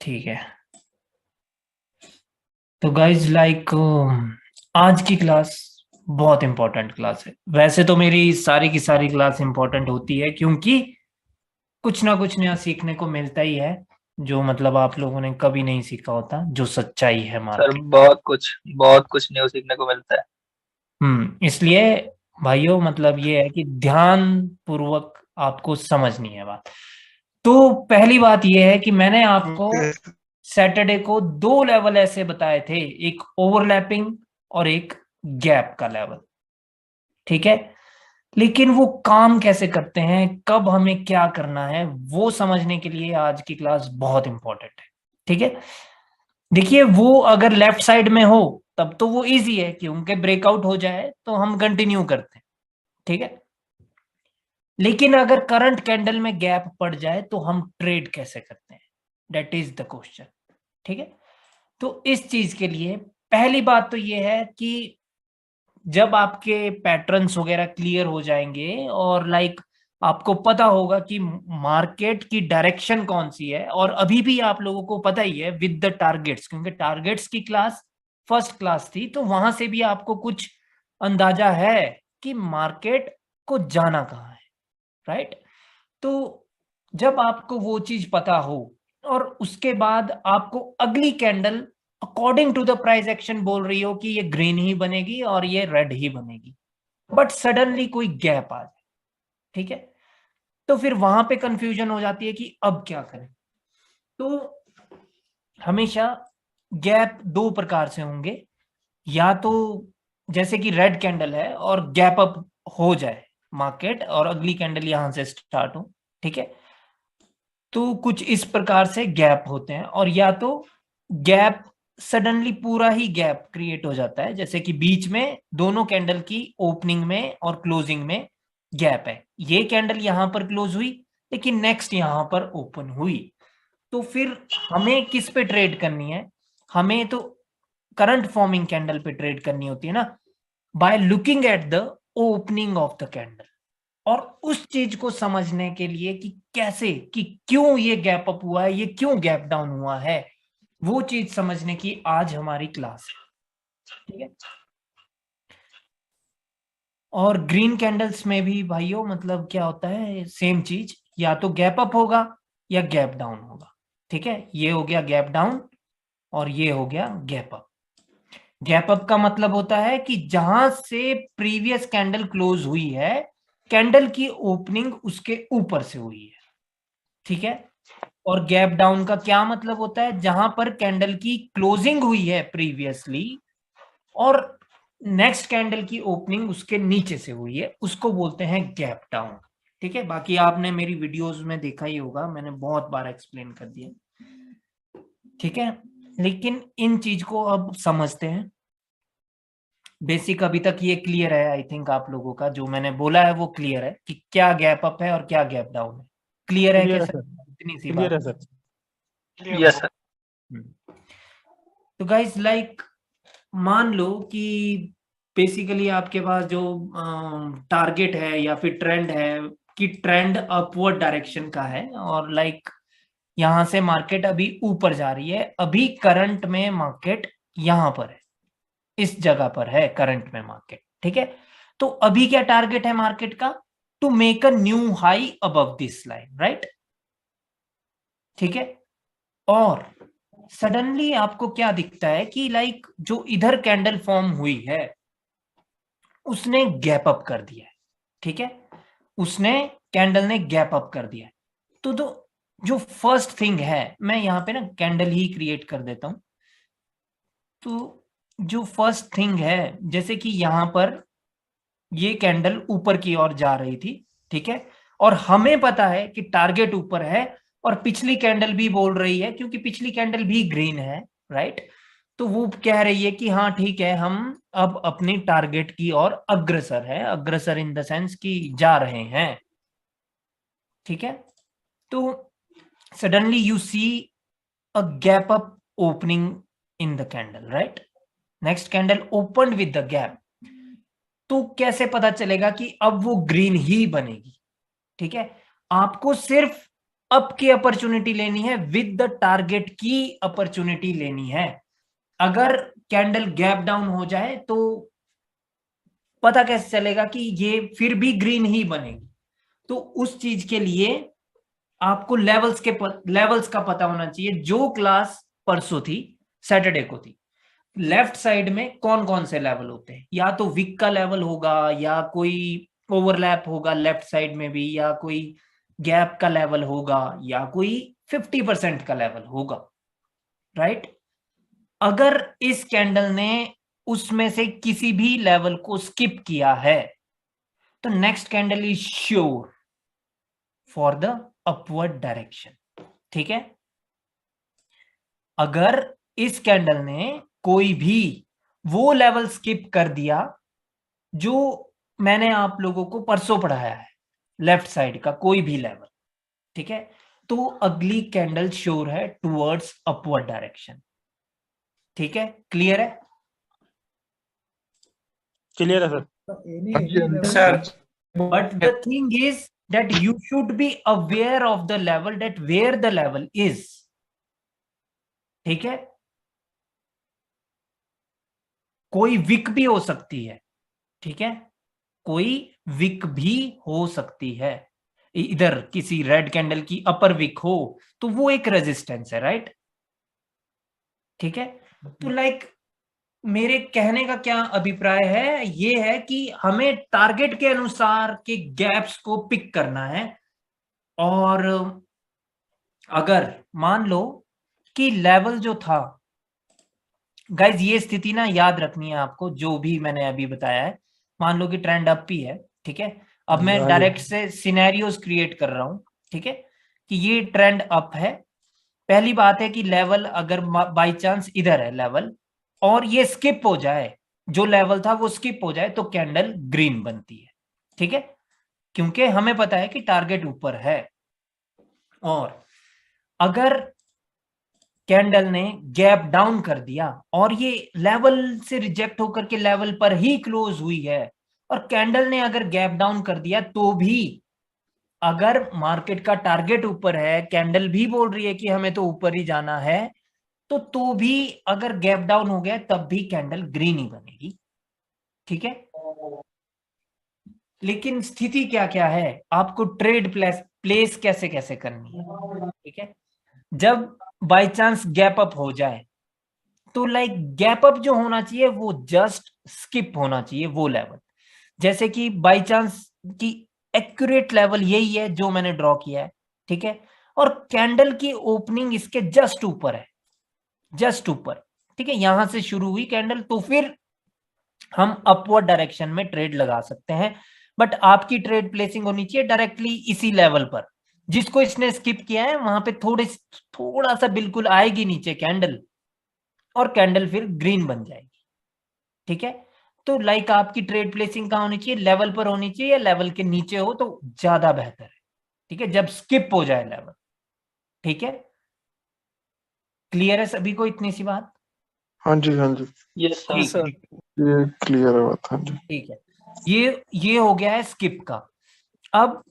ठीक है। तो गाइज आज की क्लास बहुत इंपॉर्टेंट क्लास है। वैसे तो मेरी सारी की सारी क्लास इंपॉर्टेंट होती है, क्योंकि कुछ ना कुछ नया सीखने को मिलता ही है, जो मतलब आप लोगों ने कभी नहीं सीखा होता, जो सच्चाई है सर मार्केट। बहुत कुछ न्यू सीखने को मिलता है। इसलिए भाइयों मतलब ये है कि ध्यान पूर्वक आपको समझनी है बात। तो पहली बात ये है कि मैंने आपको सैटरडे को दो लेवल ऐसे बताए थे, एक ओवरलैपिंग और एक गैप का लेवल। ठीक है। लेकिन वो काम कैसे करते हैं, कब हमें क्या करना है, वो समझने के लिए आज की क्लास बहुत इंपॉर्टेंट है। ठीक है। देखिए, वो अगर लेफ्ट साइड में हो तब तो वो इजी है कि उनके ब्रेकआउट हो जाए तो हम कंटिन्यू करते हैं। ठीक है। लेकिन अगर करंट कैंडल में गैप पड़ जाए तो हम ट्रेड कैसे करते हैं, दैट इज द क्वेश्चन। ठीक है। तो इस चीज के लिए पहली बात तो ये है कि जब आपके पैटर्न्स वगैरह क्लियर हो जाएंगे और आपको पता होगा कि मार्केट की डायरेक्शन कौन सी है, और अभी भी आप लोगों को पता ही है विद द टारगेट्स, क्योंकि टारगेट्स की क्लास फर्स्ट क्लास थी, तो वहां से भी आपको कुछ अंदाजा है कि मार्केट को जाना कहाँ है। राइट। तो जब आपको वो चीज पता हो और उसके बाद आपको अगली candle according to the price action बोल रही हो कि ये ग्रीन ही बनेगी और ये रेड ही बनेगी, बट सडनली कोई गैप आ जाए, ठीक है, तो फिर वहां पे कंफ्यूजन हो जाती है कि अब क्या करें। तो हमेशा गैप दो प्रकार से होंगे, या तो जैसे कि रेड कैंडल है और गैप अप हो जाए मार्केट और अगली कैंडल यहां से स्टार्ट हो। ठीक है। तो कुछ इस प्रकार से गैप होते हैं, और या तो गैप सडनली पूरा ही गैप क्रिएट हो जाता है, जैसे कि बीच में दोनों कैंडल की ओपनिंग में और क्लोजिंग में गैप है, ये कैंडल यहां पर क्लोज हुई लेकिन नेक्स्ट यहां पर ओपन हुई। तो फिर हमें किस पे ट्रेड करनी है, हमें तो करंट फॉर्मिंग कैंडल पे ट्रेड करनी होती है ना, by looking at the opening of the candle. और उस चीज को समझने के लिए कि कैसे, कि क्यों ये गैप अप हुआ है, ये क्यों गैप डाउन हुआ है, वो चीज समझने की आज हमारी क्लास है। ठीक है। और ग्रीन कैंडल्स में भी भाइयों मतलब क्या होता है, सेम चीज, या तो गैप अप होगा या गैप डाउन होगा। ठीक है। ये हो गया गैप डाउन और ये हो गया गैप अप। गैप अप का मतलब होता है कि जहां से प्रीवियस कैंडल क्लोज हुई है, कैंडल की ओपनिंग उसके ऊपर से हुई है। ठीक है। और गैप डाउन का क्या मतलब होता है, जहां पर कैंडल की क्लोजिंग हुई है प्रीवियसली और नेक्स्ट कैंडल की ओपनिंग उसके नीचे से हुई है, उसको बोलते हैं गैप डाउन। ठीक है। बाकी आपने मेरी वीडियोस में देखा ही होगा, मैंने बहुत बार एक्सप्लेन कर दिया। ठीक है। लेकिन इन चीज को अब समझते हैं। बेसिक अभी तक ये क्लियर है, आई थिंक आप लोगों का जो मैंने बोला है वो क्लियर है कि क्या गैप अप है और क्या गैप डाउन है। क्लियर है क्लियर है कैसे, सर। इतनी सी क्लियर बात। है sir. Yes yes sir. Sir. तो गाइस मान लो कि बेसिकली आपके पास जो टारगेट है या फिर ट्रेंड है, कि ट्रेंड अपवर्ड डायरेक्शन का है, और यहां से मार्केट अभी ऊपर जा रही है, अभी करंट में मार्केट यहां पर है, इस जगह पर है करंट में मार्केट। ठीक है। तो अभी क्या टारगेट है मार्केट का, to make a new high above this line, right. ठीक है। और सडनली आपको क्या दिखता है कि जो इधर कैंडल फॉर्म हुई है उसने गैप अप कर दिया है। ठीक है। उसने कैंडल ने गैप अप कर दिया है। तो जो फर्स्ट थिंग है, मैं यहां पे ना कैंडल ही क्रिएट कर देता हूं। तो जो फर्स्ट थिंग है, जैसे कि यहां पर ये कैंडल ऊपर की ओर जा रही थी। ठीक है। और हमें पता है कि टारगेट ऊपर है, और पिछली कैंडल भी बोल रही है, क्योंकि पिछली कैंडल भी ग्रीन है, राइट। तो वो कह रही है कि हाँ ठीक है, हम अब अपनी टारगेट की ओर अग्रसर है, अग्रसर इन द सेंस कि जा रहे हैं। ठीक है। तो suddenly you see a gap up opening in the candle, right. Next candle open with the gap. तो कैसे पता चलेगा कि अब वो ग्रीन ही बनेगी। ठीक है। आपको सिर्फ अप की अपॉर्चुनिटी लेनी है, विद द टारगेट की अपॉर्चुनिटी लेनी है। अगर कैंडल गैप डाउन हो जाए तो पता कैसे चलेगा कि ये फिर भी ग्रीन ही बनेगी? तो उस चीज के लिए आपको लेवल्स का पता होना चाहिए। जो क्लास परसों थी, सैटरडे को थी, लेफ्ट साइड में कौन कौन से लेवल होते हैं? या तो विक का लेवल होगा, या कोई ओवरलैप होगा लेफ्ट साइड में भी, या कोई गैप का लेवल होगा, या कोई 50% का लेवल होगा, राइट? अगर इस कैंडल ने उसमें से किसी भी लेवल को स्किप किया है तो next candle is sure for the upward direction. ठीक है? अगर इस कैंडल ने कोई भी वो लेवल स्किप कर दिया जो मैंने आप लोगों को परसों पढ़ाया है, लेफ्ट साइड का कोई भी लेवल, ठीक है, तो अगली कैंडल श्योर है टुवर्ड्स अपवर्ड डायरेक्शन। ठीक है? क्लियर है? क्लियर है sir. Sir, but the thing is that you should be aware of the level, that where the level is. ठीक है? कोई विक भी हो सकती है, ठीक है, कोई विक भी हो सकती है। इधर किसी रेड कैंडल की अपर विक हो तो वो एक रेजिस्टेंस है, राइट? ठीक है? तो लाइक मेरे कहने का क्या अभिप्राय है, ये है कि हमें टारगेट के अनुसार के गैप्स को पिक करना है। और अगर मान लो कि लेवल जो था, गाइज ये स्थिति ना याद रखनी है आपको, जो भी मैंने अभी बताया है। मान लो कि ट्रेंड अप ही है, ठीक है, अब मैं डायरेक्ट से सिनेरियोस क्रिएट कर रहा हूं, ठीक है, कि ये ट्रेंड अप है। पहली बात है कि लेवल अगर बाय चांस इधर है लेवल और ये स्किप हो जाए, जो लेवल था वो स्किप हो जाए, तो कैंडल ग्रीन बनती है। ठीक है? क्योंकि हमें पता है कि टारगेट ऊपर है। और अगर कैंडल ने गैप डाउन कर दिया और ये लेवल से रिजेक्ट होकर के लेवल पर ही क्लोज हुई है, और कैंडल ने अगर गैप डाउन कर दिया तो भी, अगर मार्केट का टारगेट ऊपर है, कैंडल भी बोल रही है कि हमें तो ऊपर ही जाना है, तो भी अगर गैप डाउन हो गया तब भी कैंडल ग्रीन ही बनेगी। ठीक है? लेकिन स्थिति क्या क्या है, आपको ट्रेड प्लेस कैसे कैसे करनी है, ठीक है? जब बाय चांस गैप अप हो जाए तो लाइक गैप अप जो होना चाहिए वो जस्ट स्किप होना चाहिए वो लेवल। जैसे कि बाय चांस की एक्यूरेट लेवल यही है जो मैंने ड्रॉ किया है, ठीक है, और कैंडल की ओपनिंग इसके जस्ट ऊपर है, जस्ट ऊपर, ठीक है, यहां से शुरू हुई कैंडल, तो फिर हम अपवर्ड डायरेक्शन में ट्रेड लगा सकते हैं। बट आपकी ट्रेड प्लेसिंग होनी चाहिए डायरेक्टली इसी लेवल पर, जिसको इसने स्किप किया है वहां पे थोड़ा सा बिल्कुल आएगी नीचे कैंडल, और कैंडल फिर ग्रीन बन जाएगी। ठीक है? तो लाइक आपकी ट्रेड प्लेसिंग कहां होनी चाहिए? लेवल पर होनी चाहिए, या लेवल के नीचे हो तो ज्यादा बेहतर है। ठीक है? जब स्किप हो जाए लेवल। ठीक है? क्लियर है सभी को इतनी सी बात? हाँ जी, हाँ जी, यस ठीक सर। है, ये क्लियर है बात। हाँ जी, ठीक है। ये हो गया है स्किप का। अब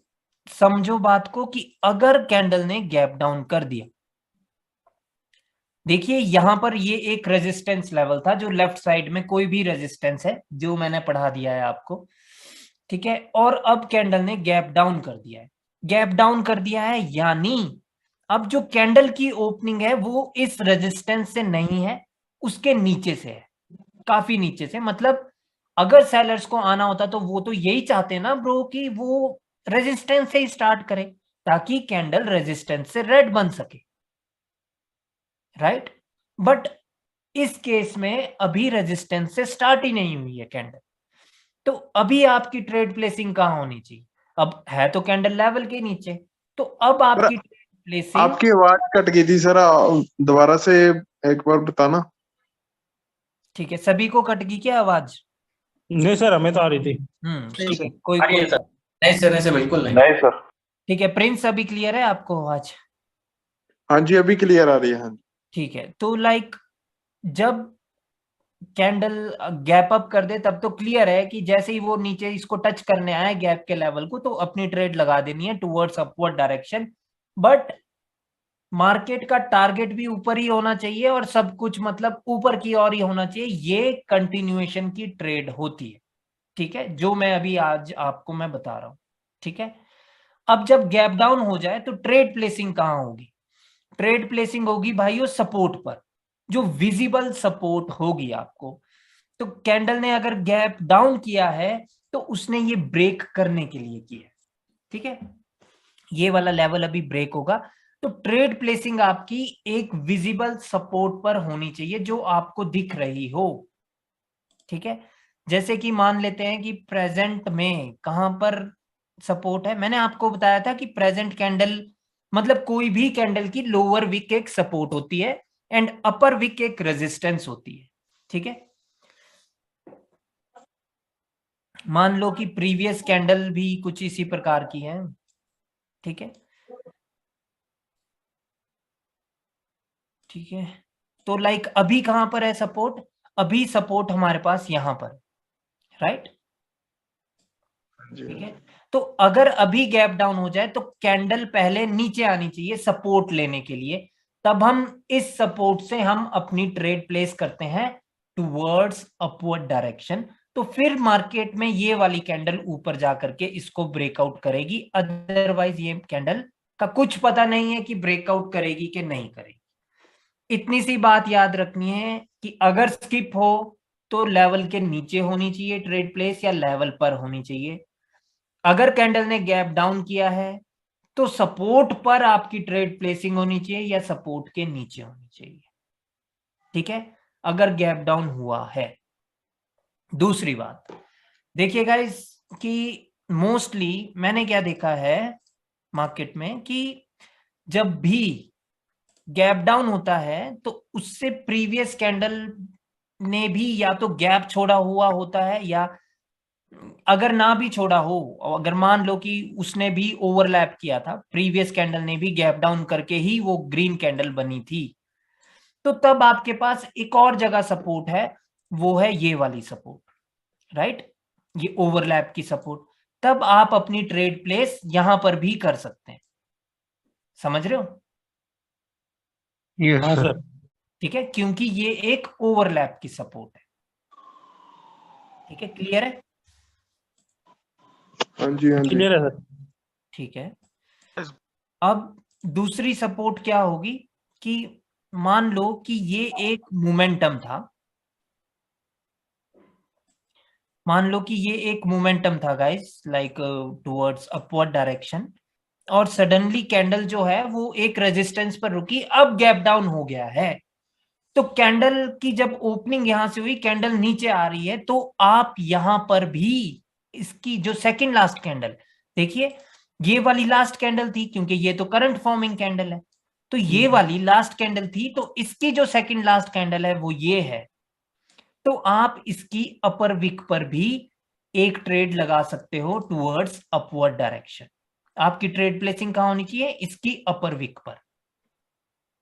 समझो बात को कि अगर कैंडल ने गैप डाउन कर दिया, देखिए यहां पर ये एक रेजिस्टेंस लेवल था, जो लेफ्ट साइड में कोई भी रेजिस्टेंस है जो मैंने पढ़ा दिया है आपको, ठीक है, और अब कैंडल ने गैप डाउन कर दिया है। गैप डाउन कर दिया है यानी अब जो कैंडल की ओपनिंग है वो इस रेजिस्टेंस से नहीं है, उसके नीचे से है, काफी नीचे से। मतलब अगर सेलर्स को आना होता तो वो तो यही चाहते ना ब्रो कि वो रेजिस्टेंस से ही स्टार्ट करे, ताकि कैंडल रेजिस्टेंस से रेड बन सके, राइट? बट इस केस में अभी रेजिस्टेंस से स्टार्ट ही नहीं हुई है कैंडल, तो अभी आपकी ट्रेड प्लेसिंग कहां होनी चाहिए? अब है तो कैंडल लेवल के नीचे, तो अब आपकी ट्रेड प्लेसिंग। आपकी आवाज कट गई थी सर, दोबारा से एक बार बताना। ठीक है, सभी को कट गई क्या आवाज? नहीं सर, हमें तो आ रही थी। ठीक है, कोई नहीं सर, ऐसे बिल्कुल नहीं। नहीं सर। ठीक है, प्रिंस अभी क्लियर है आपको आवाज? हाँ जी, अभी क्लियर आ रही है। हाँ जी, ठीक है, तो लाइक जब कैंडल गैप अप कर दे तब तो क्लियर है कि जैसे ही वो नीचे इसको टच करने आए गैप के लेवल को, तो अपनी ट्रेड लगा देनी है towards upward direction, but market का टारगेट भी ऊपर ही होना चाहिए और सब कुछ मतलब ऊपर की ओर ही होना चाहिए। ये कंटिन्यूएशन की ट्रेड होती है, ठीक है, जो मैं अभी आज आपको मैं बता रहा हूं, ठीक है। अब जब गैप डाउन हो जाए तो ट्रेड प्लेसिंग कहां होगी? ट्रेड प्लेसिंग होगी भाइयों सपोर्ट पर, जो विजिबल सपोर्ट होगी आपको। तो कैंडल ने अगर गैप डाउन किया है तो उसने ये ब्रेक करने के लिए किया, ठीक है। ये वाला लेवल अभी ब्रेक होगा, तो ट्रेड प्लेसिंग आपकी एक विजिबल सपोर्ट पर होनी चाहिए जो आपको दिख रही हो, ठीक है। जैसे कि मान लेते हैं कि प्रेजेंट में कहां पर सपोर्ट है। मैंने आपको बताया था कि प्रेजेंट कैंडल मतलब कोई भी कैंडल की लोअर विक एक सपोर्ट होती है एंड अपर विक एक रेजिस्टेंस होती है, ठीक है। मान लो कि प्रीवियस कैंडल भी कुछ इसी प्रकार की है, ठीक है, ठीक है। तो लाइक अभी कहां पर है सपोर्ट? अभी सपोर्ट हमारे पास यहां पर, राइट, ठीक है। तो अगर अभी गैप डाउन हो जाए तो कैंडल पहले नीचे आनी चाहिए सपोर्ट लेने के लिए, तब हम इस सपोर्ट से हम अपनी ट्रेड प्लेस करते हैं टुवर्ड्स अपवर्ड डायरेक्शन। तो फिर मार्केट में ये वाली कैंडल ऊपर जाकर के इसको ब्रेकआउट करेगी, अदरवाइज ये कैंडल का कुछ पता नहीं है कि ब्रेकआउट करेगी कि नहीं करेगी। इतनी सी बात याद रखनी है कि अगर स्किप हो तो लेवल के नीचे होनी चाहिए ट्रेड प्लेस या लेवल पर होनी चाहिए। अगर कैंडल ने गैप डाउन किया है तो सपोर्ट पर आपकी ट्रेड प्लेसिंग होनी चाहिए या सपोर्ट के नीचे होनी चाहिए, ठीक है, अगर गैप डाउन हुआ है। दूसरी बात देखिए गाइस कि मोस्टली मैंने क्या देखा है मार्केट में कि जब भी गैप डाउन होता है तो उससे प्रीवियस कैंडल ने भी या तो गैप छोड़ा हुआ होता है, या अगर ना भी छोड़ा हो, अगर मान लो कि उसने भी ओवरलैप किया था, प्रीवियस कैंडल ने भी गैप डाउन करके ही वो ग्रीन कैंडल बनी थी, तो तब आपके पास एक और जगह सपोर्ट है, वो है ये वाली सपोर्ट, राइट, ये ओवरलैप की सपोर्ट। तब आप अपनी ट्रेड प्लेस यहां पर भी कर सकते हैं, समझ रहे हो? हाँ सर। ठीक है, क्योंकि ये एक ओवरलैप की सपोर्ट है, ठीक है, क्लियर है? हाँ जी, हाँ जी। क्लियर है सर। ठीक है। अब दूसरी सपोर्ट क्या होगी कि मान लो कि ये एक मोमेंटम था, मान लो कि ये एक मोमेंटम था guys like towards upward direction, और सडनली कैंडल जो है वो एक रेजिस्टेंस पर रुकी, अब गैप डाउन हो गया है। तो कैंडल की जब ओपनिंग यहां से हुई, कैंडल नीचे आ रही है, तो आप यहां पर भी इसकी जो सेकंड लास्ट कैंडल, देखिए ये वाली लास्ट कैंडल थी क्योंकि ये तो करंट फॉर्मिंग कैंडल है, तो ये वाली लास्ट कैंडल थी, तो इसकी जो सेकंड लास्ट कैंडल है वो ये है। तो आप इसकी अपर विक पर भी एक ट्रेड लगा सकते हो टुवर्ड्स अपवर्ड डायरेक्शन। आपकी ट्रेड प्लेसिंग कहां होनी चाहिए? इसकी अपर विक पर,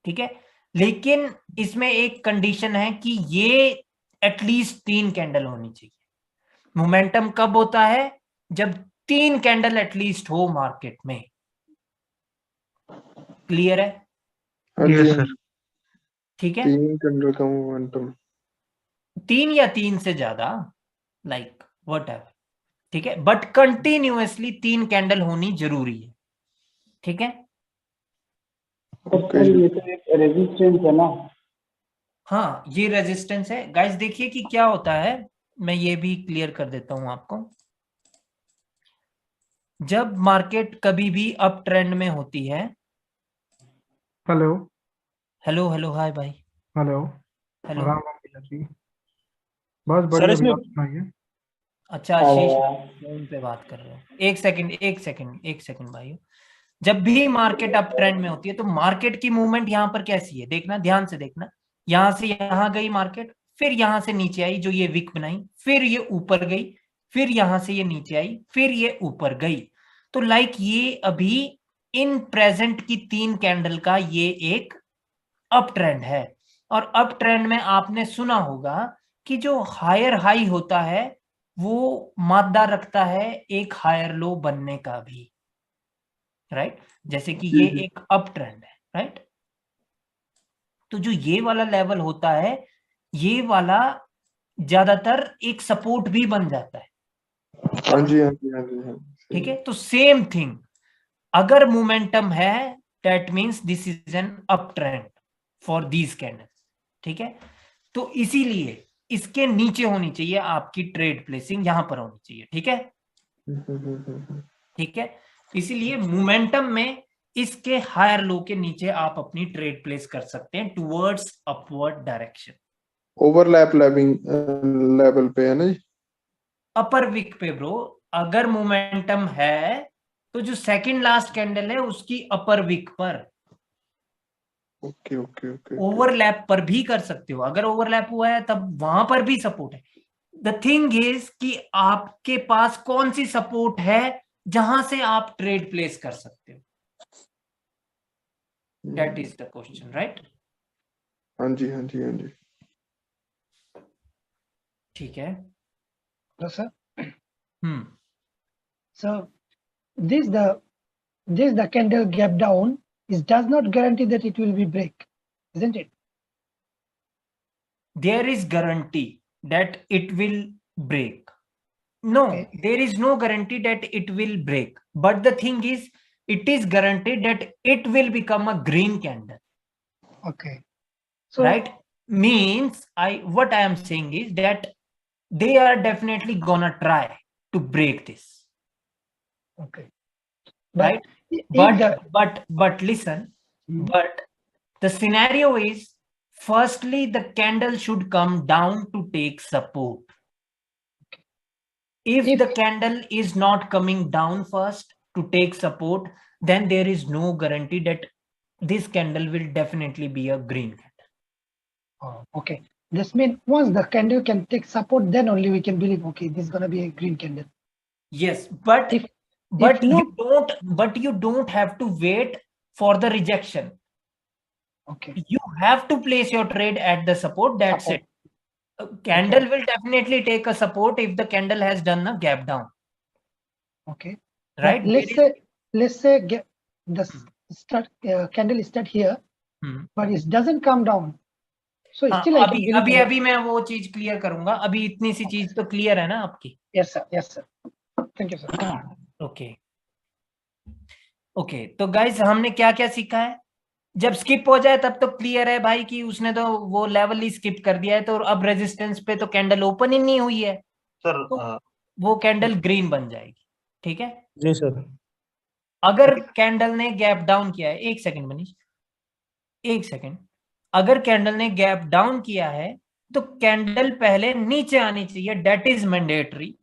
ठीक है। लेकिन इसमें एक कंडीशन है कि ये एटलीस्ट 3 कैंडल होनी चाहिए। मोमेंटम कब होता है? जब 3 कैंडल एटलीस्ट हो मार्केट में। क्लियर है? हाँ जी, हाँ जी। ठीक है, 3 कैंडल का मोमेंटम। 3 या 3 से ज्यादा, लाइक व्हाटएवर, ठीक है, बट कंटिन्यूअसली 3 कैंडल होनी जरूरी है, ठीक है। ओके ये तो एक रेजिस्टेंस है ना? हाँ ये रेजिस्टेंस है गाइस। देखिए कि क्या होता है, मैं ये भी क्लियर कर देता हूं आपको। जब मार्केट कभी भी अप ट्रेंड में होती है, हेलो हेलो हेलो हाय भाई, हेलो। हेलो, राम राम भैया जी। बस सर बढ़िया इसमें भैया, आप सुनाइए। अच्छा आशीष फोन पे बात कर रहे हो? एक सेकंड एक सेकंड एक सेकंड भाई। जब भी मार्केट अप ट्रेंड में होती है तो मार्केट की मूवमेंट यहां पर कैसी है देखना, ध्यान से देखना। यहां से यहां गई मार्केट, फिर यहां से नीचे आई जो ये विक बनाई, फिर ये ऊपर गई, फिर यहां से ये नीचे आई, फिर ये ऊपर गई। तो लाइक ये अभी इन प्रेजेंट की 3 कैंडल का ये एक अप ट्रेंड है। और अप ट्रेंड में आपने सुना होगा कि जो हायर हाई होता है वो मादा रखता है एक हायर लो बनने का भी, राइट, जैसे कि ये एक अप ट्रेंड है, राइट। तो जो ये वाला लेवल होता है, ये वाला ज्यादातर एक सपोर्ट भी बन जाता है। हाँ जी, हाँ जी, हाँ जी, हाँ जी, ठीक है, तो सेम थिंग, अगर मोमेंटम है that means this is an up trend for these candles. ठीक है, तो इसीलिए इसके नीचे होनी चाहिए आपकी ट्रेड प्लेसिंग, यहां पर होनी चाहिए। ठीक है, ठीक है, इसीलिए मोमेंटम में इसके हायर लो के नीचे आप अपनी ट्रेड प्लेस कर सकते हैं towards upward direction. Overlap level पे है ना जी? अपर विक पे ब्रो, अगर मोमेंटम है तो जो सेकंड लास्ट कैंडल है उसकी अपर विक पर, ओके ओके ओके। ओवरलैप पर भी कर सकते हो। अगर ओवरलैप हुआ है तब वहां पर भी सपोर्ट है। द थिंग इज कि आपके पास कौन सी सपोर्ट है जहां से आप ट्रेड प्लेस कर सकते हो, that is the question, right. हाँ जी, हाँ जी, हाँ जी। ठीक है, Hello, sir. Hmm, So this the candle gap down is does not guarantee that it will be break, isn't it? there is guarantee that it will break. No, Okay. there is no guarantee that it will break, but the thing is it is guaranteed that it will become a green candle. Okay. So Right, means what I am saying is that they are definitely gonna try to break this. okay. Right, but listen, but the scenario is, firstly the candle should come down to take support. If the candle is not coming down first to take support, then there is no guarantee that this candle will definitely be a green candle. Oh, okay. This means once the candle can take support, then only we can believe, okay, this is gonna be a green candle. Yes, but If not, you don't have to wait for the rejection. okay. You have to place your trade at the support. That's Support. it. A candle will definitely take a support if the candle has done a gap down. Okay. Right. But let's say the candle start here, but it doesn't come down. So still I can believe. अभी मैं वो चीज clear करूंगा। अभी इतनी सी चीज तो clear है ना आपकी? Yes sir. Yes sir. Thank you sir. Okay okay, तो गाइस हमने क्या क्या सीखा है? जब स्किप हो जाए तब तो क्लियर है भाई कि उसने तो वो लेवल ही स्किप कर दिया है, तो अब रेजिस्टेंस पे तो कैंडल ओपन ही नहीं हुई है सर, तो वो कैंडल ग्रीन बन जाएगी। ठीक है जी सर। अगर कैंडल ने गैप डाउन किया है, एक सेकंड मनीष, एक सेकंड, अगर कैंडल ने गैप डाउन किया है तो कैंडल पहले नीचे आनी चाहिए, दैट इज मैंडेटरी।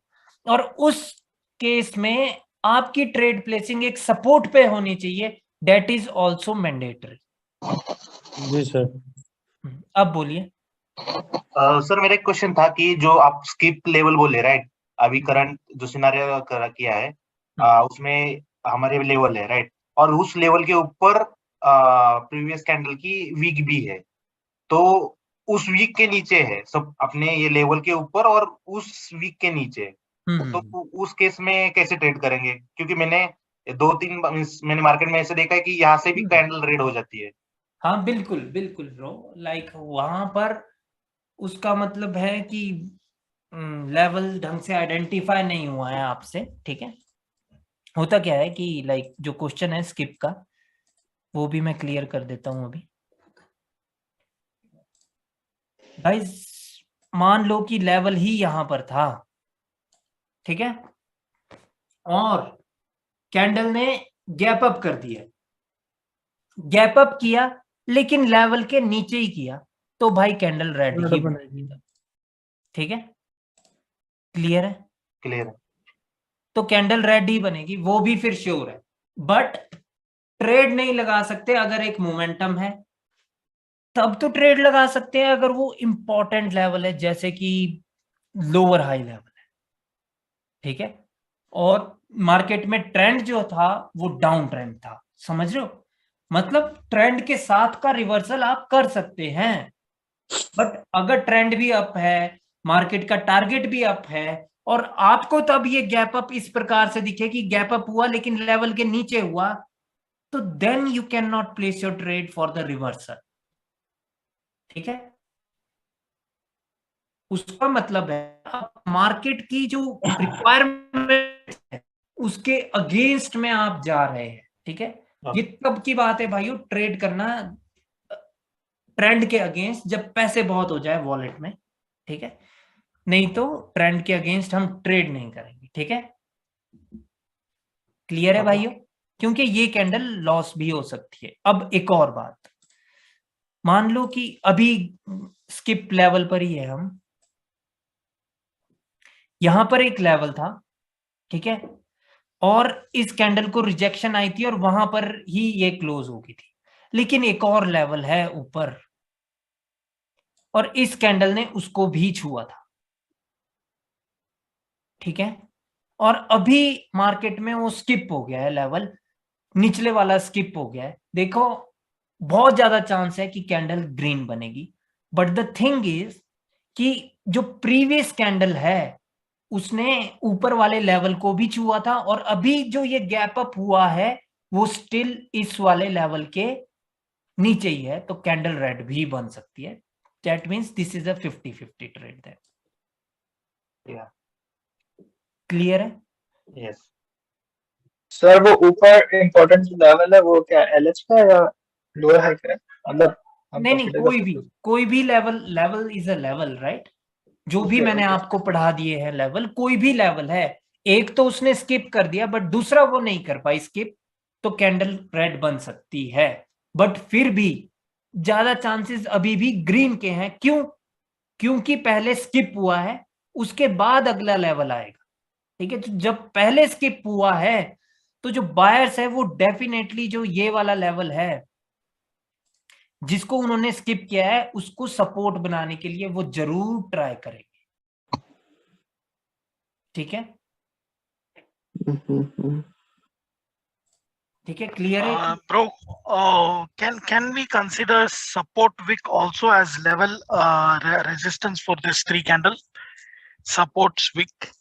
और उस केस में आपकी ट्रेड प्लेसिंग एक सपोर्ट पे होनी चाहिए, दैट इज ऑल्सो मैंडेटरी। जी सर। अब बोलिए। सर मेरा एक क्वेश्चन था कि जो आप स्किप लेवल बोले, राइट, अभी करंट जो सिनारियो किया है उसमें हमारे लेवल है, राइट, और उस लेवल के ऊपर प्रीवियस कैंडल की वीक भी है, तो उस वीक के नीचे है सब अपने ये लेवल के ऊपर और उस वीक के नीचे, तो उस केस में कैसे ट्रेड करेंगे? क्योंकि मैंने 2-3 मैंने मार्केट में ऐसे देखा है कि यहाँ से भी कैंडल रेड हो जाती है। हाँ बिल्कुल बिल्कुल ब्रो, लाइक वहां पर उसका मतलब है कि लेवल ढंग से आइडेंटिफाई नहीं हुआ है आपसे। ठीक है, होता क्या है कि लाइक जो क्वेश्चन है स्किप का, वो भी मैं क्लियर कर देता हूं अभी। गाइस मान लो कि लेवल ही यहां पर था, ठीक है, और कैंडल ने गैप अप कर दिया, गैप अप किया लेकिन लेवल के नीचे ही किया, तो भाई कैंडल रेड ही बनेगी। ठीक है, क्लियर है? क्लियर है। तो कैंडल रेड ही बनेगी, वो भी फिर श्योर है। बट ट्रेड नहीं लगा सकते अगर एक मोमेंटम है, तब तो ट्रेड लगा सकते हैं अगर वो इंपॉर्टेंट लेवल है, जैसे कि लोअर हाई लेवल है। ठीक है, और मार्केट में ट्रेंड जो था वो डाउन ट्रेंड था, समझ रहे हो? मतलब ट्रेंड के साथ का रिवर्सल आप कर सकते हैं, बट अगर ट्रेंड भी अप है, मार्केट का टारगेट भी अप है, और आपको तब ये गैप अप इस प्रकार से दिखे कि गैप अप हुआ लेकिन लेवल के नीचे हुआ, तो then you can not place your trade for the reversal. ठीक है, उसका मतलब है मार्केट की जो रिक्वायरमेंट है उसके अगेंस्ट में आप जा रहे हैं। ठीक है, ये तब की बात है भाइयों, ट्रेड करना ट्रेंड के अगेंस्ट जब पैसे बहुत हो जाए वॉलेट में। ठीक है, नहीं तो ट्रेंड के अगेंस्ट हम ट्रेड नहीं करेंगे। ठीक है, क्लियर है भाइयों, क्योंकि ये कैंडल लॉस भी हो सकती है। अब एक और बात, मान लो कि अभी स्किप लेवल पर ही है हम, यहां पर एक लेवल था। ठीक है, और इस कैंडल को रिजेक्शन आई थी और वहां पर ही ये क्लोज हो गई थी, लेकिन एक और लेवल है ऊपर और इस कैंडल ने उसको भी छुआ था। ठीक है, और अभी मार्केट में वो स्किप हो गया है लेवल, निचले वाला स्किप हो गया है। देखो बहुत ज्यादा चांस है कि कैंडल ग्रीन बनेगी, बट द थिंग इज कि जो प्रीवियस कैंडल है उसने ऊपर वाले लेवल को भी छुआ था और अभी जो ये गैप अप हुआ है वो स्टिल इस वाले लेवल के नीचे ही है, तो कैंडल रेड भी बन सकती है। That means this is a 50-50 trade. That clear है? यस सर वो ऊपर इम्पोर्टेंट लेवल है वो क्या एलएच का या लोअर हाई का है? मतलब हम नहीं consider कर कोई सकते भी हैं। कोई भी level is a level, right? जो भी Okay, मैंने okay. आपको पढ़ा दिए हैं लेवल, कोई भी लेवल है। एक तो उसने स्किप कर दिया बट दूसरा वो नहीं कर पाई स्किप, तो कैंडल रेड बन सकती है। बट फिर भी ज्यादा चांसेस अभी भी ग्रीन के हैं। क्यों? क्योंकि पहले स्किप हुआ है, उसके बाद अगला लेवल आएगा। ठीक है, तो जब पहले स्किप हुआ है तो जो बायर्स है वो डेफिनेटली जो ये वाला लेवल है जिसको उन्होंने स्किप किया है उसको सपोर्ट बनाने के लिए वो जरूर ट्राई करेंगे। ठीक है, ठीक है, क्लियर है? Bro, can we consider support wick also as level resistance for this three candle? Supports wick.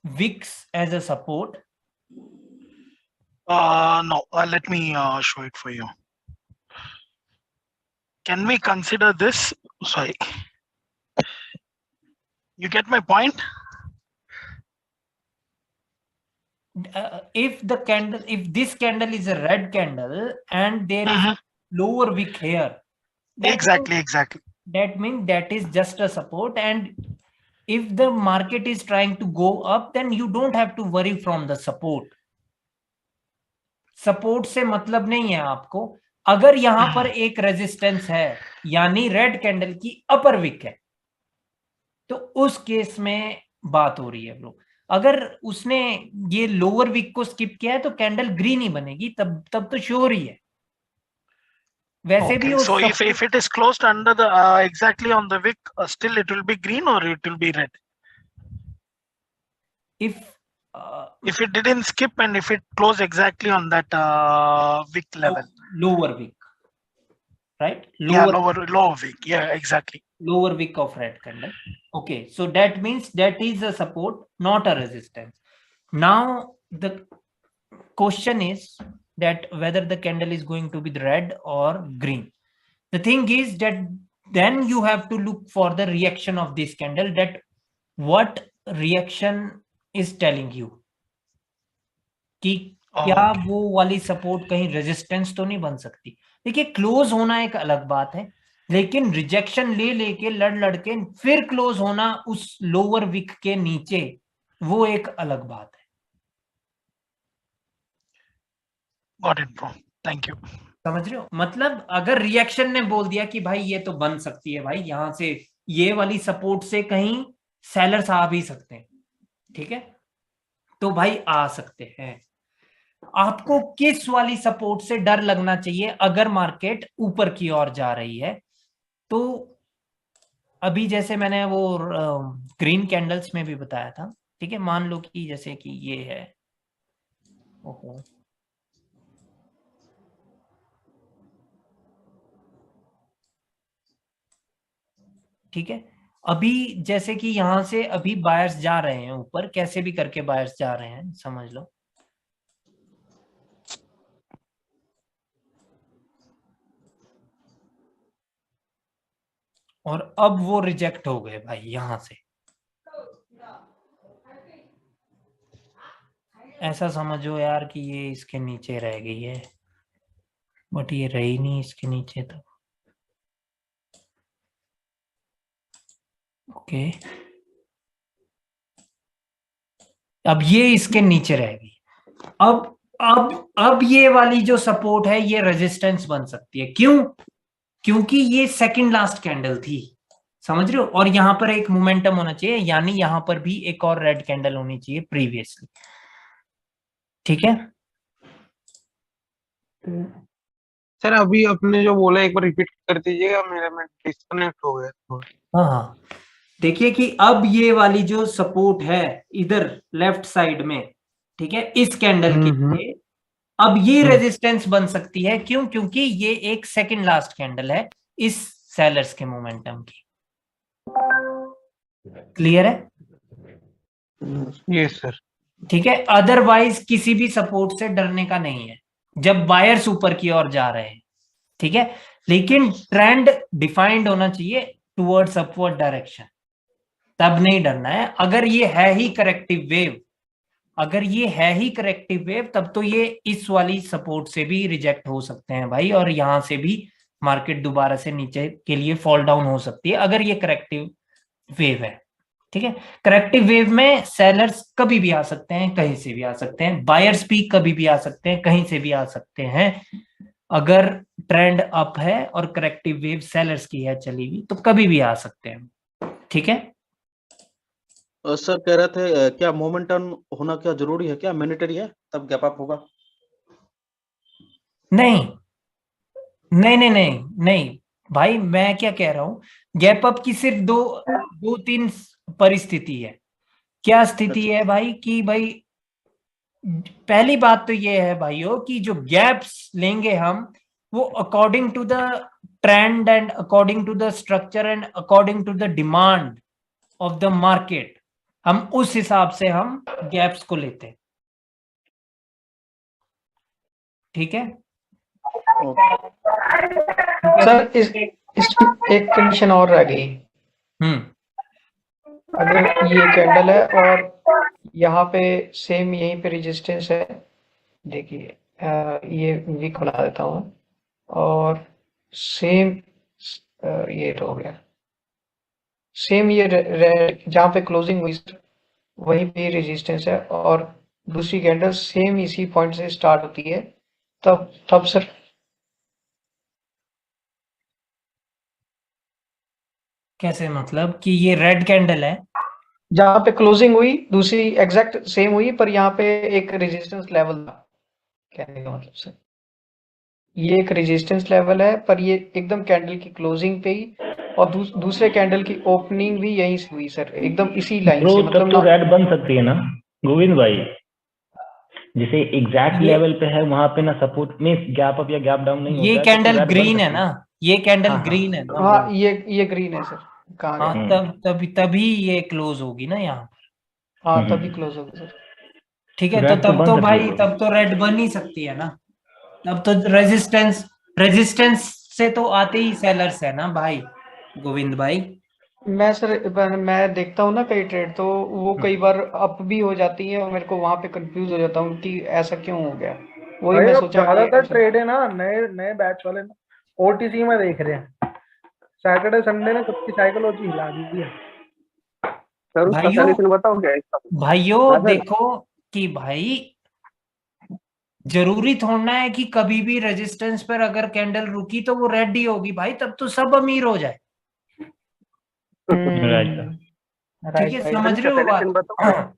Wicks as a support? No, let me show it for you. Can we consider this? Sorry. You get my point? If this candle is a red candle and there is a lower wick here, Exactly. that means that is just a support, and if the market is trying to go up then you don't have to worry from the support से मतलब नहीं है आपको। अगर यहां पर एक resistance है यानी रेड कैंडल की अपर विक है तो उस केस में बात हो रही है ब्रो। अगर उसने ये लोअर विक को स्किप किया है तो कैंडल ग्रीन ही बनेगी, तब तो श्योर ही है। वैसे भी So if it is closed under the exactly on the wick, still it will be green or it will be red? If it didn't skip and if it closed exactly on that wick level. Lower wick, right? Lower wick. Yeah, exactly. Lower wick of red candle. Okay, so that means that is a support, not a resistance. Now the question is that whether the candle is going to be red or green. The thing is that then you have to look for the reaction of this candle, that what reaction is telling you कि क्या वो वाली support कहीं resistance तो नहीं बन सकती। देखिए क्लोज होना एक अलग बात है, लेकिन रिजेक्शन ले लेके लड़ के फिर क्लोज होना उस लोअर विक के नीचे, वो एक अलग बात है। Got it, bro. Thank you. समझ रहे हो? मतलब अगर रिएक्शन ने बोल दिया कि भाई ये तो बन सकती है, भाई यहां से ये वाली सपोर्ट से कहीं सेलर्स आ भी सकते हैं, ठीक है, तो भाई आ सकते हैं। आपको किस वाली सपोर्ट से डर लगना चाहिए अगर मार्केट ऊपर की ओर जा रही है? तो अभी जैसे मैंने वो ग्रीन कैंडल्स में भी बताया था, ठीक है, मान लो कि जैसे कि ये है, ओहो ठीक है, अभी जैसे कि यहां से अभी बायर्स जा रहे हैं ऊपर, कैसे भी करके बायर्स जा रहे हैं, समझ लो। और अब वो रिजेक्ट हो गए भाई यहां से। ऐसा समझो यार कि ये इसके नीचे रह गई है, बट ये रही नहीं इसके नीचे तो। ओके, अब ये इसके नीचे रह गई। अब ये वाली जो सपोर्ट है ये रेजिस्टेंस बन सकती है। क्यों? क्योंकि ये सेकंड लास्ट कैंडल थी, समझ रहे हो? और यहां पर एक मोमेंटम होना चाहिए, यानी यहां पर भी एक और रेड कैंडल होनी चाहिए प्रीवियसली। ठीक है सर अभी आपने जो बोला एक बार रिपीट कर दीजिएगा, मेरा में डिस्कनेक्ट हो गया थोड़ा। हाँ हाँ, देखिए कि अब ये वाली जो सपोर्ट है इधर लेफ्ट साइड में, ठीक है, इस कैंडल के लिए अब ये रेजिस्टेंस बन सकती है। क्यों? क्योंकि ये एक सेकंड लास्ट कैंडल है इस सेलर्स के मोमेंटम की। क्लियर है? Yes sir. ठीक है, अदरवाइज किसी भी सपोर्ट से डरने का नहीं है जब बायर्स ऊपर की ओर जा रहे हैं। ठीक है, लेकिन ट्रेंड डिफाइंड होना चाहिए टुवर्ड्स अपवर्ड डायरेक्शन, तब नहीं डरना है। अगर ये है ही करेक्टिव वेव, अगर ये है ही करेक्टिव वेव, तब तो ये इस वाली सपोर्ट से भी रिजेक्ट हो सकते हैं भाई, और यहां से भी मार्केट दोबारा से नीचे के लिए फॉल डाउन हो सकती है अगर ये करेक्टिव वेव है। ठीक है, करेक्टिव वेव में सेलर्स कभी भी आ सकते हैं, कहीं से भी आ सकते हैं, बायर्स भी कभी भी आ सकते हैं, कहीं से भी आ सकते हैं। अगर ट्रेंड अप है और करेक्टिव वेव सेलर्स की है चली हुई, तो कभी भी आ सकते हैं। ठीक है सर कह रहे थे क्या मोमेंटम होना क्या जरूरी है, क्या मैंडेटरी है तब गैप अप होगा? नहीं नहीं नहीं नहीं नहीं भाई, मैं क्या कह रहा हूं, गैप अप की सिर्फ दो तीन परिस्थिति है। क्या स्थिति है भाई? कि भाई पहली बात तो ये है भाइयों कि जो गैप्स लेंगे हम, वो according to the trend and according to the structure and according to the demand of the market, हम उस हिसाब से हम गैप्स को लेते हैं। ठीक है सर इसमें एक कंडीशन और रह गई। अगर ये कैंडल है और यहाँ पे सेम यहीं पे रेजिस्टेंस है, देखिए ये वीक बना देता हूँ, और सेम ये हो गया, सेम ये जहाँ पे क्लोजिंग हुई वहीं पे रेजिस्टेंस है, और दूसरी कैंडल सेम इसी पॉइंट से स्टार्ट होती है, तब सर कैसे? मतलब कि ये रेड कैंडल है, जहाँ पे क्लोजिंग हुई दूसरी एग्जैक्ट सेम हुई, पर यहाँ पे एक रेजिस्टेंस लेवल था, कहने का मतलब सर ये एक रेजिस्टेंस लेवल है, पर ये एकदम कैंडल की क्लोजिंग पे ही, और दूसरे कैंडल की ओपनिंग भी यहीं से हुई सर, एकदम इसी लाइन से। मतलब तब तो रेड बन सकती है ना गोविंद भाई, जिसे एग्जैक्ट लेवल पे है वहां पे ना सपोर्ट में गैप अप या गैप डाउन नहीं ये होता कैंडल ग्रीन है ना, ये कैंडल हाँ, ग्रीन है ना। हाँ ये ग्रीन है सर, कहाँ हाँ, गया? तभी ये क्लोज होगी ना यहाँ पर। हाँ तभी क्लोज होगा सर। ठीक है, तो रेड तो तब बन तो सकती भाई है। तब तो रेड बन ही सकती है ना। तब तो रेजिस्टेंस से तो आते ही सेलर्स है ना भाई, गोविंद भाई। मैं देखता हूँ ना कई ट्रेड, तो वो कई बार अप भी हो जाती है, और मेरे को वहां पे कंफ्यूज हो जाता हूँ कि ऐसा क्यों हो गया। वही भाई मैं अब सोचा ज्यादातर ट्रेड है ना, नए नए बैच वाले ओटीसी में देख रहे हैं, सैटरडे संडे ने सबकी साइकोलॉजी हिला दी है। सर उसका सॉल्यूशन बताओ क्या इसका? भाइयों देखो कि भाई जरूरी थोड़ना है कि कभी भी रेजिस्टेंस पर अगर कैंडल रुकी तो वो रेड ही होगी भाई, तब तो सब अमीर हो जाए। ठीक है, समझ रहे हो बात?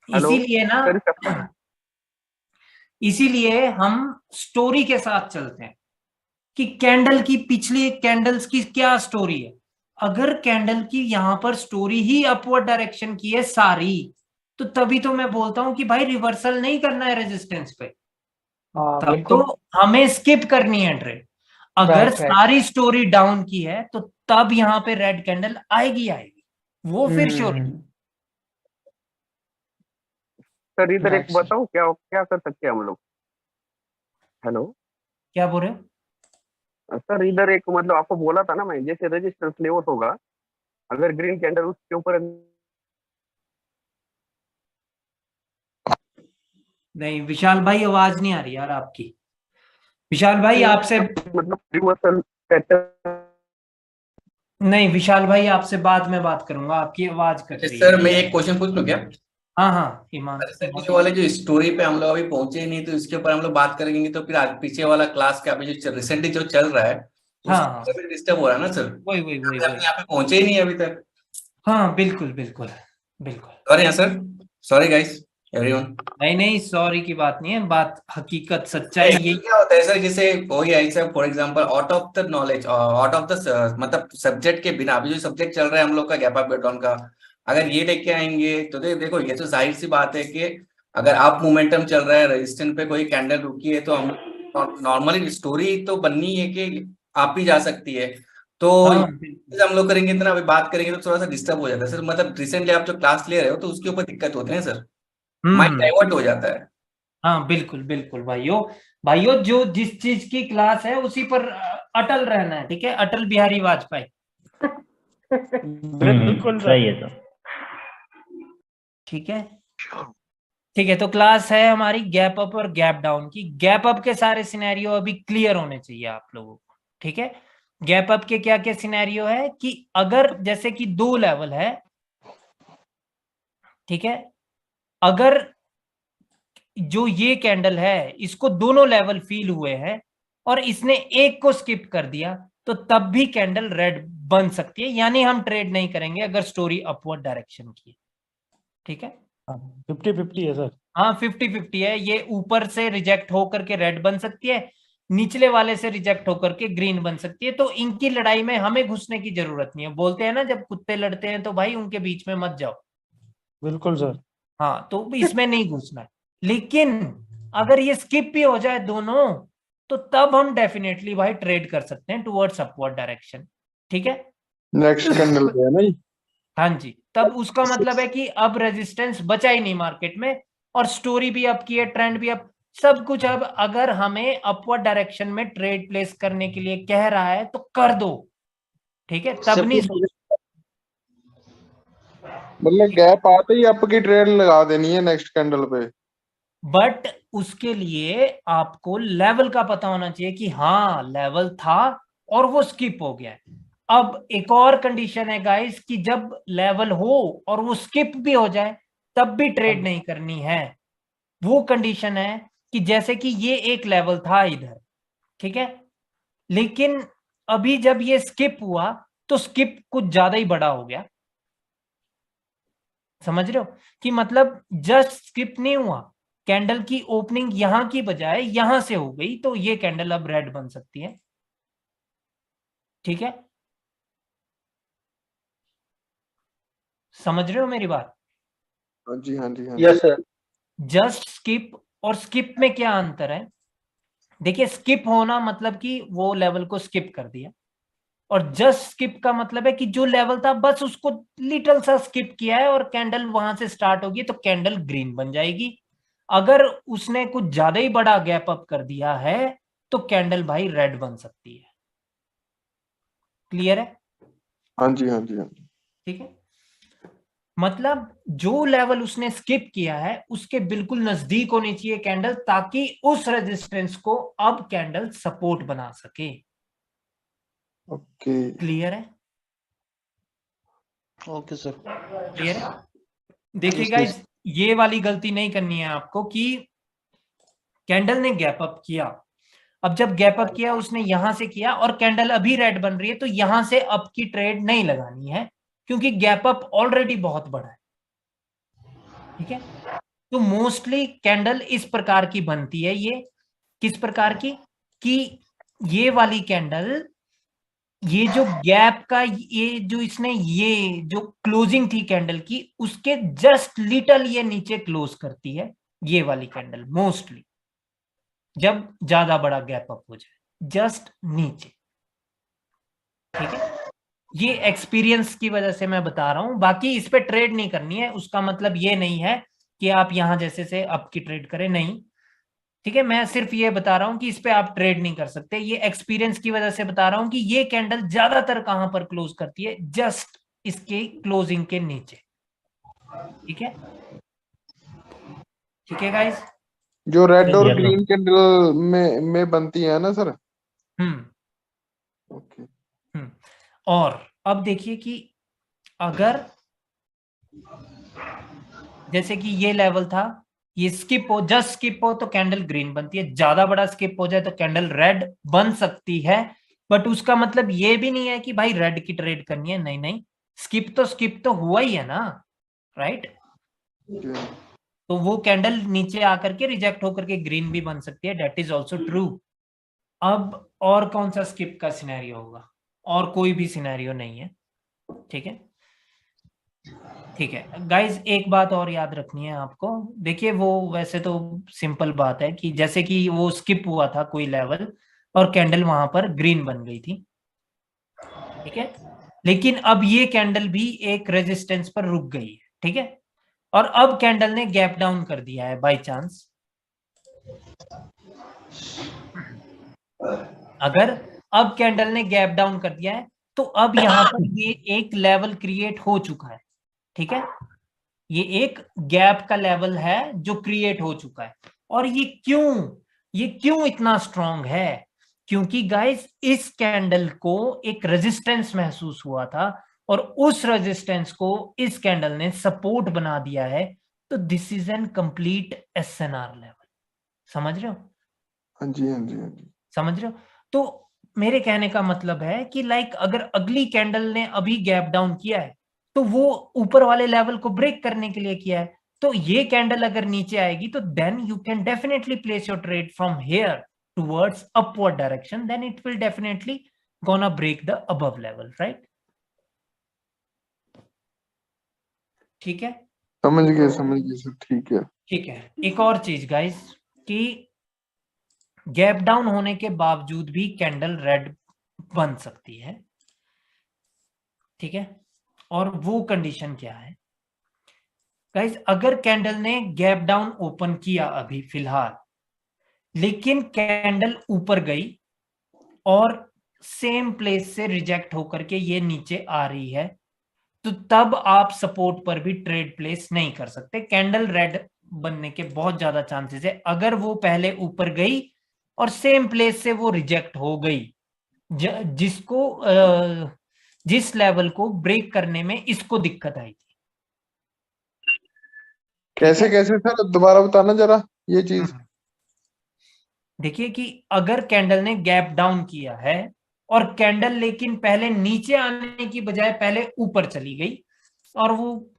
इसीलिए ना, इसीलिए हम स्टोरी के साथ चलते हैं कि कैंडल की पिछली कैंडल्स की क्या स्टोरी है। अगर कैंडल की यहां पर स्टोरी ही अपवर्ड डायरेक्शन की है सारी, तो तभी तो मैं बोलता हूं कि भाई रिवर्सल नहीं करना है रेजिस्टेंस पे, तब तो हमें स्किप करनी है ट्रेड। अगर सारी स्टोरी डाउन की है तो तब यहां पे रेड कैंडल आएगी, वो फिर श्योर। सर इधर एक बताओ क्या क्या कर सकते हैं हम लोग? हेलो, क्या बोल रहे हो? सर इधर एक मतलब आपको बोला था ना मैं, जैसे रेजिस्टेंस लेआउट होगा, अगर ग्रीन कैंडल उसके ऊपर नहीं विशाल भाई, आवाज नहीं आ रही यार आपकी। विशाल भाई आपसे, मतलब रिवर्सल पैटर्न। नहीं विशाल भाई आपसे बाद में बात करूंगा, आपकी आवाज कट रही है। सर मैं एक क्वेश्चन पूछ लूं क्या? हाँ हाँ ईमान। अरे सर, पीछे वाले जो स्टोरी पे हम लोग अभी पहुंचे ही नहीं, तो इसके ऊपर हम लोग बात करेंगे तो फिर आज पीछे वाला क्लास का अभी जो रिसेंटली जो चल रहा है हाँ उसमें डिस्टर्ब हो रहा है ना सर। वही वही वही हम वही। यहाँ पे पहुंचे ही नहीं अभी तक। हाँ बिल्कुल बिल्कुल बिल्कुल। Sorry sir, sorry guys everyone. नहीं नहीं सॉरी की बात नहीं है, बात हकीकत सच्चाई यही। क्या होता है सर, जैसे कोई ऐसा for example out of the knowledge, out of the मतलब सब्जेक्ट के बिना, अभी जो सब्जेक्ट चल रहा है हम लोग का गैप अप डाउन का, अगर ये लेके आएंगे तो देखो ये तो जाहिर सी बात है कि अगर आप मोमेंटम चल रहा है, रेजिस्टेंस पे कोई कैंडल रुकी है, तो हम नॉर्मली स्टोरी तो बननी है कि आप ही जा सकती है। तो हाँ, हम लोग करेंगे इतना, अभी बात करेंगे तो थोड़ा सा डिस्टर्ब हो जाता है सर। मतलब रिसेंटली आप जो क्लास ले रहे हो तो उसके ऊपर दिक्कत होती है सर, माइंड डाइवर्ट हो जाता है। हाँ बिल्कुल बिल्कुल भाइयों, भाइयों जो जिस चीज की क्लास है उसी पर अटल रहना है, ठीक है? अटल बिहारी वाजपेयी। बिल्कुल सही है सर। ठीक है ठीक है। तो क्लास है हमारी गैप अप और गैप डाउन की। गैप अप के सारे सिनेरियो अभी क्लियर होने चाहिए आप लोगों को, ठीक है? गैप अप के क्या क्या सिनेरियो है कि अगर जैसे कि 2 लेवल है, ठीक है, अगर जो ये कैंडल है इसको दोनों लेवल फील हुए हैं और इसने एक को स्किप कर दिया, तो तब भी कैंडल रेड बन सकती है, यानी हम ट्रेड नहीं करेंगे अगर स्टोरी अपवर्ड डायरेक्शन की है, ठीक है? 50-50 है सर। हाँ 50-50 है। ये ऊपर से रिजेक्ट होकर के रेड बन सकती है, निचले वाले से रिजेक्ट होकर के ग्रीन बन सकती है। तो इनकी लड़ाई में हमें घुसने की जरूरत नहीं है। बोलते हैं ना जब कुत्ते लड़ते हैं तो भाई उनके बीच में मत जाओ। बिल्कुल सर। हाँ तो इसमें नहीं घुसना है। लेकिन अगर ये स्किप भी हो जाए दोनों, तो तब हम डेफिनेटली भाई ट्रेड कर सकते हैं टुवर्ड्स अपवर्ड डायरेक्शन, ठीक है? नेक्स्ट कैंडल पे है ना जी? हाँ जी, तब उसका मतलब है कि अब रेजिस्टेंस बचा ही नहीं मार्केट में, और स्टोरी भी अप की है, ट्रेंड भी अप, सब कुछ अब अगर हमें अपवर्ड डायरेक्शन में ट्रेड प्लेस करने के लिए कह रहा है तो कर दो, ठीक है? तब नहीं सोच, मतलब गैप आते ही आपकी ट्रेड लगा देनी है नेक्स्ट कैंडल पे। बट उसके लिए आपको लेवल का पता होना चाहिए कि हाँ लेवल था और वो स्किप हो गया है। अब एक और कंडीशन है गाइस कि जब लेवल हो और वो स्किप भी हो जाए तब भी ट्रेड नहीं करनी है। वो कंडीशन है कि जैसे कि ये एक लेवल था इधर, ठीक है, लेकिन अभी जब ये स्किप हुआ तो स्किप कुछ ज्यादा ही बड़ा हो गया। समझ रहे हो कि मतलब जस्ट स्किप नहीं हुआ, कैंडल की ओपनिंग यहां की बजाय यहां से हो गई, तो ये कैंडल अब रेड बन सकती है, ठीक है? समझ रहे हो मेरी बात? हाँ जी हाँ जी हाँ यस सर। जस्ट स्किप और स्किप में क्या अंतर है? देखिए स्किप होना मतलब कि वो लेवल को स्किप कर दिया, और जस्ट स्किप का मतलब है कि जो लेवल था बस उसको लिटिल सा स्किप किया है और कैंडल वहां से स्टार्ट होगी तो कैंडल ग्रीन बन जाएगी। अगर उसने कुछ ज्यादा ही बड़ा गैप अप कर दिया है तो कैंडल भाई रेड बन सकती है। क्लियर है? हाँ जी हाँ जी हाँ जी। ठीक है, मतलब जो लेवल उसने स्किप किया है उसके बिल्कुल नजदीक होनी चाहिए कैंडल, ताकि उस रेजिस्टेंस को अब कैंडल सपोर्ट बना सके। ओके क्लियर है? Okay sir. क्लियर है? देखिए गाइस, ये वाली गलती नहीं करनी है आपको कि कैंडल ने गैप अप किया, अब जब गैप अप किया उसने यहां से किया और कैंडल अभी रेड बन रही है, तो यहां से अप की ट्रेड नहीं लगानी है क्योंकि गैप अप ऑलरेडी बहुत बड़ा है, ठीक है? तो मोस्टली कैंडल इस प्रकार की बनती है। ये किस प्रकार की कि ये वाली कैंडल, ये जो गैप का, ये जो इसने ये जो क्लोजिंग थी कैंडल की उसके जस्ट लिटल ये नीचे क्लोज करती है, ये वाली कैंडल मोस्टली जब ज्यादा बड़ा गैप अप हो जाए जस्ट नीचे, ठीक है? ये एक्सपीरियंस की वजह से मैं बता रहा हूं, बाकी इस पे ट्रेड नहीं करनी है। उसका मतलब ये नहीं है कि आप यहां जैसे से अप की ट्रेड करें, नहीं, ठीक है, मैं सिर्फ ये बता रहा हूं कि इस पे आप ट्रेड नहीं कर सकते, ये एक्सपीरियंस की वजह से बता रहा हूं कि ये कैंडल ज्यादातर कहां पर क्लोज करती है, जस्ट इसके क्लोजिंग के नीचे। ठीक है, ठीक है गाइस, जो रेड और Yes, sir. ग्रीन कैंडल में बनती है ना सर। ओके। और अब देखिए कि अगर जैसे कि ये लेवल था, ये स्किप हो, जस्ट स्किप हो तो कैंडल ग्रीन बनती है, ज्यादा बड़ा स्किप हो जाए तो कैंडल रेड बन सकती है, बट उसका मतलब ये भी नहीं है कि भाई रेड की ट्रेड करनी है, नहीं नहीं, स्किप तो हुआ ही है ना, राइट। तो वो कैंडल नीचे आकर के रिजेक्ट होकर के ग्रीन भी बन सकती है, दैट इज ऑल्सो ट्रू। अब और कौन सा स्किप का सिनेरियो होगा, और कोई भी सिनेरियो नहीं है। ठीक है, ठीक है गाइज, एक बात और याद रखनी है आपको। देखिए वो वैसे तो सिंपल बात है कि जैसे कि वो स्किप हुआ था कोई लेवल और कैंडल वहां पर ग्रीन बन गई थी, ठीक है, लेकिन अब ये कैंडल भी एक रेजिस्टेंस पर रुक गई है, ठीक है, और अब कैंडल ने गैप डाउन कर दिया है बाय चांस। अगर अब कैंडल ने गैप डाउन कर दिया है तो अब यहां पर ये एक लेवल क्रिएट हो चुका है, ठीक है, ये एक गैप का लेवल है जो क्रिएट हो चुका है। और ये क्यों इतना स्ट्रांग है, क्योंकि गाइस इस कैंडल को एक रेजिस्टेंस महसूस हुआ था और उस रेजिस्टेंस को इस कैंडल ने सपोर्ट बना दिया है, तो this is an complete SNR level. समझ रहे हो? हाँ जी, हाँ जी, हाँ जी। समझ रहे हो? तो मेरे कहने का मतलब है कि लाइक अगर अगली कैंडल ने अभी गैप डाउन किया है तो वो ऊपर वाले लेवल को ब्रेक करने के लिए किया है, तो ये कैंडल अगर नीचे आएगी तो then you can definitely place your trade from here towards upward direction, then it will definitely gonna break the above level, right? ठीक है, समझ गए सर, ठीक है। ठीक है। एक और चीज गाइस कि गैप डाउन होने के बावजूद भी कैंडल रेड बन सकती है, ठीक है, और वो कंडीशन क्या है गाइस, अगर कैंडल ने गैप डाउन ओपन किया अभी फिलहाल, लेकिन कैंडल ऊपर गई और सेम प्लेस से रिजेक्ट होकर के ये नीचे आ रही है, तो तब आप सपोर्ट पर भी ट्रेड प्लेस नहीं कर सकते, कैंडल रेड बनने के बहुत ज्यादा चांसेस है। अगर वो पहले ऊपर गई और सेम प्लेस से वो रिजेक्ट हो गई, जिस लेवल को ब्रेक करने में इसको दिक्कत आई थी। कैसे सर, दोबारा बताना जरा ये चीज। देखिए कि अगर कैंडल ने गैप डाउन किया है और कैंडल लेकिन पहले नीचे आने की बजाय पहले ऊपर चली गई और वो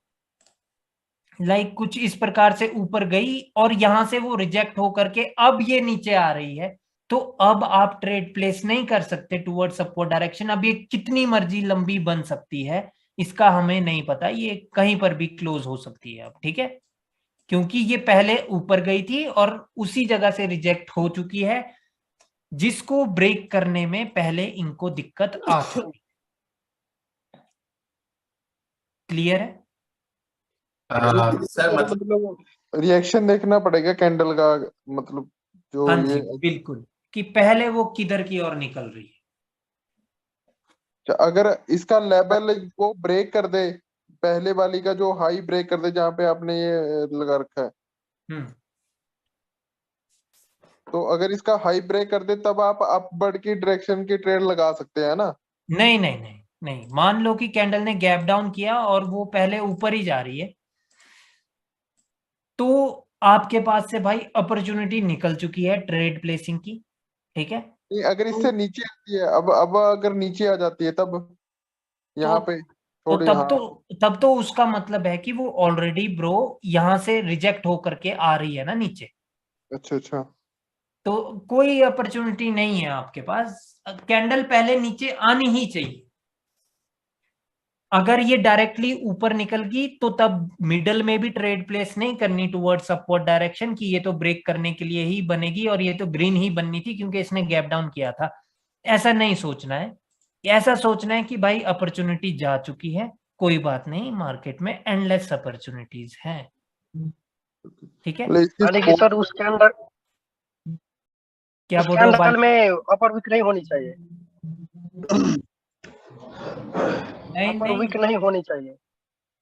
लाइक कुछ इस प्रकार से ऊपर गई और यहां से वो रिजेक्ट होकर के अब ये नीचे आ रही है, तो अब आप ट्रेड प्लेस नहीं कर सकते टुवर्ड्स अपवर्ड डायरेक्शन। अब ये कितनी मर्जी लंबी बन सकती है इसका हमें नहीं पता, ये कहीं पर भी क्लोज हो सकती है अब, ठीक है, क्योंकि ये पहले ऊपर गई थी और उसी जगह से रिजेक्ट हो चुकी है, जिसको ब्रेक करने में पहले इनको दिक्कत आ चुकी। क्लियर है? सर मतलब रिएक्शन देखना पड़ेगा कैंडल का, मतलब जो हाँ ये जी बिल्कुल, कि पहले वो किधर की ओर निकल रही है। अगर इसका लेवल वो ब्रेक कर दे, पहले वाली का जो हाई ब्रेक कर दे जहां पे आपने ये लगा रखा है, तो अगर इसका हाई ब्रेक कर दे तब आप अपवर्ड की डायरेक्शन की ट्रेड लगा सकते हैं ना? नहीं नहीं नहीं नहीं, मान लो कि कैंडल ने गैप डाउन किया और वो पहले ऊपर ही जा रही है, तो आपके पास से भाई अपॉर्चुनिटी निकल चुकी है ट्रेड प्लेसिंग की, ठीक है। नहीं, अगर इससे नीचे आती है, अब अगर नीचे आ जाती है तब यहाँ पे तो थोड़ी, तब तो उसका मतलब है कि वो ऑलरेडी ब्रो यहां से रिजेक्ट होकर के आ रही है ना नीचे, अच्छा, तो कोई अपॉर्चुनिटी नहीं है आपके पास, कैंडल पहले नीचे आनी ही चाहिए। अगर ये डायरेक्टली ऊपर निकल गई तो तब मिडल में भी ट्रेड प्लेस नहीं करनी टुवर्ड्स अपवर्ड डायरेक्शन की ये तो ब्रेक करने के लिए ही बनेगी और ये तो ग्रीन ही बननी थी क्योंकि इसने गैप डाउन किया था। ऐसा नहीं सोचना है, ऐसा सोचना है कि भाई अपॉर्चुनिटी जा चुकी है, कोई बात नहीं, मार्केट में एंडलेस अपॉर्चुनिटीज हैं, ठीक है। यानी कि सर उसके अंदर क्या उस बोल रहे हो कैंडल भाई? में अपर वीक नहीं होनी चाहिए, नहीं अपर नहीं, वीक नहीं होनी चाहिए,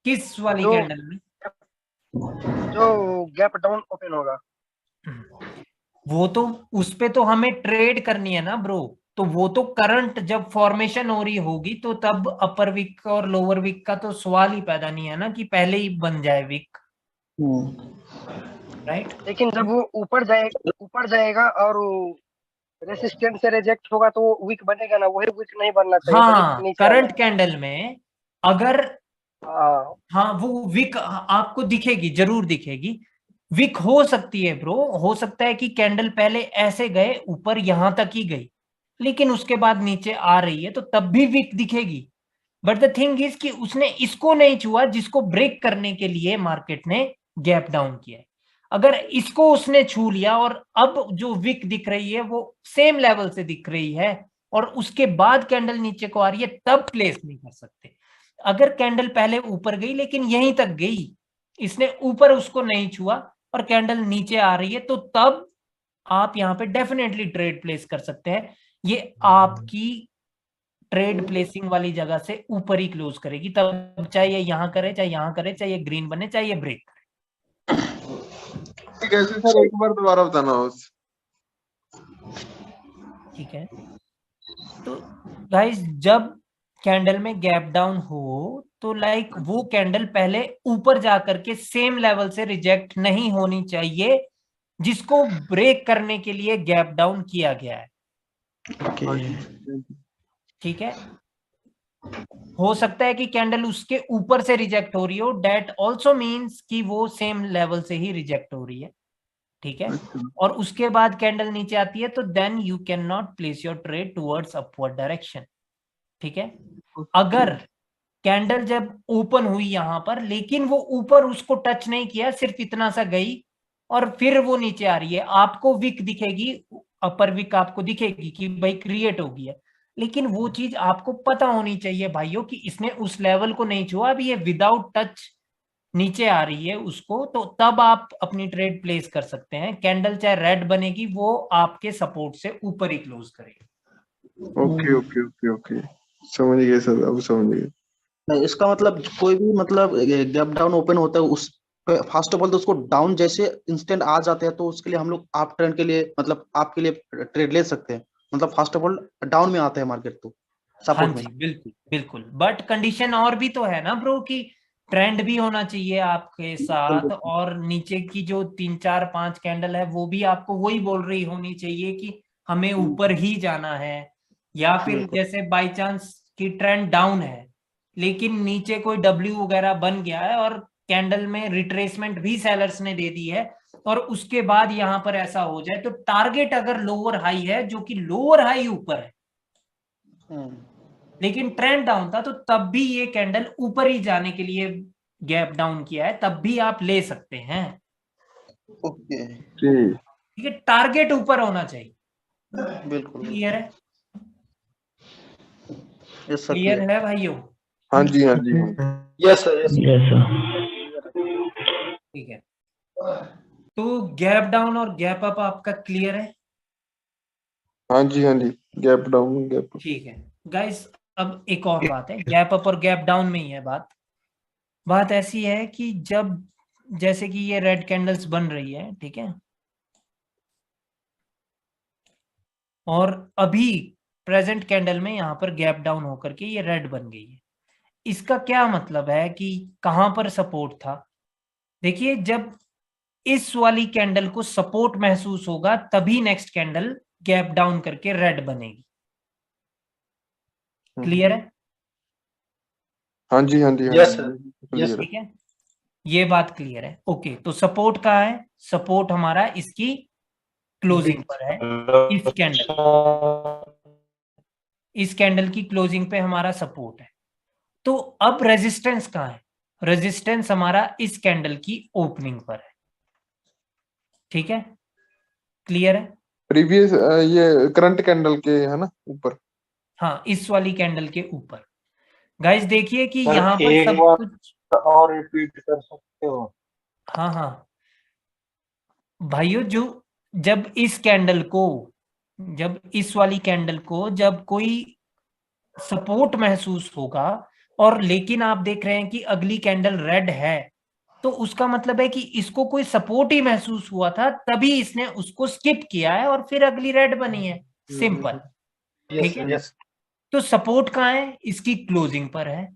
किस वाली जो कैंडल में? जो गैप डाउन ओपन होगा। वो तो उस पे तो हमें ट्रेड करनी है ना ब्रो, तो वो तो करंट जब फॉर्मेशन हो रही होगी तो तब अपर विक और लोअर विक का तो सवाल ही पैदा नहीं है ना कि पहले ही बन जाए विक, राइट? लेकिन जब वो ऊपर जाएगा और रेसिस्टेंस से रिजेक्ट होगा तो वो वीक बनेगा ना, वही वीक नहीं बनना चाहिए, वही हाँ, नीचे आना करंट है। कैंडल में अगर हाँ, हाँ वो विक आपको दिखेगी, जरूर दिखेगी। विक हो सकती है ब्रो, हो सकता है कि कैंडल पहले ऐसे गए ऊपर यहां तक ही गई, लेकिन उसके बाद नीचे आ रही है तो तब भी विक दिखेगी। बट द थिंग इज कि उसने इसको नहीं छुआ जिसको ब्रेक करने के लिए मार्केट ने गैप डाउन किया है। अगर इसको उसने छू लिया और अब जो विक दिख रही है वो सेम लेवल से दिख रही है और उसके बाद कैंडल नीचे को आ रही है, तब प्लेस नहीं कर सकते। अगर कैंडल पहले ऊपर गई लेकिन यहीं तक गई, इसने ऊपर उसको नहीं छुआ और कैंडल नीचे आ रही है, तो तब आप यहां पे डेफिनेटली ट्रेड प्लेस कर सकते हैं। ये आपकी ट्रेड प्लेसिंग वाली जगह से ऊपर ही क्लोज करेगी, तब चाहे ये यहां करे, चाहे यहां करे, चाहे ये ग्रीन बने, चाहे ये ब्रेक करे। कैसे सर, एक बार दोबारा बताना उस। ठीक है, तो गाइस जब कैंडल में गैप डाउन हो तो लाइक वो कैंडल पहले ऊपर जाकर के सेम लेवल से रिजेक्ट नहीं होनी चाहिए जिसको ब्रेक करने के लिए गैप डाउन किया गया है। ठीक है, हो सकता है कि कैंडल उसके ऊपर से रिजेक्ट हो रही हो, डेट ऑल्सो मीन्स कि वो सेम लेवल से ही रिजेक्ट हो रही है। ठीक है, और उसके बाद कैंडल नीचे आती है तो then you can not place your trade towards upward direction. ठीक है, अगर कैंडल जब ओपन हुई यहां पर लेकिन वो ऊपर उसको टच नहीं किया, सिर्फ इतना सा गई और फिर वो नीचे आ रही है, आपको विक दिखेगी, अपर विक आपको दिखेगी कि भाई क्रिएट हो गई है, लेकिन वो चीज आपको पता होनी चाहिए भाइयों कि इसने उस लेवल को नहीं छुआ, अभी ये विदाउट टच नीचे आ रही है उसको, तो तब आप अपनी ट्रेड प्लेस कर सकते हैं। कैंडल चाहे रेड बनेगी, वो आपके सपोर्ट से ऊपर ही क्लोज करेगी। ओके ओके ओके ओके, समझ गए सर, अब समझ गए। नहीं, इसका मतलब कोई भी मतलब गैप डाउन ओपन होता है उस फर्स्ट ऑफ ऑल तो उसको डाउन जैसे इंस्टेंट आ जाते हैं तो उसके लिए हम लोग आप ट्रेंड के लिए मतलब आपके लिए ट्रेड ले सकते हैं। मतलब फर्स्ट ऑफ ऑल डाउन में आता है मार्केट तो हाँ सपोर्ट में। जी, बिल्कुल बिल्कुल, बट कंडीशन और भी तो है ना ब्रो कि ट्रेंड भी होना चाहिए आपके साथ, और नीचे की जो 3 4 5 कैंडल है वो भी आपको वही बोल रही होनी चाहिए कि हमें ऊपर ही जाना है। या फिर जैसे बाय चांस की ट्रेंड डाउन है लेकिन नीचे कोई डब्ल्यू वगैरह बन गया है और कैंडल में रिट्रेसमेंट भी सेलर्स ने दे दी है और उसके बाद यहां पर ऐसा हो जाए, तो टारगेट अगर लोअर हाई है, जो कि लोअर हाई ऊपर है लेकिन ट्रेंड डाउन था, तो तब भी ये कैंडल ऊपर ही जाने के लिए गैप डाउन किया है, तब भी आप ले सकते हैं। ओके, ठीक है, टारगेट ऊपर होना चाहिए। बिल्कुल क्लियर है? यस सर, क्लियर है भाइयों? हाँ जी हाँ जी। यस सर, यस ठीक है, तो गैप डाउन और गैप अप आपका क्लियर है? हाँ जी हाँ जी, गैप डाउन गैप। ठीक है गाइस, अब एक और बात है, गैप अप और गैप डाउन में ही है बात ऐसी है कि जब जैसे कि ये रेड कैंडल्स बन रही है, ठीक है, और अभी प्रेजेंट कैंडल में यहां पर गैप डाउन होकर के ये रेड बन गई है, इसका क्या मतलब है कि कहां पर सपोर्ट था? देखिए, जब इस वाली कैंडल को सपोर्ट महसूस होगा तभी नेक्स्ट कैंडल गैप डाउन करके रेड बनेगी। क्लियर है? हाँ जी हाँ जी हाँ यस जी, सर, क्लियर है। ठीक है, ये बात क्लियर है। ओके, तो सपोर्ट कहाँ है? सपोर्ट हमारा इसकी क्लोजिंग पर है, इस कैंडल की क्लोजिंग पे हमारा सपोर्ट है। तो अब रेजिस्टेंस कहाँ है? रेजिस्टेंस हमारा इस कैंडल की ओपनिंग पर है। ठीक है, क्लियर है? प्रीवियस ये करंट कैंडल के है ना ऊपर। हाँ, इस वाली कैंडल के ऊपर। गाइस देखिए कि यहाँ पर सब कुछ और रिपीट कर सकते हो? हाँ हाँ भाइयों, जो जब इस कैंडल को जब इस वाली कैंडल को जब कोई सपोर्ट महसूस होगा और लेकिन आप देख रहे हैं कि अगली कैंडल रेड है, तो उसका मतलब है कि इसको कोई सपोर्ट ही महसूस हुआ था, तभी इसने उसको स्किप किया है और फिर अगली रेड बनी है। सिंपल, ठीक है। तो सपोर्ट कहाँ है? इसकी क्लोजिंग पर है।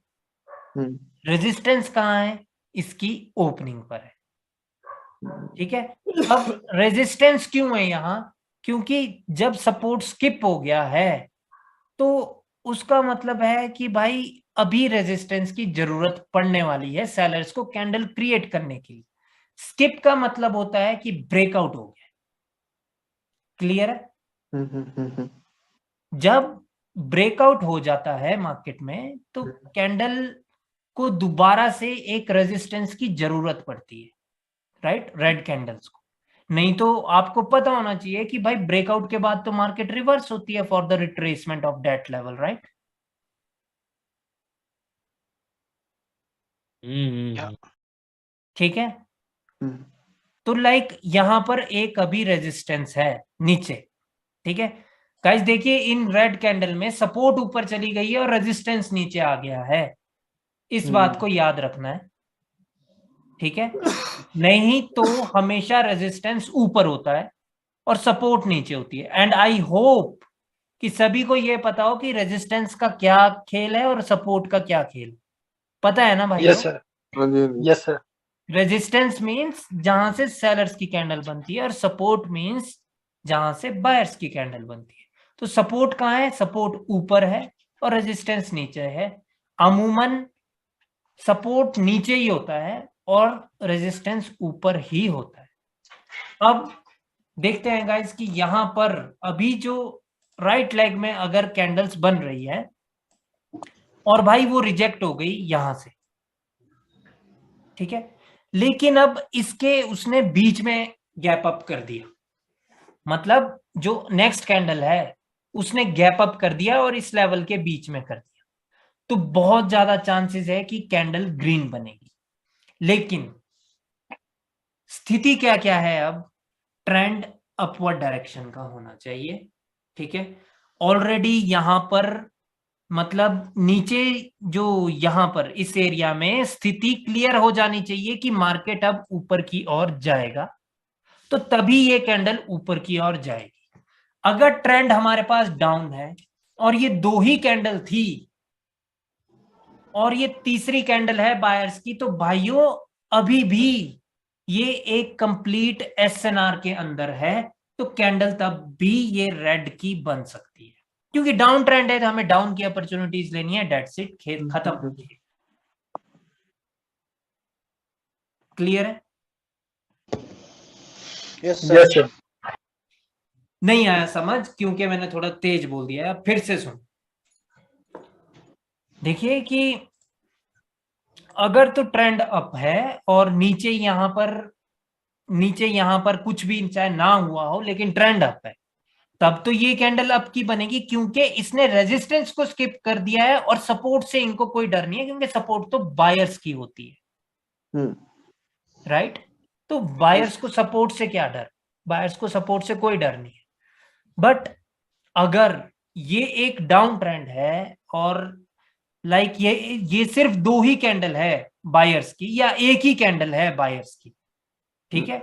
रेजिस्टेंस कहाँ है? इसकी ओपनिंग पर है, ठीक है। अब रेजिस्टेंस क्यों है यहाँ? क्योंकि जब सपोर्ट स्किप हो गया है तो उसका मतलब है कि भाई अभी रेजिस्टेंस की जरूरत पड़ने वाली है सेलर्स को कैंडल क्रिएट करने के लिए। स्किप का मतलब होता है कि ब्रेकआउट हो गया। क्लियर है? जब ब्रेकआउट हो जाता है मार्केट में तो कैंडल को दोबारा से एक रेजिस्टेंस की जरूरत पड़ती है, राइट, रेड कैंडल्स को। नहीं तो आपको पता होना चाहिए कि भाई ब्रेकआउट के बाद तो मार्केट रिवर्स होती है for the retracement of that level, right. ठीक है। तो लाइक यहां पर एक अभी रेजिस्टेंस है नीचे, ठीक है। गाइस देखिए इन रेड कैंडल में सपोर्ट ऊपर चली गई है और रेजिस्टेंस नीचे आ गया है। इस बात को याद रखना है, ठीक है। नहीं तो हमेशा रेजिस्टेंस ऊपर होता है और सपोर्ट नीचे होती है। एंड आई होप कि सभी को यह पता हो कि रेजिस्टेंस का क्या खेल है और सपोर्ट का क्या खेल, पता है ना भाई? Yes sir, yes sir. Resistance means जहां से सेलर्स की कैंडल बनती है और सपोर्ट मींस जहां से बायर्स की कैंडल बनती है। तो सपोर्ट कहाँ है? सपोर्ट ऊपर है और रेजिस्टेंस नीचे है। अमूमन सपोर्ट नीचे ही होता है और रेजिस्टेंस ऊपर ही होता है। अब देखते हैं गाइस कि यहां पर अभी जो राइट लेग में अगर कैंडल्स बन रही है और भाई वो रिजेक्ट हो गई यहां से, ठीक है, लेकिन अब इसके उसने बीच में गैप अप कर दिया, मतलब जो नेक्स्ट कैंडल है उसने गैप अप कर दिया और इस लेवल के बीच में कर दिया, तो बहुत ज्यादा चांसेस है कि कैंडल ग्रीन बनेगी। लेकिन स्थिति क्या क्या है? अब ट्रेंड अपवर्ड डायरेक्शन का होना चाहिए, ठीक है। ऑलरेडी यहां पर मतलब नीचे जो यहां पर इस एरिया में स्थिति क्लियर हो जानी चाहिए कि मार्केट अब ऊपर की ओर जाएगा, तो तभी ये कैंडल ऊपर की ओर जाएगी। अगर ट्रेंड हमारे पास डाउन है और ये दो ही कैंडल थी और ये तीसरी कैंडल है बायर्स की, तो भाइयों अभी भी ये एक कंप्लीट एसएनआर के अंदर है, तो कैंडल तब भी ये रेड की बन सकती है, क्योंकि डाउन ट्रेंड है तो हमें डाउन की अपॉर्चुनिटीज लेनी है। डेट्स इट, खेल खत्म। क्लियर है? Yes sir. नहीं आया समझ? क्योंकि मैंने थोड़ा तेज बोल दिया है। फिर से सुन, देखिए कि अगर तो ट्रेंड अप है और नीचे यहां पर कुछ भी चाहे ना हुआ हो लेकिन ट्रेंड अप है, तब तो ये कैंडल अप की बनेगी, क्योंकि इसने रेजिस्टेंस को स्किप कर दिया है और सपोर्ट से इनको कोई डर नहीं है, क्योंकि सपोर्ट तो बायर्स की होती है, राइट। तो बायर्स को सपोर्ट से क्या डर? बायर्स को सपोर्ट से कोई डर नहीं है। बट अगर ये एक डाउन ट्रेंड है और लाइक ये सिर्फ दो ही कैंडल है बायर्स की या एक ही कैंडल है बायर्स की, ठीक है,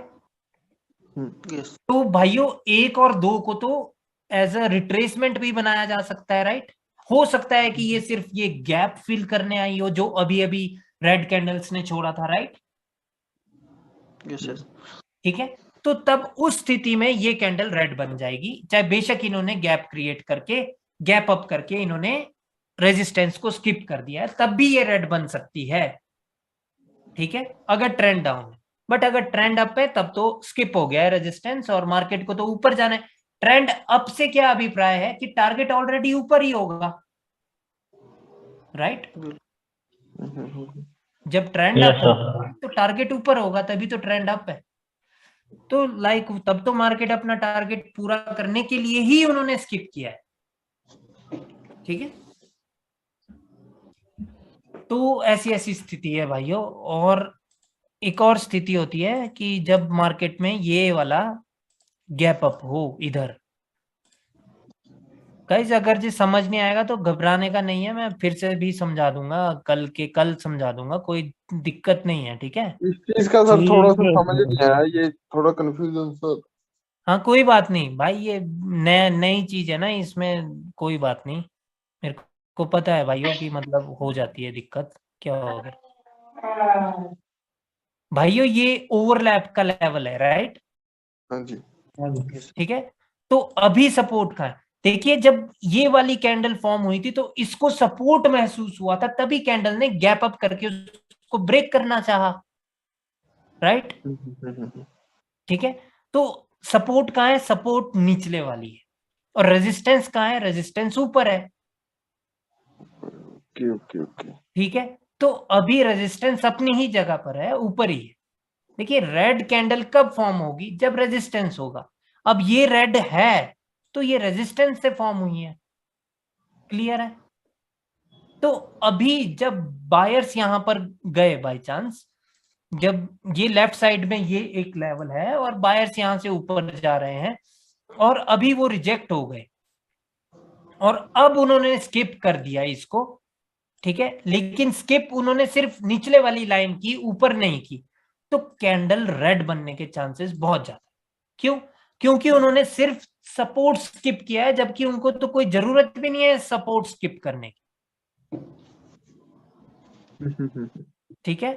तो भाइयों एक और दो को तो एज अ रिट्रेसमेंट भी बनाया जा सकता है, राइट। हो सकता है कि ये सिर्फ ये गैप फिल करने आई हो जो अभी अभी रेड कैंडल्स ने छोड़ा था, राइट। ठीक है, तो तब उस स्थिति में ये कैंडल रेड बन जाएगी, चाहे बेशक इन्होंने गैप क्रिएट करके गैप अप करके इन्होंने रेजिस्टेंस को स्किप कर दिया है, तब भी ये रेड बन सकती है, ठीक है, अगर ट्रेंड डाउन है। बट अगर ट्रेंड अप है तब तो स्किप हो गया है रेजिस्टेंस और मार्केट को तो ऊपर जाना है। ट्रेंड अप से क्या अभिप्राय है कि टारगेट ऑलरेडी ऊपर ही होगा, राइट। जब ट्रेंड अप होगा तो टारगेट ऊपर होगा, तभी तो ट्रेंड अप है। तो लाइक तब तो मार्केट अपना टारगेट पूरा करने के लिए ही उन्होंने स्किप किया है, ठीक है। तो ऐसी ऐसी स्थिति है भाइयों। और एक और स्थिति होती है कि जब मार्केट में ये वाला गैप अप हो इधर, गाइस अगर जी समझ नहीं आएगा तो घबराने का नहीं है, मैं फिर से भी समझा दूंगा, कल समझा दूंगा, कोई दिक्कत नहीं है, ठीक है। इस चीज का सर थोड़ा सा ठीक है समझ सर। नहीं आया, ये थोड़ा कंफ्यूजन सर। हाँ कोई बात नहीं भाई, ये नया नई चीज है ना, इसमें कोई बात नहीं, मेरे को पता है भाइयों की मतलब हो जाती है दिक्कत, क्या हो गया भाइयों, ये ओवरलैप का लेवल है, राइट। हाँ जी। ठीक है, तो अभी सपोर्ट का है, देखिए जब ये वाली कैंडल फॉर्म हुई थी तो इसको सपोर्ट महसूस हुआ था, तभी कैंडल ने गैप अप करके उसको ब्रेक करना चाहा, राइट। ठीक है, तो सपोर्ट कहाँ है, सपोर्ट निचले वाली है, और रेजिस्टेंस कहाँ है, रेजिस्टेंस ऊपर है। Okay okay okay. ठीक है, तो अभी रेजिस्टेंस अपनी ही जगह पर है, ऊपर ही है। देखिए रेड कैंडल कब फॉर्म होगी, जब रेजिस्टेंस होगा। अब ये रेड है तो ये रेजिस्टेंस से फॉर्म हुई है, क्लियर है। तो अभी जब बायर्स यहां पर गए बाय चांस, जब ये लेफ्ट साइड में ये एक लेवल है और बायर्स यहां से ऊपर जा रहे हैं और अभी वो रिजेक्ट हो गए और अब उन्होंने स्किप कर दिया इसको, ठीक है, लेकिन स्किप उन्होंने सिर्फ निचले वाली लाइन की, ऊपर नहीं की, तो कैंडल रेड बनने के चांसेस बहुत ज्यादा। क्यों? क्योंकि उन्होंने सिर्फ सपोर्ट स्किप किया है, जबकि उनको तो कोई जरूरत भी नहीं है सपोर्ट स्किप करने की। ठीक है,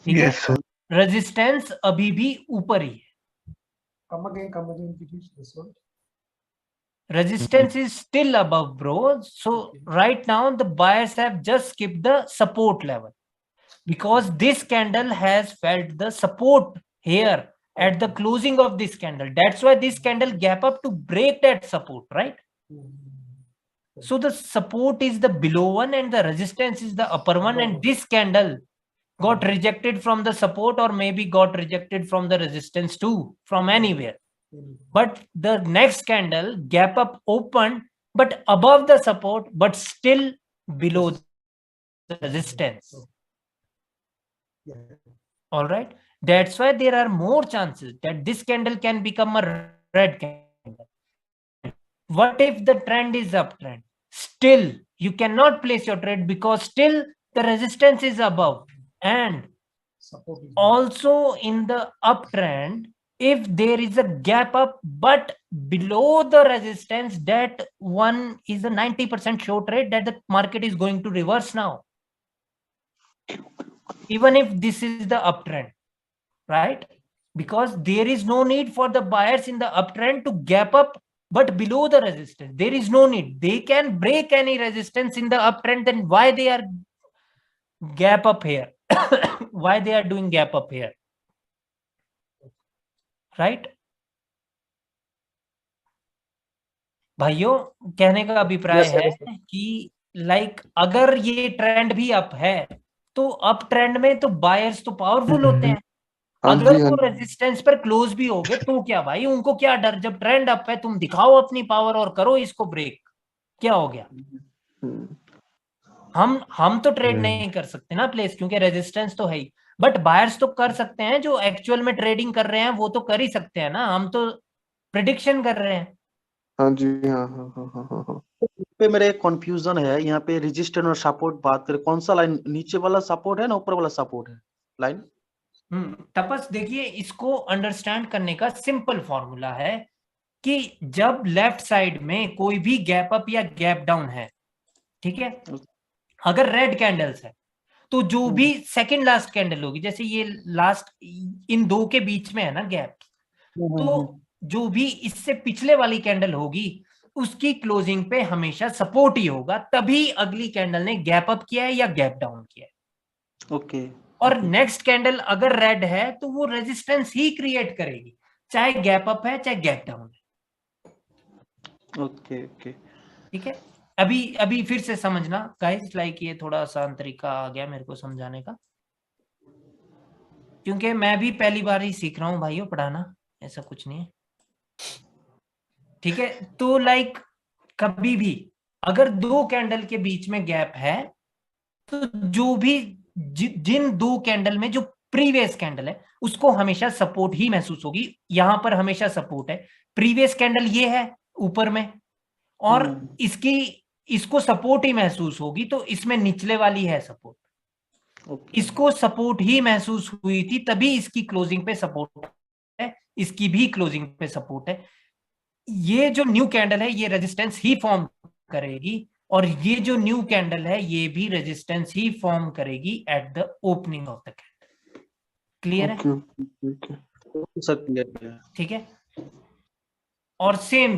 ठीक है, रेजिस्टेंस अभी भी ऊपर ही है। Come again, please. This one. Resistance is still above, bro. So right now the buyers have just skipped the support level because this candle has felt the support here at the closing of this candle. That's why this candle gap up to break that support, right? So the support is the below one and the resistance is the upper one, and this candle got rejected from the support or maybe got rejected from the resistance too, from anywhere. But the next candle gap up opened but above the support but still below the resistance. All right, that's why there are more chances that this candle can become a red candle. What if the trend is uptrend? Still you cannot place your trade because still the resistance is above, and also in the uptrend, if there is a gap up but below the resistance, that one is a 90% sure trade that the market is going to reverse now, even if this is the uptrend, right? Because there is no need for the buyers in the uptrend to gap up but below the resistance. There is no need. They can break any resistance in the uptrend, then why they are gap up here? Why they are doing gap up here, right? भाइयों कहने का अभिप्राय है कि like अगर ये trend भी up है तो अप ट्रेंड में तो बायर्स तो पावरफुल होते हैं, अगर वो रेजिस्टेंस पर क्लोज भी हो गए तो क्या भाई, उनको क्या डर, जब ट्रेंड अप है तुम दिखाओ अपनी पावर और करो इसको ब्रेक, क्या हो गया। हम तो ट्रेड नहीं कर सकते ना प्लेस, क्योंकि रेजिस्टेंस तो है ही, बट बायर्स तो कर सकते हैं, जो एक्चुअल में ट्रेडिंग कर रहे हैं वो तो कर ही सकते हैं ना, हम तो प्रिडिक्शन कर रहे हैं। हाँ जी, हाँ। पे मेरे एक कंफ्यूजन है, यहाँ पे रेजिस्टेंस और सपोर्ट बात करें, कौन सा लाइन, नीचे वाला सपोर्ट है ना ऊपर वाला सपोर्ट है लाइन? तपस देखिए, इसको अंडरस्टैंड करने का सिंपल फॉर्मूला है कि जब लेफ्ट साइड में कोई भी गैप अप या गैप डाउन है, ठीक है, अगर रेड कैंडल्स है तो जो भी सेकंड लास्ट कैंडल होगी, जैसे ये लास्ट इन दो के बीच में है ना गैप, तो जो भी इससे पिछले वाली कैंडल होगी उसकी क्लोजिंग पे हमेशा सपोर्ट ही होगा, तभी अगली कैंडल ने गैप अप किया है या गैप डाउन किया है। ओके। और नेक्स्ट कैंडल अगर रेड है तो वो रेजिस्टेंस ही क्रिएट करेगी, चाहे गैप अप है चाहे गैप डाउन है। ओके ओके, ठीक है, अभी फिर से समझना गाइस, लाइक ये थोड़ा आसान तरीका आ गया मेरे को समझाने का, क्योंकि मैं भी पहली बार ही सीख रहा हूँ भाइयों पढ़ाना, ऐसा कुछ नहीं है। ठीक है, तो लाइक कभी भी अगर दो कैंडल के बीच में गैप है तो जो भी जिन दो कैंडल में जो प्रीवियस कैंडल है उसको हमेशा सपोर्ट ही महसूस होगी, यहां पर हमेशा सपोर्ट है, प्रीवियस कैंडल ये है ऊपर में, और इसको सपोर्ट ही महसूस होगी, तो इसमें निचले वाली है सपोर्ट, इसको सपोर्ट ही महसूस हुई थी, तभी इसकी क्लोजिंग पे सपोर्ट है, इसकी भी क्लोजिंग पे सपोर्ट है। ये जो न्यू कैंडल है ये रेजिस्टेंस ही फॉर्म करेगी, और ये जो न्यू कैंडल है ये भी रेजिस्टेंस ही फॉर्म करेगी at the opening of the candle. Clear है? ठीक है। और सेम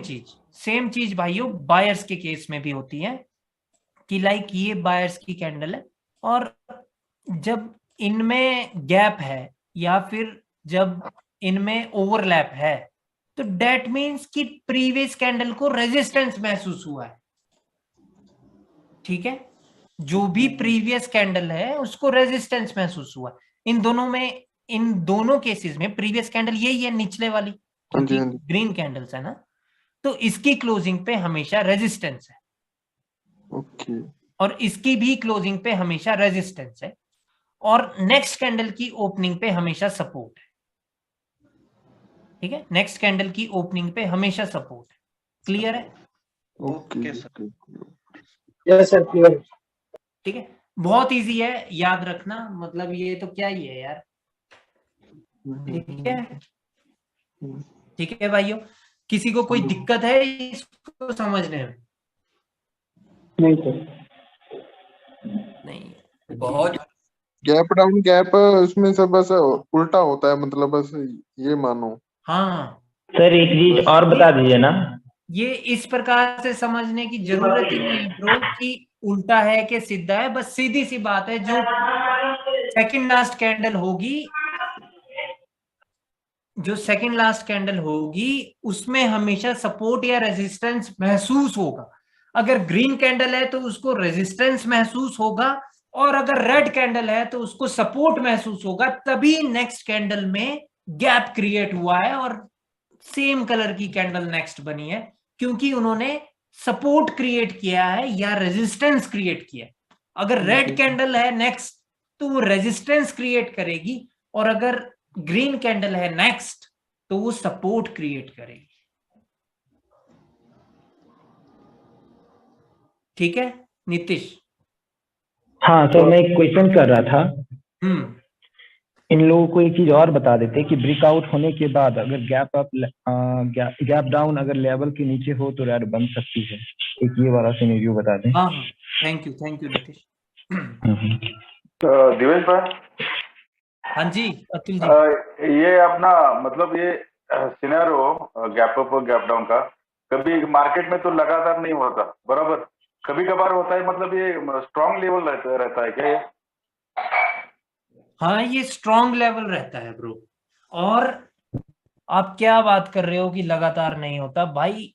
चीज भाइयों बायर्स के केस में भी होती है कि लाइक ये बायर्स की कैंडल है, और जब इनमें गैप है या फिर जब इनमें ओवरलैप है, तो डेट मीन्स कि प्रीवियस कैंडल को रेजिस्टेंस महसूस हुआ है। ठीक है, जो भी प्रीवियस कैंडल है उसको रेजिस्टेंस महसूस हुआ। इन दोनों केसेस में प्रीवियस कैंडल यही है, निचले वाली, क्योंकि ग्रीन कैंडल्स है ना, तो इसकी क्लोजिंग पे हमेशा रेजिस्टेंस है। ओके। और इसकी भी क्लोजिंग पे हमेशा रेजिस्टेंस है, और नेक्स्ट कैंडल की ओपनिंग पे हमेशा सपोर्ट है। ठीक है, नेक्स्ट कैंडल की ओपनिंग पे हमेशा सपोर्ट है। क्लियर है? Okay sir. Yes sir, clear. ठीक है, बहुत इजी है, याद रखना, मतलब ये तो क्या ही है यार। ठीक है, ठीक है भाइयों, किसी को कोई दिक्कत है इसको समझने में? नहीं सर, नहीं। बहुत गैप डाउन गैप उसमें सब बस उल्टा होता है, मतलब बस ये मानो। हाँ सर एक चीज और बता दीजिए ना। ये इस प्रकार से समझने की जरूरत ही नहीं है ब्रो कि उल्टा है कि सीधा है, बस सीधी सी बात है, जो सेकंड लास्ट कैंडल होगी उसमें हमेशा सपोर्ट या रेजिस्टेंस महसूस होगा। अगर ग्रीन कैंडल है तो उसको रेजिस्टेंस महसूस होगा, और अगर रेड कैंडल है तो उसको सपोर्ट महसूस होगा। तभी नेक्स्ट कैंडल में गैप क्रिएट हुआ है और सेम कलर की कैंडल नेक्स्ट बनी है, क्योंकि उन्होंने सपोर्ट क्रिएट किया है या रेजिस्टेंस क्रिएट किया है। अगर रेड कैंडल है नेक्स्ट तो वो रेजिस्टेंस क्रिएट करेगी, और अगर ग्रीन कैंडल है नेक्स्ट तो वो सपोर्ट क्रिएट करेगी। ठीक है नीतीश? हाँ सर, मैं एक क्वेश्चन कर रहा था। इन लोगों को एक चीज और बता देते कि ब्रेकआउट होने के बाद अगर गैप डाउन अगर लेवल के नीचे हो तो रेड बन सकती है। एक ये वाला सिनेरियो बता दें। हाँ, थैंक यू नीतीश। दिवेश भाई। हाँ जी अतुल जी। ये अपना मतलब ये सिनेरियो गैप अप और गैप डाउन का कभी मार्केट में तो लगातार नहीं होता, बराबर, कभी कभार होता है, मतलब ये स्ट्रॉन्ग लेवल रहता है क्या ये? हाँ ये स्ट्रॉन्ग लेवल रहता है ब्रो। और आप क्या बात कर रहे हो कि लगातार नहीं होता भाई,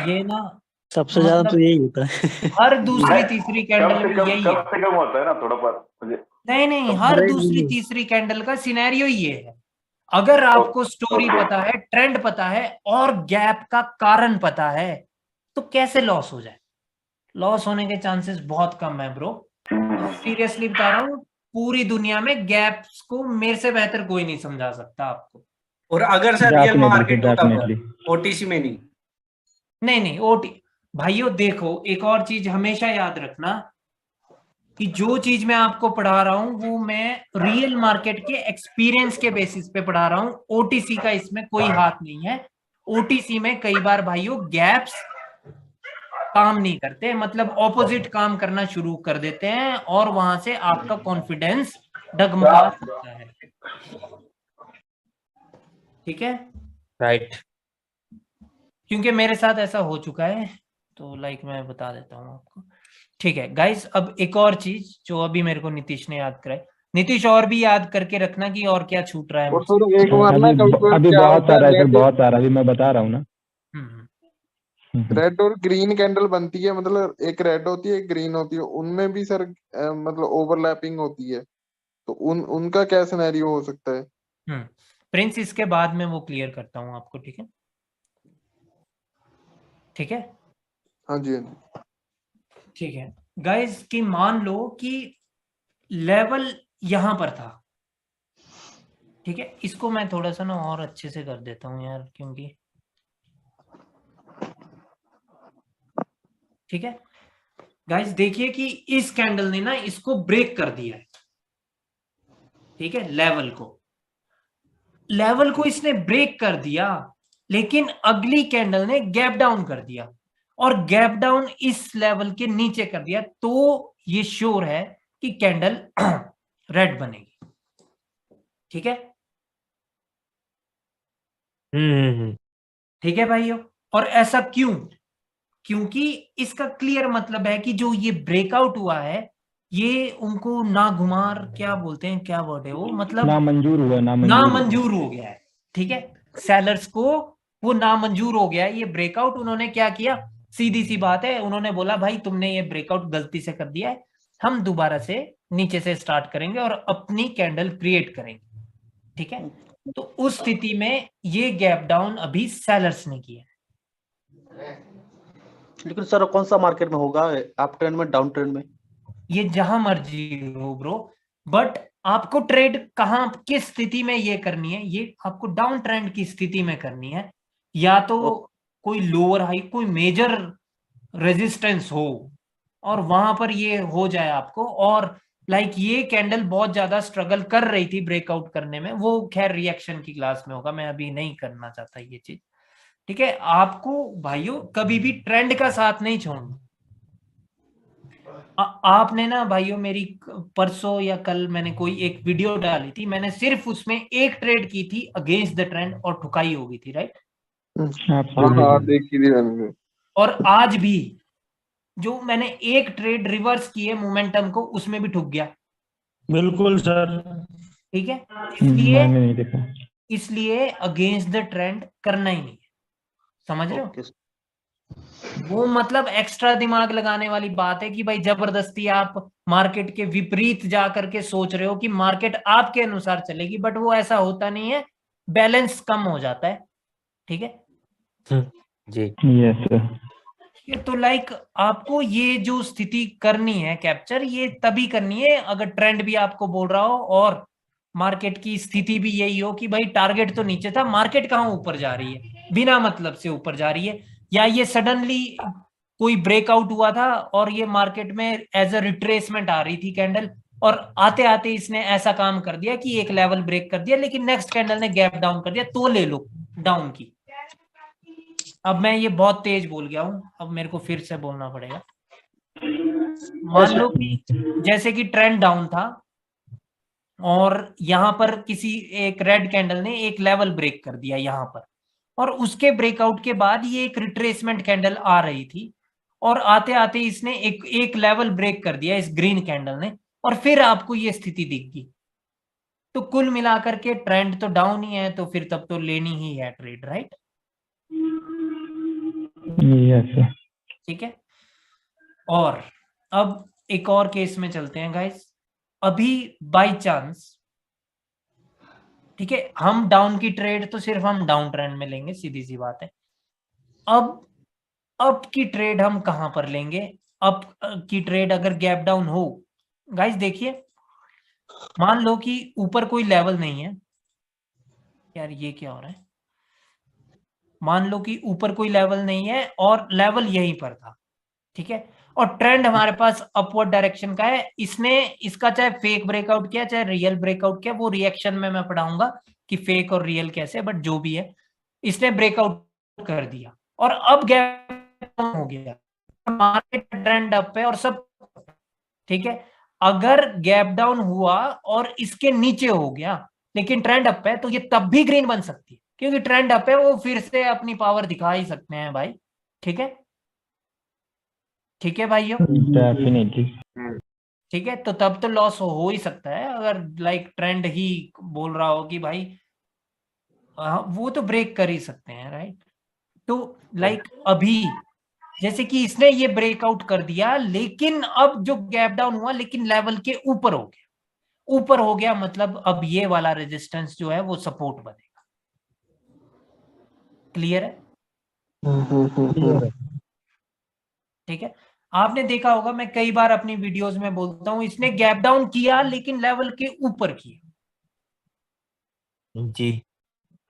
ये ना सबसे ज्यादा तो यही होता है। हर दूसरी तीसरी कैंडल में यही है। कम से कम होता है ना थोड़ा पर मुझे। नहीं, हर दूसरी तीसरी कैंडल का सिनेरियो ये है। अगर आपको स्टोरी पता है, ट्रेंड पता है और गैप का कारण पता है, तो कैसे लॉस हो जाए? लॉस होने के चांसेस बहुत कम है ब्रो। सीरियसली बता रहा हूँ, पूरी दुनिया में गैप्स को मेरे से बेहतर कोई नहीं समझा सकता आपको। और अगर सर रियल मार्केट ओटीसी में नहीं ओटी भाइयों देखो, एक और चीज हमेशा याद रखना कि जो चीज मैं आपको पढ़ा रहा हूं वो मैं रियल मार्केट के एक्सपीरियंस के बेसिस पे पढ़ा रहा हूं। ओटीसी का इसमें कोई हाथ नहीं है। ओटीसी में कई बार भाइयों गैप्स काम नहीं करते, मतलब ऑपोजिट काम करना शुरू कर देते हैं, और वहां से आपका कॉन्फिडेंस डगमगा सकता है। ठीक है, राइट। क्योंकि मेरे साथ ऐसा हो चुका है, तो लाइक मैं बता देता हूँ आपको। ठीक है गाइस, अब एक और चीज जो अभी मेरे को नीतीश ने याद कराई। नीतीश और भी याद करके रखना कि और क्या छूट रहा है। एक बार ना अभी बहुत सारा है, बहुत सारा, अभी मैं बता रहा हूँ ना। रेड और ग्रीन कैंडल बनती है, मतलब एक रेड होती है एक ग्रीन होती है, उनमें भी सर मतलब ओवरलैपिंग होती है, तो उनका क्या सिनेरियो हो सकता है? प्रिंस इसके बाद में वो क्लियर करता हूँ आपको। ठीक है, ठीक है, हाँ जी ठीक है गाइस, कि मान लो कि लेवल यहां पर था। ठीक है, इसको मैं थोड़ा सा ना और अच्छे से कर देता हूं यार, क्योंकि ठीक है गाइस, देखिए कि इस कैंडल ने ना इसको ब्रेक कर दिया है, ठीक है, लेवल को इसने ब्रेक कर दिया, लेकिन अगली कैंडल ने गैप डाउन कर दिया और गैप डाउन इस लेवल के नीचे कर दिया, तो ये श्योर है कि कैंडल रेड बनेगी। ठीक है, ठीक है भाइयों। और ऐसा क्यों? क्योंकि इसका क्लियर मतलब है कि जो ये ब्रेकआउट हुआ है ये उनको नागुमार, क्या बोलते हैं, क्या वर्ड है वो, मतलब नामंजूर हुआ, नामंजूर हो गया है। ठीक है, सेलर्स को वो नामंजूर हो गया है ये ब्रेकआउट। उन्होंने क्या किया, सीधी सी बात है, उन्होंने बोला भाई तुमने ये ब्रेकआउट गलती से कर दिया है, हम दोबारा से नीचे से स्टार्ट करेंगे और अपनी कैंडल क्रिएट करेंगे। ठीक है, तो उस स्थिति में ये गैप डाउन अभी सेलर्स ने किया। लेकिन सर कौन सा मार्केट में होगा, अप ट्रेंड में, डाउन ट्रेंड में? ये जहां मर्जी हो ब्रो, बट आपको ट्रेड कहां, किस स्थिति में ये करनी है, ये आपको डाउन ट्रेंड की स्थिति में करनी है, या तो कोई लोअर हाई, कोई मेजर रेजिस्टेंस हो और वहां पर ये हो जाए आपको, और लाइक ये कैंडल बहुत ज्यादा स्ट्रगल कर रही थी ब्रेकआउट करने में, वो खैर रिएक्शन की क्लास में होगा, मैं अभी नहीं करना चाहता ये चीज। ठीक है, आपको भाइयों कभी भी ट्रेंड का साथ नहीं छोड़ना। आपने ना भाइयों, मेरी परसों या कल मैंने कोई एक वीडियो डाली थी, मैंने सिर्फ उसमें एक ट्रेड की थी अगेंस्ट द ट्रेंड और ठुकाई हो गई थी, राइट? हाँ देखी थी मैंने। और आज भी जो मैंने एक ट्रेड रिवर्स की है मोमेंटम को, उसमें भी ठुक गया। बिल्कुल सर। ठीक है, इसलिए अगेंस्ट द ट्रेंड करना ही नहीं है, समझ रहे हो? वो मतलब एक्स्ट्रा दिमाग लगाने वाली बात है कि भाई जबरदस्ती आप मार्केट के विपरीत जा करके सोच रहे हो कि मार्केट आपके अनुसार चलेगी, बट वो ऐसा होता नहीं है, बैलेंस कम हो जाता है। ठीक है जी, यस सर। तो लाइक आपको ये जो स्थिति करनी है कैप्चर, ये तभी करनी है अगर ट्रेंड भी आपको बोल रहा हो और मार्केट की स्थिति भी यही हो कि भाई टारगेट तो नीचे था, मार्केट कहाँ ऊपर जा रही है, बिना मतलब से ऊपर जा रही है, या ये सडनली कोई ब्रेकआउट हुआ था और ये मार्केट में एज अ रिट्रेसमेंट आ रही थी कैंडल, और आते आते इसने ऐसा काम कर दिया कि एक लेवल ब्रेक कर दिया, लेकिन नेक्स्ट कैंडल ने गैप डाउन कर दिया, तो ले लो डाउन की। अब मैं ये बहुत तेज बोल गया हूं, अब मेरे को फिर से बोलना पड़ेगा। मान लो कि जैसे कि ट्रेंड डाउन था और यहां पर किसी एक रेड कैंडल ने एक लेवल ब्रेक कर दिया यहां पर, और उसके ब्रेकआउट के बाद ये एक रिट्रेसमेंट कैंडल आ रही थी और आते आते इसने एक लेवल ब्रेक कर दिया इस ग्रीन कैंडल ने, और फिर आपको ये स्थिति दिख गई, तो कुल मिलाकर के ट्रेंड तो डाउन ही है, तो फिर तब तो लेनी ही है ट्रेड, राइट? यस। ठीक है, और अब एक और केस में चलते हैं गाइस। अभी बाय चांस, ठीक है, हम डाउन की ट्रेड तो सिर्फ हम डाउन ट्रेंड में लेंगे, सीधी सी बात है। अब की ट्रेड हम कहां पर लेंगे? अप की ट्रेड अगर गैप डाउन हो, गाइस देखिए, मान लो कि ऊपर कोई लेवल नहीं है, यार ये क्या हो रहा है, मान लो कि ऊपर कोई लेवल नहीं है और लेवल यहीं पर था, ठीक है, और ट्रेंड हमारे पास अपवर्ड डायरेक्शन का है, इसने इसका चाहे फेक ब्रेकआउट किया चाहे रियल ब्रेकआउट किया, वो रिएक्शन में मैं पढ़ाऊंगा कि फेक और रियल कैसे, बट जो भी है इसने ब्रेकआउट कर दिया और अब गैप हो गया, मार्केट ट्रेंड अप है और सब ठीक है। अगर गैप डाउन हुआ और इसके नीचे हो गया लेकिन ट्रेंड अप है, तो ये तब भी ग्रीन बन सकती है, क्योंकि ट्रेंड अप है, वो फिर से अपनी पावर दिखा ही सकते हैं भाई। ठीक है, ठीक है भाइयों, डेफिनेटली। ठीक है, तो तब तो लॉस हो ही सकता है अगर लाइक ट्रेंड ही बोल रहा हो कि भाई वो तो ब्रेक कर ही सकते हैं, राइट? तो लाइक अभी जैसे कि इसने ये ब्रेकआउट कर दिया, लेकिन अब जो गैप डाउन हुआ लेकिन लेवल के ऊपर हो गया, ऊपर हो गया मतलब अब ये वाला रेजिस्टेंस जो है वो सपोर्ट बनेगा। क्लियर है? ठीक है, आपने देखा होगा, मैं कई बार अपनी वीडियोस में बोलता हूं, इसने गैप डाउन किया लेकिन लेवल के ऊपर किया जी,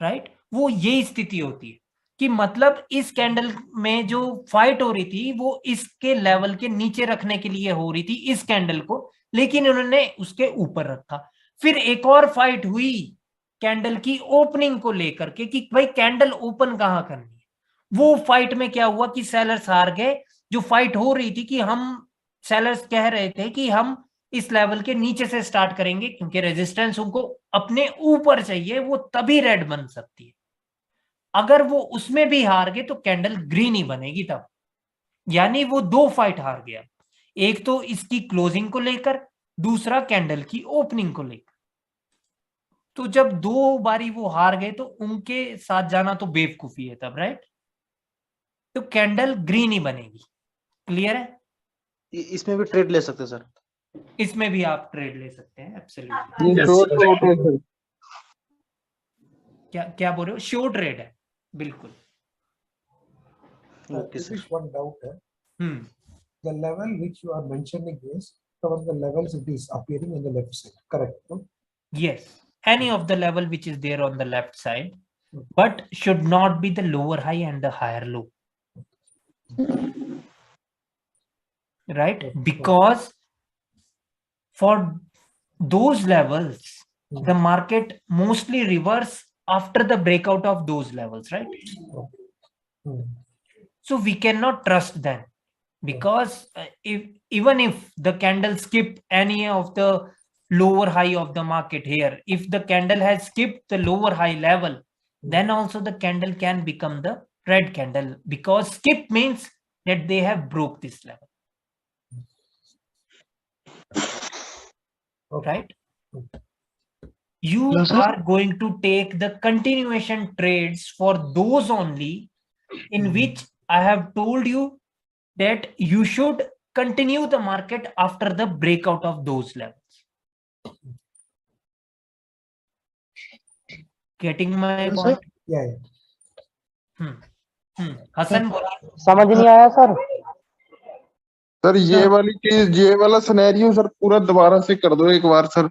राइट? वो यही स्थिति होती है। कि मतलब इस कैंडल में जो फाइट हो रही थी वो इसके लेवल के नीचे रखने के लिए हो रही थी इस कैंडल को, लेकिन उन्होंने उसके ऊपर रखा। फिर एक और फाइट हुई कैंडल की ओपनिंग को लेकर के कि भाई कैंडल ओपन कहां करनी है। वो फाइट में क्या हुआ कि सेलर्स हार गए। जो फाइट हो रही थी कि हम सेलर्स कह रहे थे कि हम इस लेवल के नीचे से स्टार्ट करेंगे क्योंकि रेजिस्टेंस उनको अपने ऊपर चाहिए, वो तभी रेड बन सकती है। अगर वो उसमें भी हार गए तो कैंडल ग्रीन ही बनेगी तब। यानी वो दो फाइट हार गया, एक तो इसकी क्लोजिंग को लेकर, दूसरा कैंडल की ओपनिंग को लेकर। तो जब दो बारी वो हार गए तो उनके साथ जाना तो बेवकूफी है तब, राइट। तो कैंडल ग्रीन ही बनेगी। क्लियर है? इसमें भी ट्रेड ले सकते हैं सर? इसमें भी आप ट्रेड ले सकते हैं, ये एब्सोल्युटली। शॉर्ट होता है सर। क्या क्या बोल रहे हो? शो ट्रेड है, बिल्कुल। Okay This sir. is one doubt. The level which you are mentioning is one of the levels it is appearing in the left side, correct? No? Yes, any of the level which is there on the left side, but should not be the lower high and the higher low. Right? Because for those levels, the market mostly reverse after the breakout of those levels, right? So we cannot trust them because even if the candle skip any of the lower high of the market here, if the candle has skipped the lower high level, then also the candle can become the red candle, because skip means that they have broke this level. Right? You are going to take the continuation trades for those only in which I have told you that you should continue the market after the breakout of those levels. Getting my point? Yeah. Hasan समझ नहीं आया sir. Sir ये वाली चीज, ये वाला scenario sir पूरा दोबारा से कर दो एक बार सर।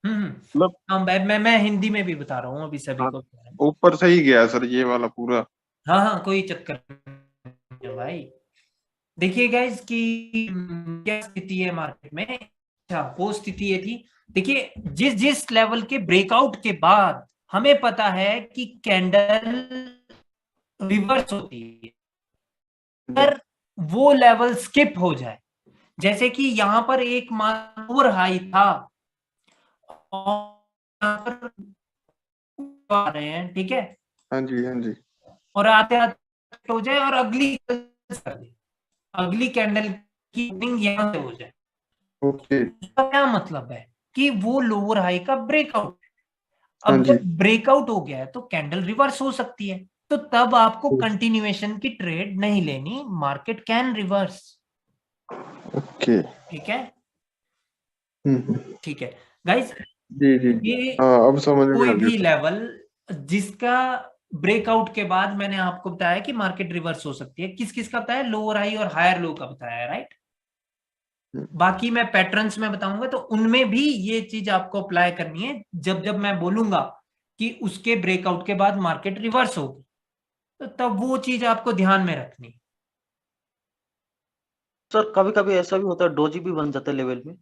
मैं हिंदी में भी बता रहा हूँ अभी सभी को। ऊपर से ही गया सर ये वाला पूरा। हाँ, कोई चक्कर नहीं भाई। देखिए गाइस कि क्या स्थिति है मार्केट में। अच्छा, वो स्थिति ये थी, देखिए जिस लेवल के ब्रेकआउट के बाद हमें पता है कि कैंडल रिवर्स होती है, अगर वो लेवल स्किप हो जाए, जैसे कि यहाँ पर एक लोअर हाई था और आ रहे हैं, ठीक है। हाँ जी। और आते आते हो जाए और अगली कैंडल की ओपनिंग यहाँ से हो जाए। ओके। इसका क्या मतलब है कि वो लोअर हाई का ब्रेकआउट। अब जब ब्रेकआउट हो गया है तो कैंडल रिवर्स हो सकती है, तो तब आपको कंटिन्यूएशन की ट्रेड नहीं लेनी, मार्केट कैन रिवर्स। ओके, ठीक है। ठीक है गाइस। जी ये अब समझ में कोई आ गया। भी लेवल जिसका ब्रेकआउट के बाद मैंने आपको बताया कि मार्केट रिवर्स हो सकती है, किस किस का बताया? लोअर हाई और हायर लो का बताया, राइट। बाकी मैं पैटर्न्स में बताऊंगा तो उनमें भी ये चीज आपको अप्लाई करनी है। जब मैं बोलूंगा कि उसके ब्रेकआउट के बाद मार्केट रिवर्स होगी, तो तब वो चीज आपको ध्यान में रखनी। सर कभी कभी ऐसा भी होता है, डोजी भी बन जाता है लेवल में।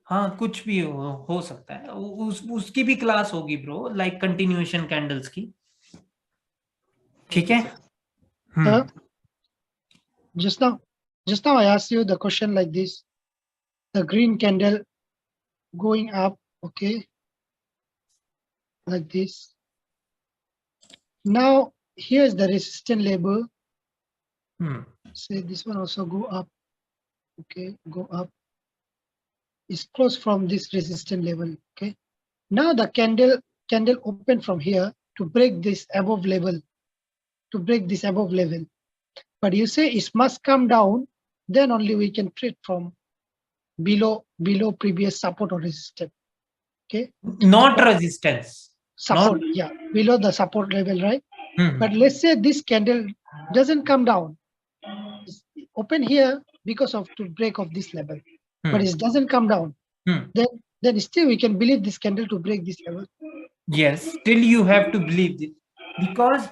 हाँ, कुछ भी हो सकता है। उसकी भी क्लास होगी ब्रो, लाइक कंटिन्यूएशन कैंडल्स की। ठीक है। Just now I asked you the question like this: the green candle going up, okay, like this. Now here is the resistance level. Say this one also go up, okay, go up. Is close from this resistance level, okay. Now the candle open from here to break this above level, but you say it must come down, then only we can trade from below previous support or resistance, okay. Not resistance, support. Yeah, below the support level, right? But let's say this candle doesn't come down, it's open here because of to break of this level, but it doesn't come down. Then still we can believe this candle to break this level. Yes, still you have to believe this. Because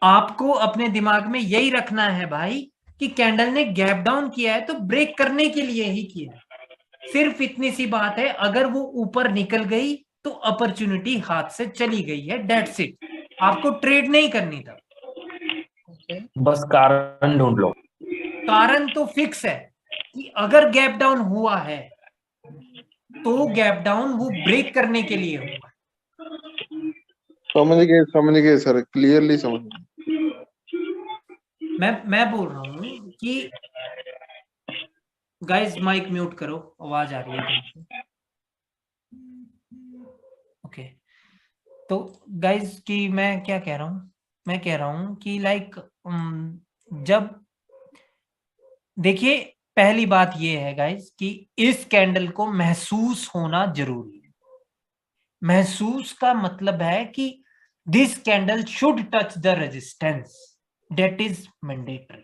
आपको अपने दिमाग में यही रखना है भाई कि candle ने गैप डाउन किया है तो ब्रेक करने के लिए ही किया है। सिर्फ इतनी सी बात है, अगर वो ऊपर निकल गई तो अपॉर्चुनिटी हाथ से चली गई है, डेट्स इट। आपको ट्रेड नहीं करनी था। बस कारण ढूंढ लो। कारण तो फिक्स है कि अगर गैप डाउन हुआ है तो गैप डाउन वो ब्रेक करने के लिए हुआ। समझ गए सर, क्लियरली समझ गए। मैं बोल रहा हूं कि गाइस माइक म्यूट करो, आवाज आ रही है। ओके, तो गाइस कि मैं क्या कह रहा हूं, मैं कह रहा हूं कि लाइक जब देखिए पहली बात ये है गाइस कि इस कैंडल को महसूस होना जरूरी है। महसूस का मतलब है कि this candle should touch the resistance, that is mandatory.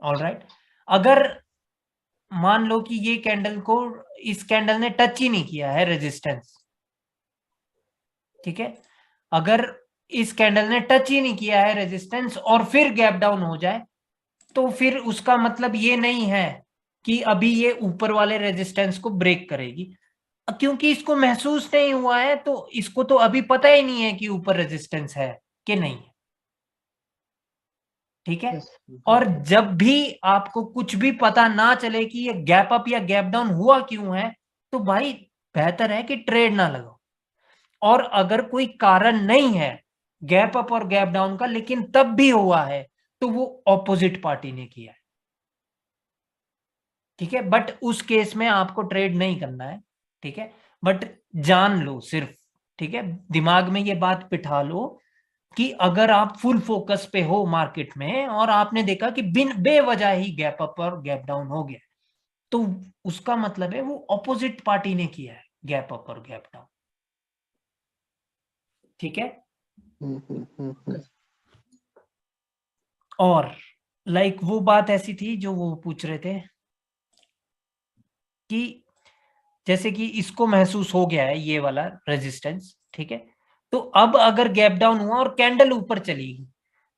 Alright, अगर मान लो कि ये कैंडल को, इस कैंडल ने टच ही नहीं किया है रेजिस्टेंस, ठीक है, अगर इस कैंडल ने टच ही नहीं किया है रेजिस्टेंस और फिर गैप डाउन हो जाए तो फिर उसका मतलब ये नहीं है कि अभी ये ऊपर वाले रेजिस्टेंस को ब्रेक करेगी, क्योंकि इसको महसूस नहीं हुआ है तो इसको तो अभी पता ही नहीं है कि ऊपर रेजिस्टेंस है कि नहीं है। ठीक है, और जब भी आपको कुछ भी पता ना चले कि ये गैप अप या गैप डाउन हुआ क्यों है, तो भाई बेहतर है कि ट्रेड ना लगाओ। और अगर कोई कारण नहीं है गैप अप और गैप डाउन का, लेकिन तब भी हुआ है, तो वो ऑपोजिट पार्टी ने किया है। ठीक है, बट उस केस में आपको ट्रेड नहीं करना है। ठीक है, बट जान लो सिर्फ, ठीक है, दिमाग में ये बात बिठा लो कि अगर आप फुल फोकस पे हो मार्केट में और आपने देखा कि बिन बेवजह ही गैप अप और गैप डाउन हो गया, तो उसका मतलब है वो ऑपोजिट पार्टी ने किया है गैप अप और गैप डाउन। ठीक है, और लाइक वो बात ऐसी थी जो वो पूछ रहे थे कि जैसे कि इसको महसूस हो गया है ये वाला रेजिस्टेंस, ठीक है, तो अब अगर गैप डाउन हुआ और कैंडल ऊपर चलेगी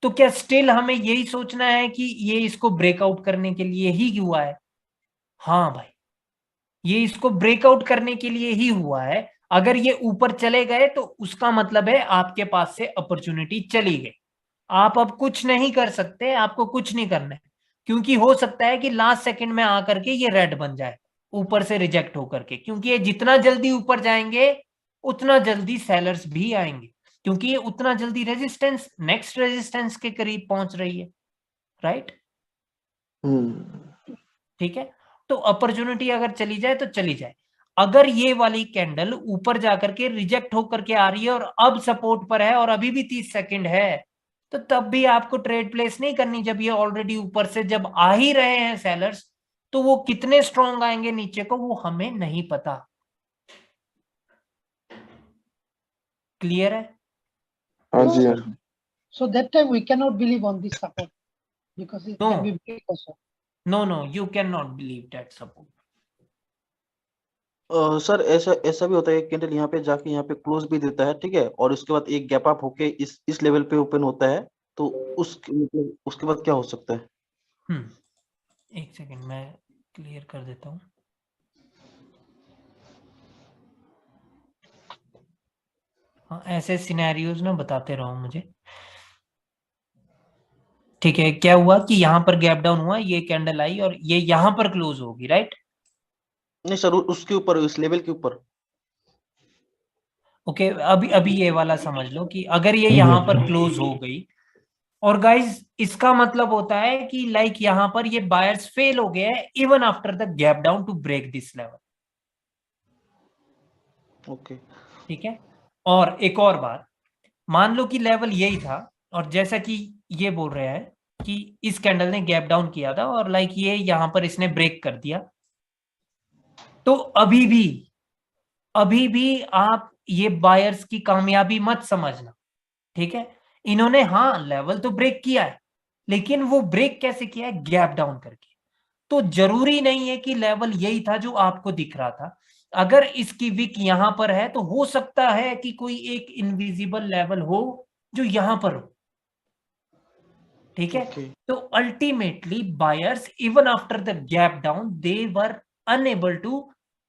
तो क्या स्टिल हमें यही सोचना है कि ये इसको ब्रेकआउट करने के लिए ही हुआ है? हाँ भाई, ये इसको ब्रेकआउट करने के लिए ही हुआ है। अगर ये ऊपर चले गए तो उसका मतलब है आपके पास से अपॉर्चुनिटी चली गई। आप अब कुछ नहीं कर सकते, आपको कुछ नहीं करना है, क्योंकि हो सकता है कि लास्ट सेकंड में आकर के ये रेड बन जाए ऊपर से रिजेक्ट होकर के, क्योंकि ये जितना जल्दी ऊपर जाएंगे उतना जल्दी सेलर्स भी आएंगे, क्योंकि ये उतना जल्दी रेजिस्टेंस, नेक्स्ट रेजिस्टेंस के करीब पहुंच रही है। राइट, ठीक है, तो अपॉर्चुनिटी अगर चली जाए तो चली जाए। अगर ये वाली कैंडल ऊपर जाकर के रिजेक्ट होकर के आ रही है और अब सपोर्ट पर है और अभी भी 30 सेकंड है, तो तब भी आपको ट्रेड प्लेस नहीं करनी। जब ये ऑलरेडी ऊपर से जब आ ही रहे हैं सेलर्स, तो वो कितने स्ट्रॉन्ग आएंगे नीचे को वो हमें नहीं पता। क्लियर है? हाँ जी, हाँ। So that time we cannot believe on this support because it can be break also. No, you cannot believe that support. Sir ऐसा भी होता है, कैंडल यहाँ पे जाके यहाँ पे क्लोज भी देता है, ठीक है, और उसके बाद एक गैप अप होके इस लेवल पे ओपन होता है, तो उसके बाद क्या हो सकता है? एक सेकंड मैं क्लियर कर देता हूँ। हाँ, ऐसे सिनेरियोज ना बताते रहो मुझे। ठीक है, क्या हुआ कि यहाँ पर गैप डाउन हुआ, ये कैंडल आई और ये यहाँ पर क्लोज होगी, राइट? नहीं सर, उसके ऊपर, उस लेवल के ऊपर। ओके, अभी ये वाला समझ लो कि अगर ये यहाँ पर क्लोज हो गई और गाइस इसका मतलब होता है कि लाइक यहाँ पर ये बायर्स फेल हो गए हैं even after the gap down to break this level. Okay, ठीक है, और एक और बात, मान लो कि लेवल यही था और जैसा कि ये बोल रहे हैं कि इस कैंडल ने गैप डाउन किया था और लाइक ये यहां पर इसने ब्रेक कर दिया, तो अभी भी आप ये बायर्स की कामयाबी मत समझना। ठीक है, इन्होंने हाँ लेवल तो ब्रेक किया है, लेकिन वो ब्रेक कैसे किया है? गैप डाउन करके। तो जरूरी नहीं है कि लेवल यही था जो आपको दिख रहा था, अगर इसकी विक यहां पर है तो हो सकता है कि कोई एक इनविजिबल लेवल हो जो यहां पर हो, ठीक है। तो ultimately buyers even after the gap down they were unable to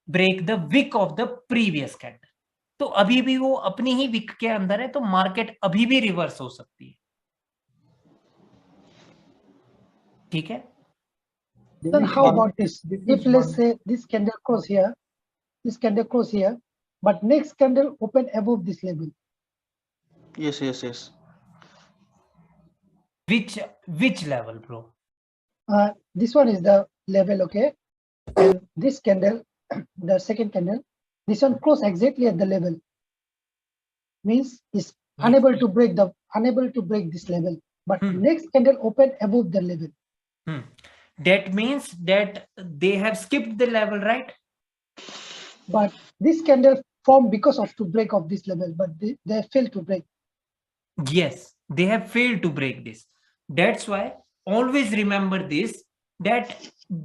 break the wick of the previous candle. तो अभी भी वो अपनी ही विक के अंदर है, तो मार्केट अभी भी रिवर्स हो सकती है, ठीक है। Then how about this? If let's say this candle close here, this candle close here, but next candle open above this level. Yes. Which level, bro? This one is the level, okay, and this candle, the second candle, this one close exactly at the level, means is unable to break this level, but next candle open above the level. That means that they have skipped the level, right? But this candle formed because of to break of this level, but they failed to break. Yes, they have failed to break this. That's why always remember this, that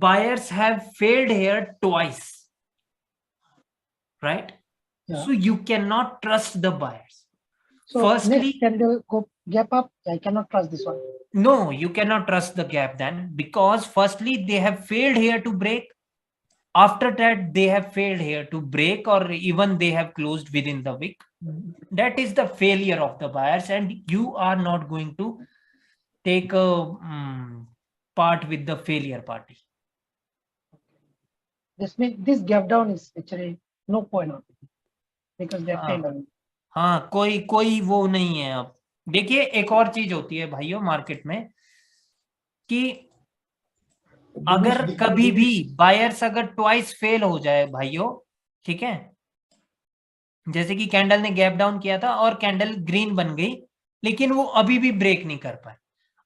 buyers have failed here twice, right? Yeah. So you cannot trust the buyers. So Firstly, next candle go gap up, I cannot trust this one. no, you cannot trust the gap then, because firstly they have failed here to break. After that they have failed here to break, or even they have closed within the wick. That is the failure of the buyers, and you are not going to take a part with the failure party. This means this gap down is actually no point on it, because they failed on it. हाँ, कोई वो नहीं है। अब देखिए एक और चीज होती है भाइयों मार्केट में, कि अगर कभी भी बायर्स अगर ट्वाइस फेल हो जाए भाइयों, ठीक है, जैसे कि कैंडल ने गैप डाउन किया था और कैंडल ग्रीन बन गई, लेकिन वो अभी भी ब्रेक नहीं कर पाए,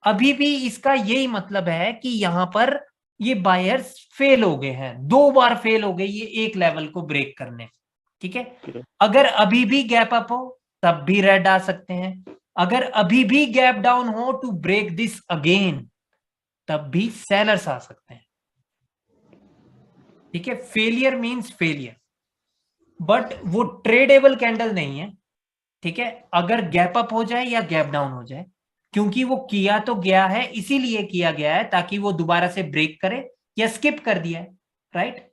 अभी भी इसका यही मतलब है कि यहां पर ये बायर्स फेल हो गए हैं, 2 बार फेल हो गए ये एक लेवल को ब्रेक करने, ठीक है। अगर अभी भी गैप अप हो तब भी रेड आ सकते हैं, अगर अभी भी गैप डाउन हो टू ब्रेक दिस अगेन तब भी सेलर्स आ सकते हैं, ठीक है। फेलियर मींस फेलियर, बट वो ट्रेडेबल कैंडल नहीं है, ठीक है, अगर गैप अप हो जाए या गैप डाउन हो जाए, क्योंकि वो किया तो गया है, इसीलिए किया गया है ताकि वो दोबारा से ब्रेक करे या स्किप कर दिया है, राइट।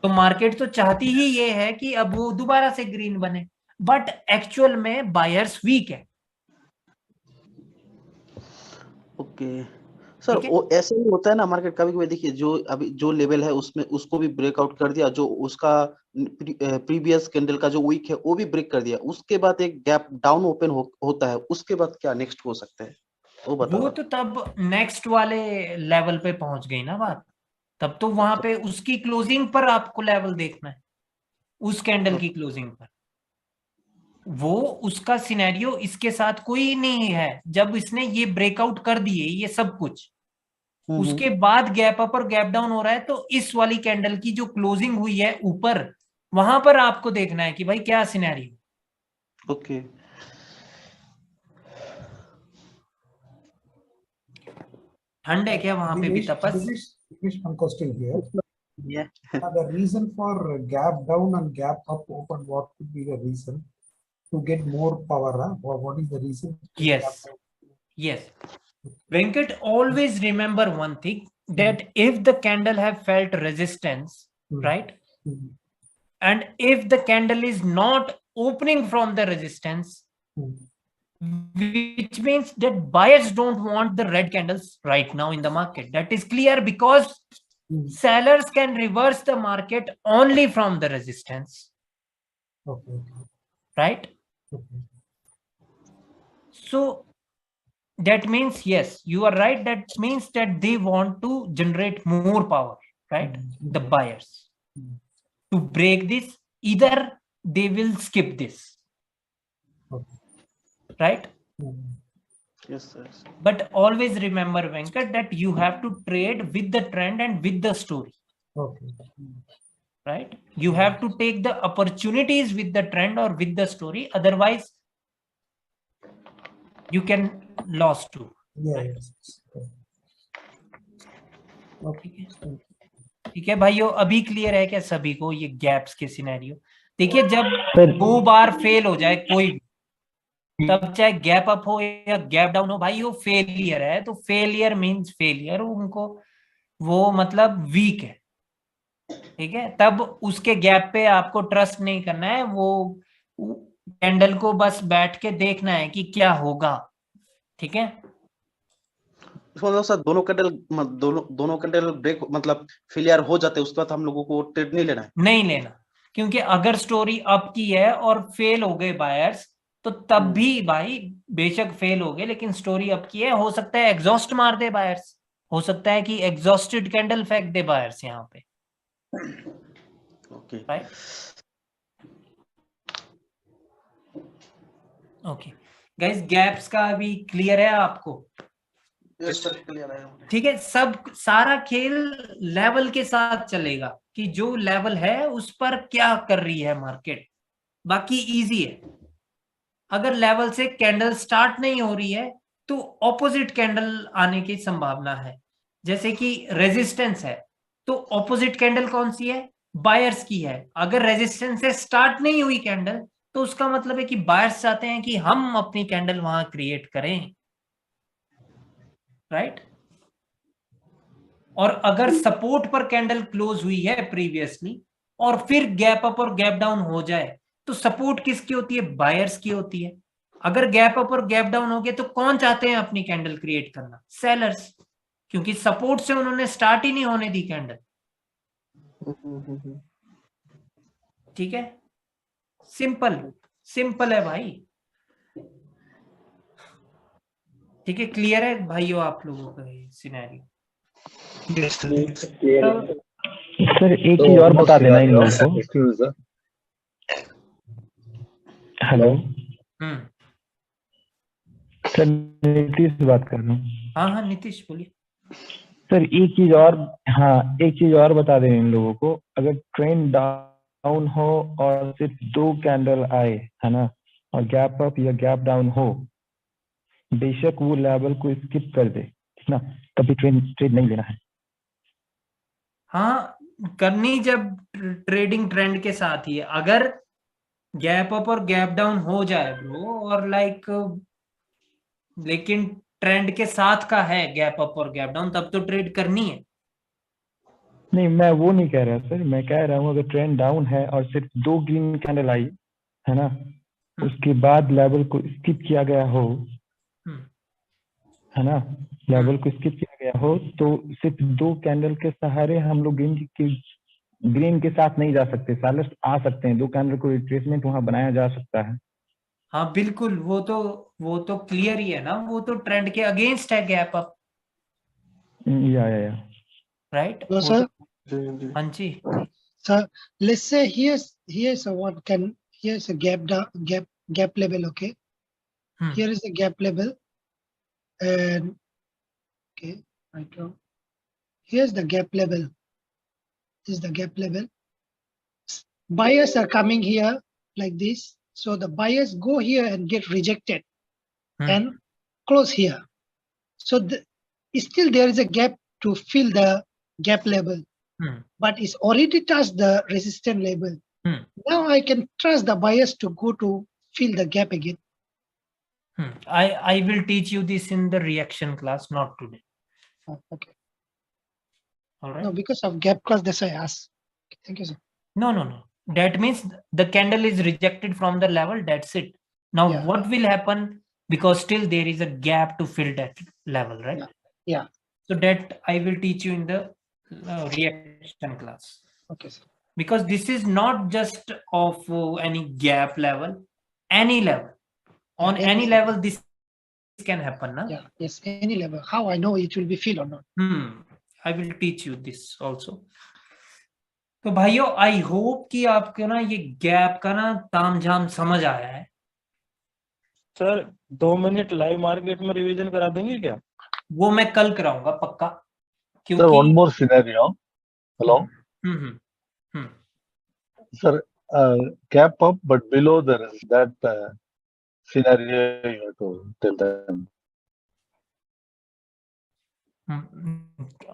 तो मार्केट तो चाहती ही ये है कि अब वो दोबारा से ग्रीन बने, बट एक्चुअल में बायर्स वीक है। ओके सर, वो ऐसे ही होता है ना मार्केट, कभी कभी देखिए जो अभी जो लेवल है उसमें उसको भी ब्रेकआउट कर दिया, जो उसका प्रीवियस कैंडल का जो वीक है वो भी ब्रेक कर दिया, उसके बाद एक गैप डाउन ओपन होता है, उसके बाद क्या नेक्स्ट हो सकता है वो बताओ। वो तो तब नेक्स्ट वाले लेवल पे पहुंच गई ना बात, तब तो वहां पे उसकी क्लोजिंग पर आपको लेवल देखना है, उस कैंडल की क्लोजिंग पर। वो उसका सिनेरियो इसके साथ कोई नहीं है, जब इसने ये ब्रेकआउट कर दिए ये सब कुछ, उसके बाद गैप अप और गैप डाउन हो रहा है, तो इस वाली कैंडल की जो क्लोजिंग हुई है ऊपर, वहां पर आपको देखना है कि भाई क्या सिनेरियो। ओके ठंड है क्या वहां पे भी तपस? One question here. Yeah. The reason for gap down and gap up open, what could be the reason to get more power? Or what is the reason? Yes. Venkat, always remember one thing, that if the candle have felt resistance, right? And if the candle is not opening from the resistance, which means that buyers don't want the red candles right now in the market. That is clear, because sellers can reverse the market only from the resistance. Okay. Right? Okay. So that means, yes, you are right. That means that they want to generate more power, right? The buyers. To break this, either they will skip this. Okay. Right? Yes, sir. But always remember, Venkat, that you have to trade with the trend and with the story. Okay. Right? You have to take the opportunities with the trend or with the story. Otherwise, you can lose too. Yeah. Right? Yes. Okay. ठीक है भाइयों, अभी clear है क्या सभी को ये gaps के सिनेरियो? देखिए जब सर 2 बार फेल हो जाए कोई भी, तब चाहे गैप अप हो या गैप डाउन हो, भाई वो फेलियर है। तो फेलियर मींस फेलियर, उनको वो मतलब वीक है, ठीक है। तब उसके गैप पे आपको ट्रस्ट नहीं करना है, वो कैंडल को बस बैठ के देखना है कि क्या होगा, ठीक है। इसमें मतलब सर दोनों कैंडल ब्रेक मतलब फेलियर हो जाते हैं, उसके बाद हम लोगों को ट्रेड नहीं लेना है? नहीं लेना, क्योंकि अगर स्टोरी अप की है और फेल हो गए बायर्स, तो तब भी भाई बेशक फेल हो गए लेकिन स्टोरी अप की है, हो सकता है एग्जॉस्ट मार दे बायर्स, हो सकता है कि एग्जॉस्टेड कैंडल फेंक दे बायर्स यहाँ पे, okay right. Okay guys, gaps का अभी क्लियर है आपको? ठीक है, सब सारा खेल लेवल के साथ चलेगा कि जो लेवल है उस पर क्या कर रही है मार्केट, बाकी इजी है। अगर लेवल से कैंडल स्टार्ट नहीं हो रही है तो ऑपोजिट कैंडल आने की संभावना है। जैसे कि रेजिस्टेंस है तो ऑपोजिट कैंडल कौन सी है? बायर्स की है। अगर रेजिस्टेंस से स्टार्ट नहीं हुई कैंडल तो उसका मतलब है कि बायर्स चाहते हैं कि हम अपनी कैंडल वहां क्रिएट करें, राइट। और अगर सपोर्ट पर कैंडल क्लोज हुई है प्रीवियसली और फिर गैप अप और गैप डाउन हो जाए तो सपोर्ट किसकी होती है? बायर्स की होती है। अगर गैप अप और गैप डाउन हो गया तो कौन चाहते हैं अपनी कैंडल क्रिएट करना? सेलर्स, क्योंकि सपोर्ट से उन्होंने स्टार्ट ही नहीं होने दी कैंडल, ठीक है। सिंपल सिंपल है भाई, ठीक है। क्लियर है भाइयों आप लोगों का ये सिनेरियो? सर एक चीज और बता देना इन लोगों को। हेलो सर, नीतीश बात कर रहा हूँ। हाँ हाँ नीतीश बोलिए। सर एक चीज और, हाँ एक चीज और बता दें इन लोगों को। अगर ट्रेंड डाउन हो और सिर्फ 2 कैंडल आए, है ना, और गैप अप या गैप डाउन हो, बेशक वो लेवल को स्किप कर दे, ठीक ना, कभी ट्रेड नहीं लेना है। हाँ करनी जब ट्रेडिंग ट्रेंड के साथ ही है। अगर गैप अप और गैप डाउन हो जाए ब्रो और लेकिन ट्रेंड के साथ का है गैप अप और गैप डाउन, तब तो ट्रेड करनी है। नहीं मैं वो नहीं कह रहा सर, मैं कह रहा हूँ अगर ट्रेंड डाउन है और सिर्फ 2 ग्रीन कैंडल आई, है ना, उसके बाद लेवल को स्किप किया गया हो, है ना, लेवल को स्किप किया गया हो, तो सिर्फ 2 कैंडल के सहारे हम लोग ग्रीन के साथ नहीं जा सकते, सेलर्स आ सकते हैं, 2 कैंडल को रिट्रेसमेंट वहां बनाया जा सकता है। हाँ बिल्कुल, वो तो क्लियर ही है ना, वो तो ट्रेंड के अगेंस्ट है गैप अप, या राइट। Hello, sir. हाँ जी। So let's say here's a gap level, okay? Here is the gap level, and okay, right now here's the gap level. This is the gap level. Buyers are coming here like this, so the buyers go here and get rejected and close here. So still there is a gap to fill the gap level. But it's already touched the resistance level. Now I can trust the buyers to go to fill the gap again. I will teach you this in the reaction class, not today. Oh, okay. All right. No, because of gap class, that's why I asked. Okay, thank you, sir. No. That means the candle is rejected from the level. That's it. Now what will happen? Because still there is a gap to fill that level, right? Yeah. So that I will teach you in the reaction class. Okay, sir. Because this is not just of any gap level, any level. On any level this can happen, na? Yeah, yes, any level. How I know it will be filled or not? I will teach you this also. तो भाइयों I hope कि आपको ना ये gap का ना तामझाम समझ आया है। सर 2 मिनट लाइव मार्केट में रिवीजन करा देंगे क्या? वो मैं कल कराऊंगा पक्का, क्योंकि Sir, one more scenario. Hello. Sir, gap up but below that scenario you have to tell them.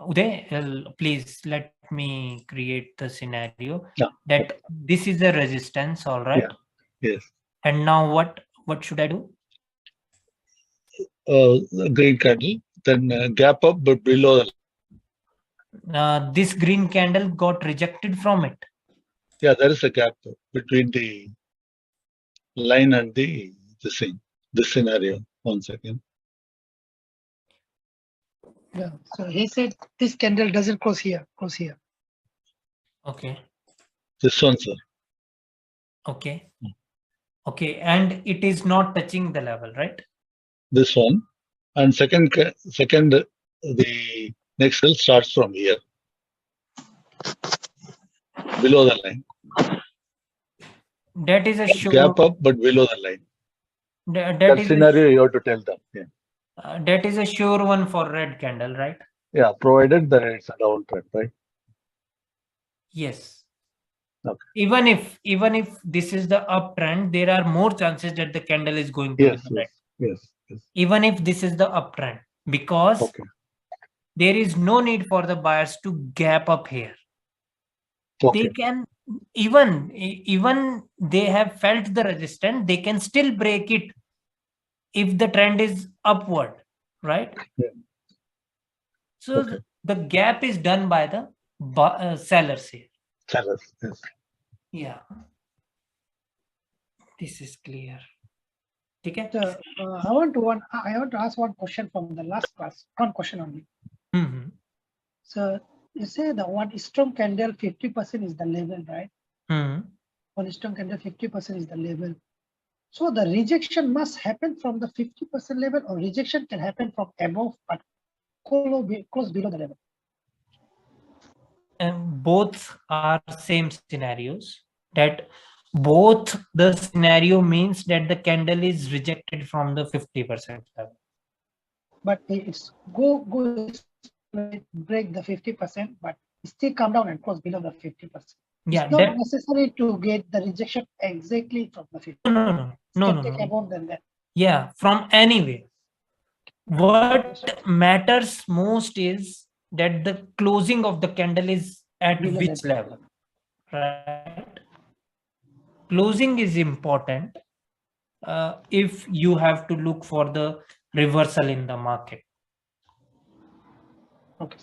Uday, please let let me create the scenario Yeah. that this is a resistance, all right? Yeah. Yes. And now what should I do? Green candle, then gap up but below the. This green candle got rejected from it. Yeah, there is a gap between the line and the thing. This scenario. 1 second. Yeah. So he said this candle doesn't close here, close here. Okay. This one, sir. Okay. Okay, and it is not touching the level, right? This one, and second, the next cell starts from here, below the line. That is a sure Gap up, but below the line. That is scenario you have to tell them. Yeah. That is a sure one for red candle, right? Yeah, provided that it's a downtrend, right? Yes. Okay. Even if this is the uptrend, there are more chances that the candle is going to Yes, be red. yes. Even if this is the uptrend, because there is no need for the buyers to gap up here. Okay. They can even they have felt the resistance, they can still break it if the trend is upward, right? Yeah. So the gap is done by the sellers here. Sellers, yes. Yeah. This is clear. Okay. So, I want to ask one question from the last class. One question only. Mm-hmm. So you say the one strong candle 50% is the level, right? Mm-hmm. One strong candle 50% is the level. So the rejection must happen from the 50% level, or rejection can happen from above but close below the level. And both are same scenarios. That both the scenario means that the candle is rejected from the 50% level. But it's go break the 50%, but still come down and close below the 50%. Yeah, it's not necessary to get the rejection exactly from the 50%. No. Take more than that. Yeah, from anywhere. What matters most is that the closing of the candle is at which level, right? Closing is important if you have to look for the reversal in the market. Okay.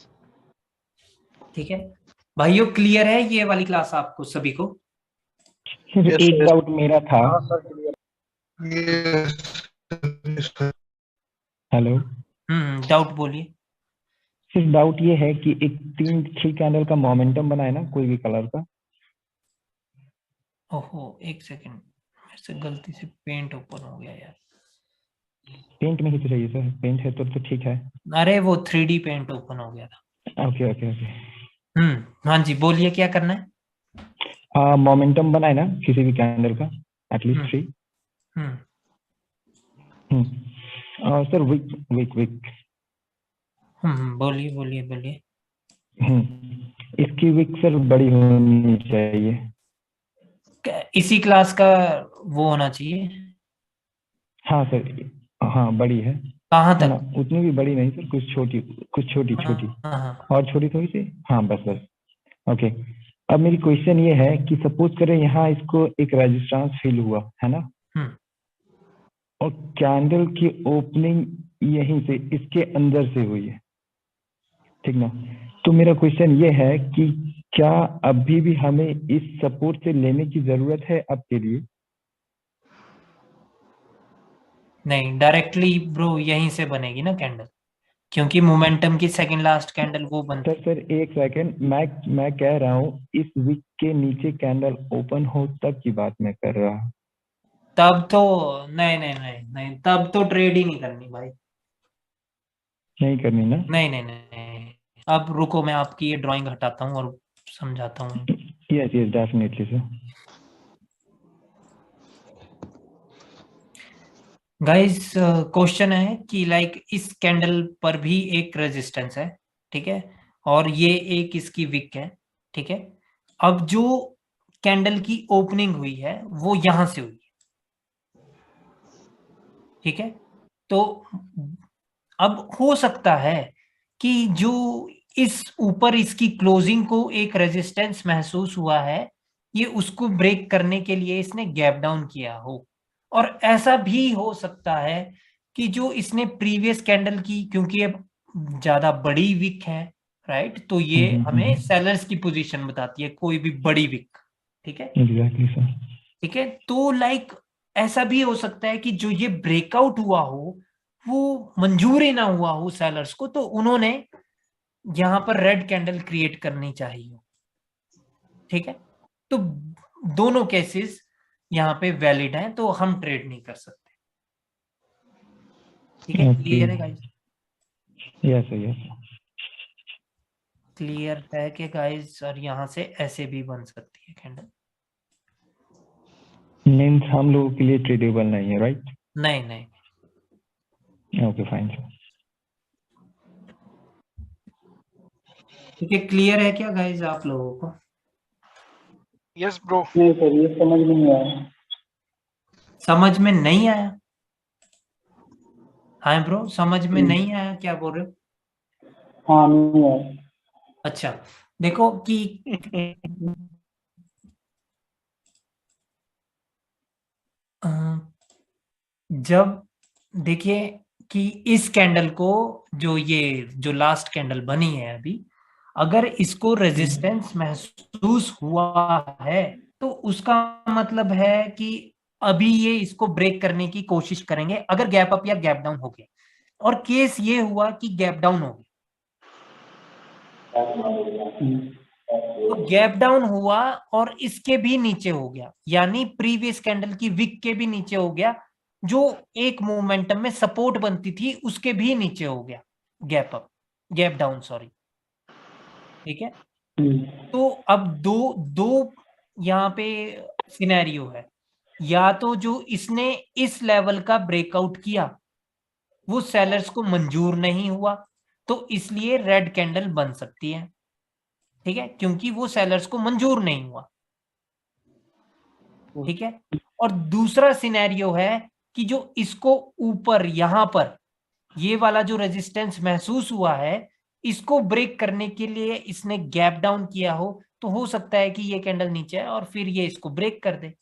ठीक है भाइयों, clear है ये वाली class आपको सभी को? एक डाउट मेरा था। हेलो। डाउट बोलिए। सिर्फ डाउट ये है कि एक 3 कैंडल का मोमेंटम बनाए ना कोई भी कलर का। ओहो, एक सेकंड, मेरे से गलती से पेंट ओपन हो गया यार। पेंट में ही तो चाहिए सर, पेंट है तो ठीक है। अरे वो 3D पेंट ओपन हो गया था। ओके। हाँ जी, बोलिए क्या करना है? मोमेंटम बनाए ना किसी भी कैंडल का एटलीस्ट 3। Sir Wick. बोलिए। इसकी विक सर बड़ी होनी चाहिए। इसी क्लास का वो होना चाहिए। हाँ सर, हाँ बड़ी है। कहाँ तक? उतनी भी बड़ी नहीं सर, कुछ छोटी। हाँ। और छोटी थोड़ी सी। हाँ बस। ओके। अब मेरी क्वेश्चन ये है कि सपोज करें यहाँ इसको एक रेजिस्टेंस फील हुआ है ना, और कैंडल की ओपनिंग यहीं से इसके अंदर से हुई है, ठीक ना? तो मेरा क्वेश्चन ये है कि क्या अभी भी हमें इस सपोर्ट से लेने की जरूरत है अब के लिए? नहीं, डायरेक्टली ब्रो यहीं से बनेगी ना कैंडल, क्योंकि मोमेंटम की सेकंड लास्ट कैंडल वो बनती है। सर एक सेकंड, मैं कह रहा हूँ इस वीक के नीचे कैंडल ओपन हो तब की बात मैं कर रहा हूँ। तब तो नहीं, तब तो ट्रेड ही नहीं करनी भाई। नहीं करनी ना? नहीं। अब रुको, मैं आपकी ये ड्राइंग हटाता हूँ और समझाता हूँ। Yes definitely sir. Guys, question है कि लाइक इस कैंडल पर भी एक रेजिस्टेंस है, ठीक है, और ये एक इसकी विक है, ठीक है। अब जो कैंडल की ओपनिंग हुई है वो यहां से हुई है, ठीक है। तो अब हो सकता है कि जो इस ऊपर इसकी क्लोजिंग को एक रेजिस्टेंस महसूस हुआ है, ये उसको ब्रेक करने के लिए इसने गैप डाउन किया हो। और ऐसा भी हो सकता है कि जो इसने प्रीवियस कैंडल की, क्योंकि अब ज्यादा बड़ी विक है, राइट, तो ये हमें सेलर्स की पोजीशन बताती है, कोई भी बड़ी विक, ठीक है, एग्जैक्टली सर। ठीक है। तो लाइक ऐसा भी हो सकता है कि जो ये ब्रेकआउट हुआ हो वो मंजूर ही ना हुआ हो सेलर्स को, तो उन्होंने यहां पर रेड कैंडल क्रिएट करनी चाहिए, ठीक है। तो दोनों केसेस यहाँ पे वैलिड हैं, तो हम ट्रेड नहीं कर सकते, ठीक है। क्लियर है गाइस? यस यस क्लियर है कि गाइस? और यहाँ से ऐसे भी बन सकती है कैंडल। मींस हम लोगों के लिए ट्रेडेबल नहीं है, राइट? नहीं नहीं, ओके फाइन सर। ठीक है, क्लियर है क्या गाइस आप लोगों को? Yes bro. नहीं सर, ये समझ नहीं आया। समझ में नहीं आया? हाँ ब्रो, समझ में नहीं आया, क्या बोल रहे हो? हाँ नहीं आया। अच्छा, देखो कि जब देखिए कि इस कैंडल को, जो लास्ट कैंडल बनी है अभी, अगर इसको रेजिस्टेंस महसूस हुआ है तो उसका मतलब है कि अभी ये इसको ब्रेक करने की कोशिश करेंगे, अगर गैप अप या गैप डाउन हो गया। और केस ये हुआ कि गैप डाउन हो गया, तो गैप डाउन हुआ और इसके भी नीचे हो गया, यानी प्रीवियस कैंडल की विक के भी नीचे हो गया, जो एक मोमेंटम में सपोर्ट बनती थी उसके भी नीचे हो गया, गैप डाउन सॉरी, ठीक है। तो अब दो यहाँ पे सिनेरियो है, या तो जो इसने इस लेवल का ब्रेकआउट किया वो सेलर्स को मंजूर नहीं हुआ, तो इसलिए रेड कैंडल बन सकती है, ठीक है, क्योंकि वो सेलर्स को मंजूर नहीं हुआ, ठीक है। और दूसरा सिनेरियो है कि जो इसको ऊपर यहां पर ये वाला जो रेजिस्टेंस महसूस हुआ है, इसको ब्रेक करने के लिए इसने गैप डाउन किया हो, तो हो सकता है कि ये कैंडल नीचे है और फिर ये इसको ब्रेक कर दे।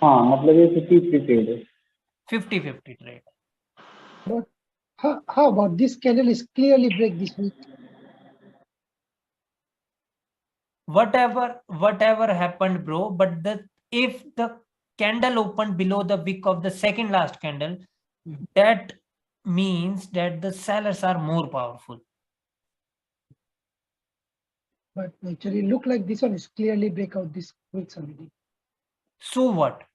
हाँ मतलब ये 50-50 ट्रेड है। 50-50 trade. But how about this candle is clearly break this week? Whatever happened, bro, but if the candle opened below the wick of the second last candle, that means that the sellers are more powerful. But actually look like this one is clearly break out this week already. So what?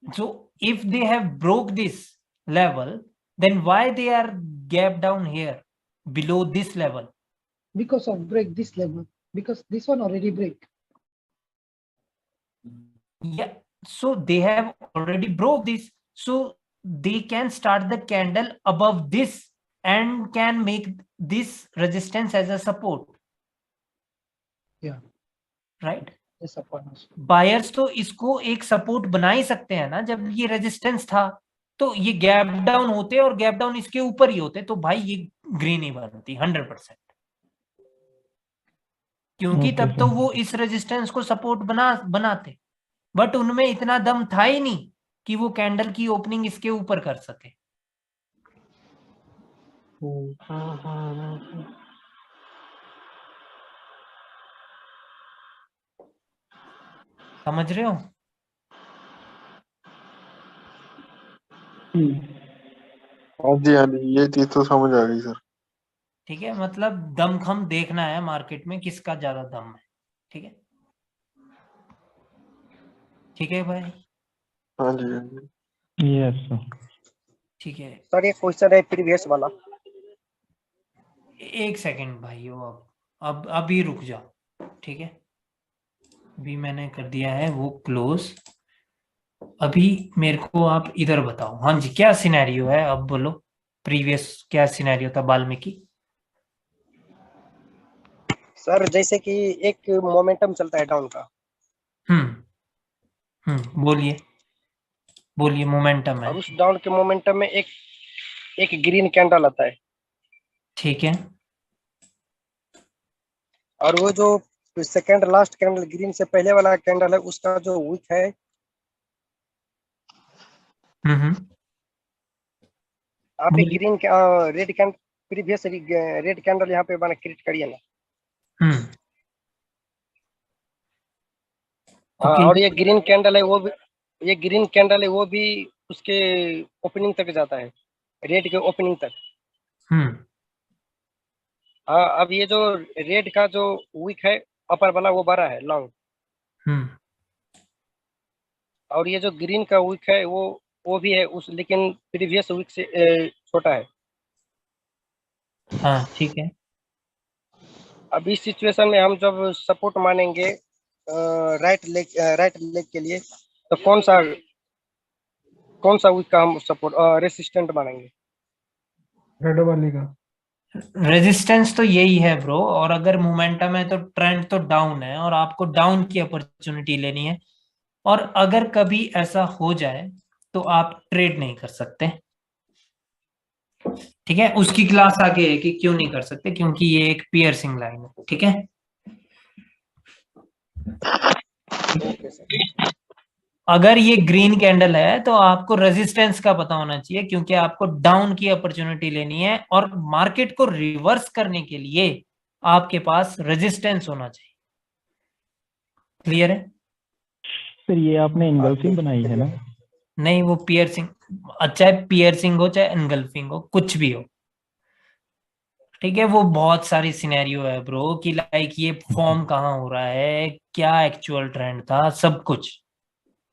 So if they have broke this level, then why they are gap down here below this level? Because of break this level, because this one already break. Yeah, so they have already broke this, so they can start the candle above this and can make this resistance as a support. Yeah, right. yes, buyers तो इसको एक support बना ही सकते हैं ना, जब ये resistance था तो ये गैप डाउन होते और गैप डाउन इसके ऊपर ही होते, तो भाई ये ग्रीन ही बनती 100%, क्योंकि तब तो वो इस रेजिस्टेंस को सपोर्ट बनाते, बट उनमें इतना दम था ही नहीं कि वो कैंडल की ओपनिंग इसके ऊपर कर सके। समझ रहे हो? हाँ जी हाँ जी, ये चीज तो समझ आ गई सर। ठीक है, मतलब दमखम देखना है मार्केट में किसका ज्यादा दम है, ठीक है, ठीक है भाई। हाँ जी हाँ जी, यस सर, ठीक है सर। ये क्वेश्चन है प्रीवियस वाला। एक सेकंड भाइयों, अब अभी रुक जाओ, ठीक है, अभी मैंने कर दिया है वो क्लोज। अभी मेरे को आप इधर बताओ, हाँ जी, क्या सिनेरियो है अब बोलो। प्रीवियस क्या सिनेरियो था वाल्मीकि? सर जैसे कि एक मोमेंटम चलता है डाउन का। बोलिए मोमेंटम है। और उस डाउन के मोमेंटम में एक ग्रीन कैंडल आता है। ठीक है, और वो जो सेकंड लास्ट कैंडल ग्रीन से पहले वाला कैंडल है उसका जो विक है आप एक green red candle previous red candle यहाँ पे बना क्रिएट करिए ना। और ये ग्रीन कैंडल है वो भी, ये ग्रीन कैंडल है वो भी उसके ओपनिंग तक जाता है, रेड के ओपनिंग तक। हाँ, अब ये जो रेड का जो विक है अपर वाला वो बड़ा है लॉन्ग, और ये जो ग्रीन का विक है वो भी है उस, लेकिन प्रीवियस विक से छोटा है। हाँ ठीक है। अब इस सिचुएशन में हम जब सपोर्ट मानेंगे राइट लेग के लिए, तो कौन सा विक का हम सपोर्ट रेसिस्टेंट मानेंगे? रेड वाली का रेजिस्टेंस तो यही है ब्रो, और अगर मोमेंटम है तो ट्रेंड तो डाउन है और आपको डाउन की अपॉर्चुनिटी लेनी है। और अगर कभी ऐसा हो जाए तो आप ट्रेड नहीं कर सकते, ठीक है। उसकी क्लास आगे है कि क्यों नहीं कर सकते, क्योंकि ये एक पियर्सिंग लाइन है, ठीक है। अगर ये ग्रीन कैंडल है तो आपको रेजिस्टेंस का पता होना चाहिए, क्योंकि आपको डाउन की अपॉर्चुनिटी लेनी है और मार्केट को रिवर्स करने के लिए आपके पास रेजिस्टेंस होना चाहिए। क्लियर है? फिर ये आपने इनगल्फिंग बनाई है ना? नहीं, वो पियर्सिंग, चाहे पियर्सिंग हो चाहे एनगल्फिंग हो, कुछ भी हो, ठीक है। वो बहुत सारी सिनेरियो है ब्रो कि लाइक ये फॉर्म कहाँ हो रहा है, क्या एक्चुअल ट्रेंड था, सब कुछ,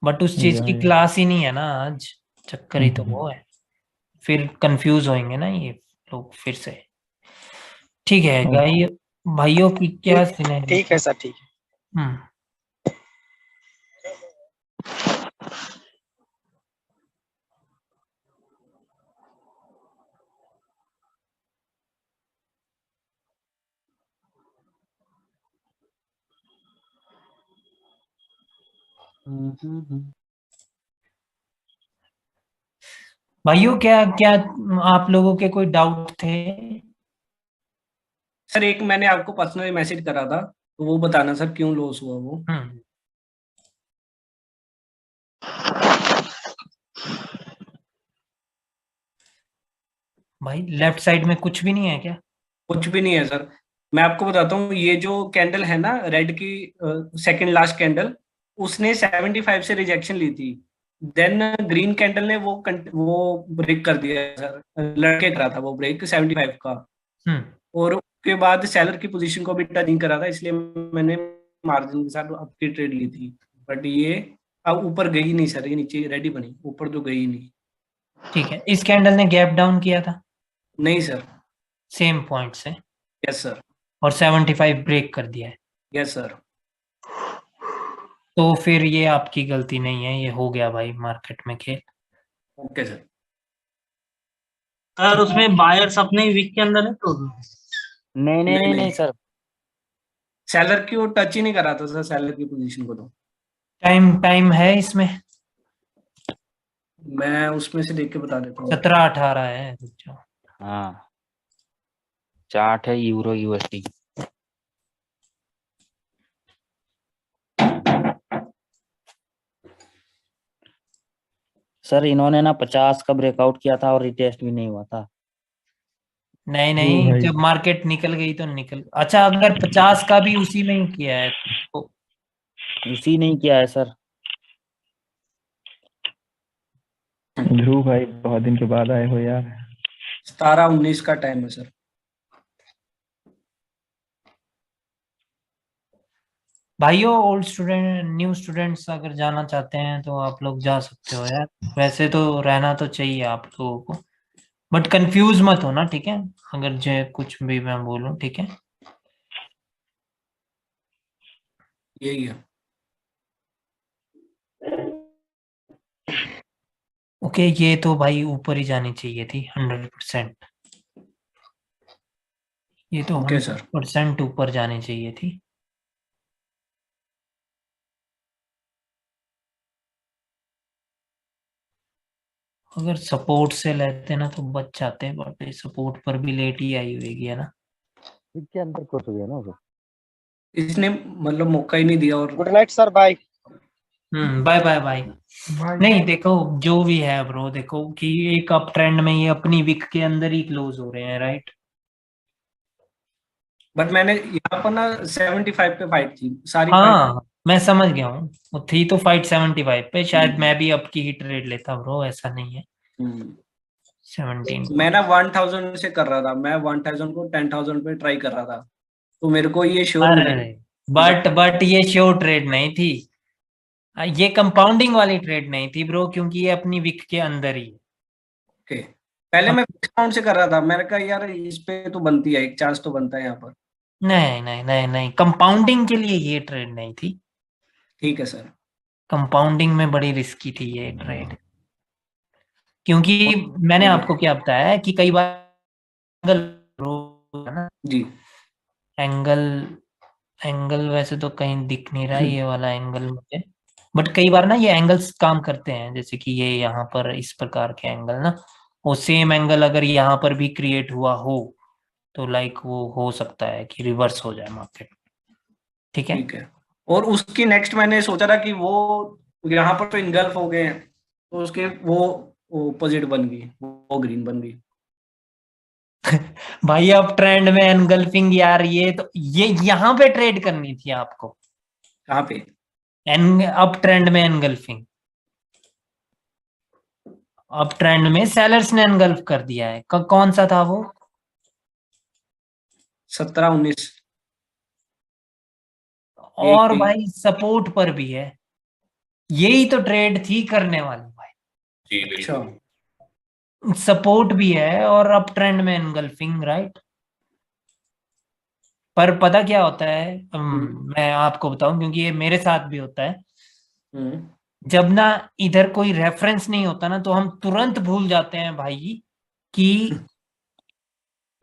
बट उस चीज की क्लास ही नहीं है ना आज। चक्कर ही तो वो है, फिर कंफ्यूज होंगे ना ये लोग फिर से। ठीक है भाइयों की क्या सिनेरियो? ठीक है सर, ठीक है। भाइयों क्या क्या आप लोगों के कोई डाउट थे? सर एक मैंने आपको पर्सनली मैसेज करा था, तो वो बताना सर क्यों लॉस हुआ वो। भाई लेफ्ट साइड में कुछ भी नहीं है क्या? कुछ भी नहीं है सर, मैं आपको बताता हूँ। ये जो कैंडल है ना रेड की, सेकंड लास्ट कैंडल, उसने 75 से रिजेक्शन ली थी। देन ग्रीन कैंडल ने वो ब्रेक कर दिया सर, लड़के करा था वो ब्रेक 75 का। और उसके बाद सेलर की पोजीशन को भी टच नहीं करा था, इसलिए मैंने मार्जिन के साथ आपकी ट्रेड ली थी। बट ये अब ऊपर गई नहीं सर, ये नीचे रेडी बनी, ऊपर तो गई नहीं। ठीक है, इस कैंडल ने गैप डाउन किया था? नहीं सर। सेम पॉइंट से? Yes sir. और 75 ब्रेक कर दिया है? Yes sir. तो फिर ये आपकी गलती नहीं है, ये हो गया भाई मार्केट में खेल। Okay sir. सर उसमें बायर्स अपने वीक के अंदर है तो नहीं सर, सेलर की वो टच ही नहीं करा था सर, सेलर की पोजीशन को। तो टाइम है इसमें? मैं उसमें से देख के बता देता हूँ। 17-18 है। हाँ, चार्ट है यूरो यूएसडी। सर इन्होंने ना 50 का ब्रेकआउट किया था और रिटेस्ट भी नहीं हुआ था। नहीं, जब मार्केट निकल गई तो निकल। अच्छा, अगर 50 का भी उसी में ही किया है तो? उसी नहीं किया है सर। ध्रुव भाई बहुत दिन के बाद आए हो यार। 17-19 का टाइम है सर। भाइयों ओल्ड स्टूडेंट न्यू स्टूडेंट्स अगर जाना चाहते हैं तो आप लोग जा सकते हो यार, वैसे तो रहना तो चाहिए आप लोगों को, बट कंफ्यूज मत हो ना, ठीक है? अगर जो कुछ भी मैं बोलूं, ठीक है? यही है। ओके, ये तो भाई ऊपर ही जानी चाहिए थी 100%। ये तो 100% ऊपर जानी चाहिए थी। अगर सपोर्ट से लेते ना तो बच जाते, बट सपोर्ट पर भी लेट ही आई हुई है ना। के अंदर क्रॉस हो गया ना वो, इसने मतलब मौका ही नहीं दिया। और good night sir, bye. Bye bye bye. नहीं देखो जो भी है ब्रो, देखो कि एक अप ट्रेंड में ये अपनी विक के अंदर ही क्लोज हो रहे हैं, राइट। बट मैंने यहाँ पर ना 75 पे फाइट थी सारी हाँ मैं समझ गया हूँ, वो थी तो फाइट 75 पे, शायद मैं भी अब की ही ट्रेड लेता ब्रो, ऐसा नहीं है। 17 मैं ना 1000 से कर रहा था, मैं 1000 को 10,000 पे ट्राई कर रहा था, तो मेरे को ये श्योर मिला। बट ये श्योर ट्रेड नहीं थी, ये कंपाउंडिंग वाली ट्रेड नहीं थी ब्रो, क्योंकि ये अपनी विक के अंदर ही। ओके, पहले मैं डिस्काउंट से कर रहा था, मैंने कहा यार इस पे तो बनती है, एक चांस तो बनता है यहाँ पर। नहीं नहीं नहीं नहीं, कंपाउंडिंग के लिए ये ट्रेड नहीं थी। ठीक है सर। कंपाउंडिंग में बड़ी रिस्की थी ये ट्रेड, क्योंकि मैंने आपको क्या बताया है कि कई बार ना जी एंगल वैसे तो कहीं दिख नहीं रहा ये वाला एंगल मुझे, बट कई बार ना ये एंगल्स काम करते हैं, जैसे कि ये यहाँ पर इस प्रकार के एंगल ना, वो सेम एंगल अगर यहाँ पर भी क्रिएट हुआ हो तो लाइक वो हो सकता है कि रिवर्स हो जाए मार्केट। ठीक है, ठीक है। और उसकी नेक्स्ट मैंने सोचा था कि वो यहाँ पर तो इनगल्फ हो गए हैं, तो उसके वो ऑपोजिट बन गई, वो ग्रीन बन गई। भाई अब ट्रेंड में एनगल्फिंग यार, ये तो ये यहाँ पे ट्रेड करनी थी आपको। कहाँ पे? अब ट्रेंड में एनगल्फिंग, अब ट्रेंड में सेलर्स ने एनगल्फ कर दिया है। कौन सा था वो? 17-19। और भाई सपोर्ट पर भी है, यही तो ट्रेड थी करने वाली भाई। जी बिल्कुल, सपोर्ट भी है और अप ट्रेंड में एनगल्फिंग, राइट। पर पता क्या होता है, मैं आपको बताऊं क्योंकि ये मेरे साथ भी होता है। जब ना इधर कोई रेफरेंस नहीं होता ना, तो हम तुरंत भूल जाते हैं भाई कि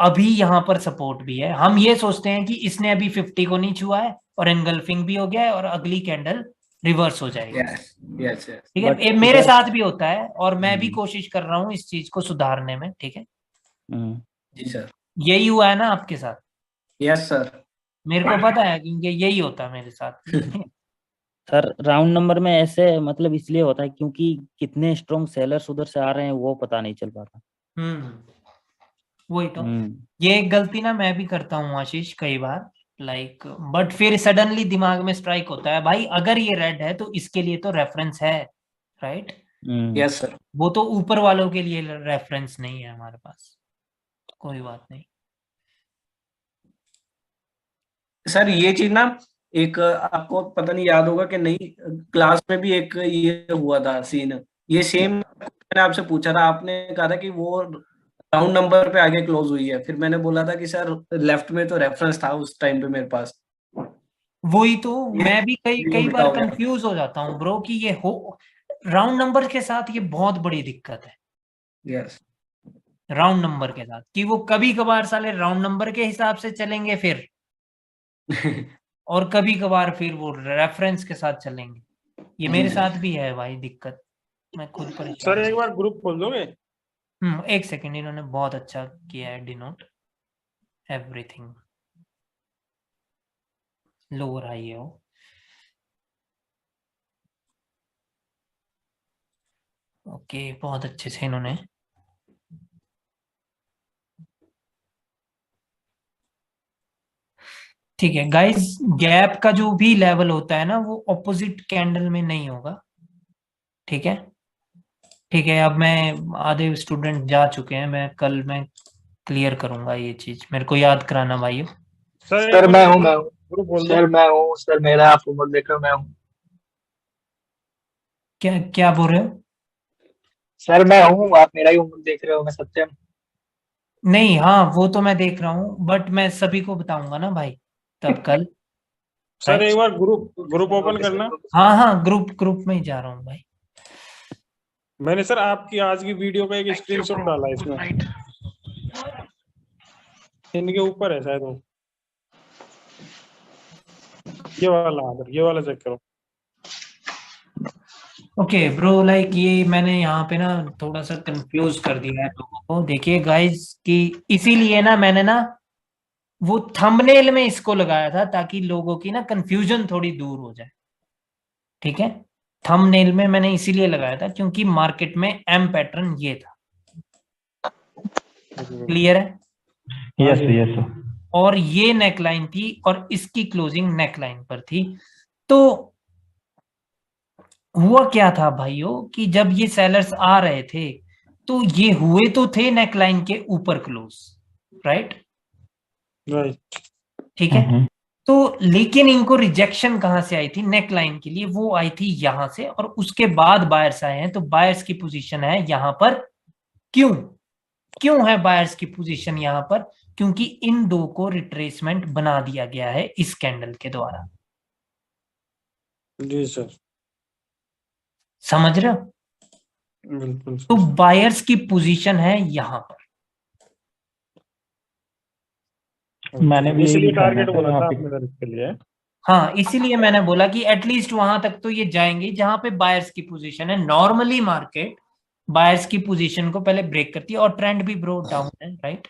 अभी यहाँ पर सपोर्ट भी है। हम ये सोचते हैं कि इसने अभी 50 को नहीं छुआ है और एनगल्फिंग भी हो गया है और अगली कैंडल रिवर्स हो जाएगी। ठीक है, ये मेरे साथ भी होता है और मैं भी कोशिश कर रहा हूँ इस चीज को सुधारने में। ठीक है जी सर। यही हुआ है ना आपके साथ? यस सर, मेरे को पता है क्योंकि यही होता है मेरे साथ। सर राउंड नंबर में ऐसे मतलब इसलिए होता है क्योंकि कितने स्ट्रॉन्ग सेलर्स उधर से आ रहे हैं वो पता नहीं चल पाता। वही तो, ये एक गलती ना मैं भी करता हूँ आशीष कई बार, लाइक बट फिर सडनली दिमाग में स्ट्राइक होता है भाई अगर ये रेड है तो इसके लिए तो रेफरेंस है, राइट। Yes sir. वो तो ऊपर वालों के लिए रेफरेंस नहीं है हमारे पास, कोई बात नहीं। सर ये चीज ना एक आपको पता नहीं याद होगा कि नहीं, क्लास में भी एक ये हुआ था सीन, ये सेम मैंने आपसे पूछा था, आपने कहा था कि वो राउंड नंबर पे आगे क्लोज हुई है, फिर मैंने बोला था कि सर लेफ्ट में तो रेफरेंस था उस टाइम पे मेरे पास। वही तो मैं भी कई बार कंफ्यूज हो जाता हूँ ब्रो कि ये हो राउंड नंबर के साथ, ये बहुत बड़ी दिक्कत है। यस, राउंड नंबर के साथ कि वो कभी कभार साले राउंड नंबर के हिसाब से चलेंगे फिर और कभी कभार फिर वो रेफरेंस के साथ चलेंगे। ये मेरे साथ भी है भाई दिक्कत, मैं खुद परेशान। सर एक बार ग्रुप खोल दोगे? एक सेकंड, इन्होंने बहुत अच्छा किया है, डिनोट एवरीथिंग लोअर हाई है वो। ओके बहुत अच्छे से इन्होंने ठीक है गाइस, गैप का जो भी लेवल होता है ना वो ऑपोजिट कैंडल में नहीं होगा। ठीक है ठीक है, अब मैं आधे स्टूडेंट जा चुके हैं, मैं कल मैं क्लियर करूंगा ये चीज, मेरे को याद कराना भाइयों। सर मैं हूँ सर मेरा आप होमवर्क देख रहे हो, मैं हूँ। क्या बोल रहे हो? सर मैं हूँ, आप मेरा ही होमवर्क देख रहे हो, मैं सत्यम। नहीं हाँ वो तो मैं देख रहा हूँ, बट मैं सभी को बताऊंगा ना भाई तब कल। सर एक बार ग्रुप ओपन करना। हाँ ग्रुप में ही जा रहा हूँ भाई। मैंने सर आपकी आज की वीडियो का एक स्क्रीनशॉट डाला है इसमें, इनके ऊपर है शायद वो, ये वाला चेक करो। ओके ब्रो, लाइक ये मैंने यहाँ पे ना थोड़ा सा कंफ्यूज कर दिया है लोगों को। देखिए गाइस कि इसीलिए ना मैंने ना वो थंबनेल में इसको लगाया था ताकि लोगों की ना कंफ्यूजन थोड़ी दूर हो जाए। ठीक है, थंबनेल में मैंने इसीलिए लगाया था क्योंकि मार्केट में एम पैटर्न ये था। क्लियर है? यस यस और ये नेकलाइन थी और इसकी क्लोजिंग नेकलाइन पर थी। तो हुआ क्या था भाइयों कि जब ये सेलर्स आ रहे थे तो ये हुए तो थे नेकलाइन के ऊपर क्लोज, राइट? ठीक है। तो लेकिन इनको रिजेक्शन कहां से आई थी नेकलाइन के लिए? वो आई थी यहां से, और उसके बाद बायर्स आए हैं। तो बायर्स की पोजीशन है यहां पर। क्यों है बायर्स की पोजीशन यहां पर? क्योंकि इन दो को रिट्रेसमेंट बना दिया गया है इस कैंडल के द्वारा। जी सर, समझ रहे हो? बिल्कुल तो बायर्स की पोजीशन है यहां पर। मैंने भी इसीलिए यही कहना टारगेट था बोला वहाँ था पे। आपने सर इसके लिए। हाँ, इसीलिए मैंने बोला कि एटलीस्ट वहां तक तो ये जाएंगे जहां पे बायर्स की पोजीशन है। नॉर्मली मार्केट बायर्स की पोजीशन को पहले ब्रेक करती है, और ट्रेंड भी ब्रो डाउन है, राइट?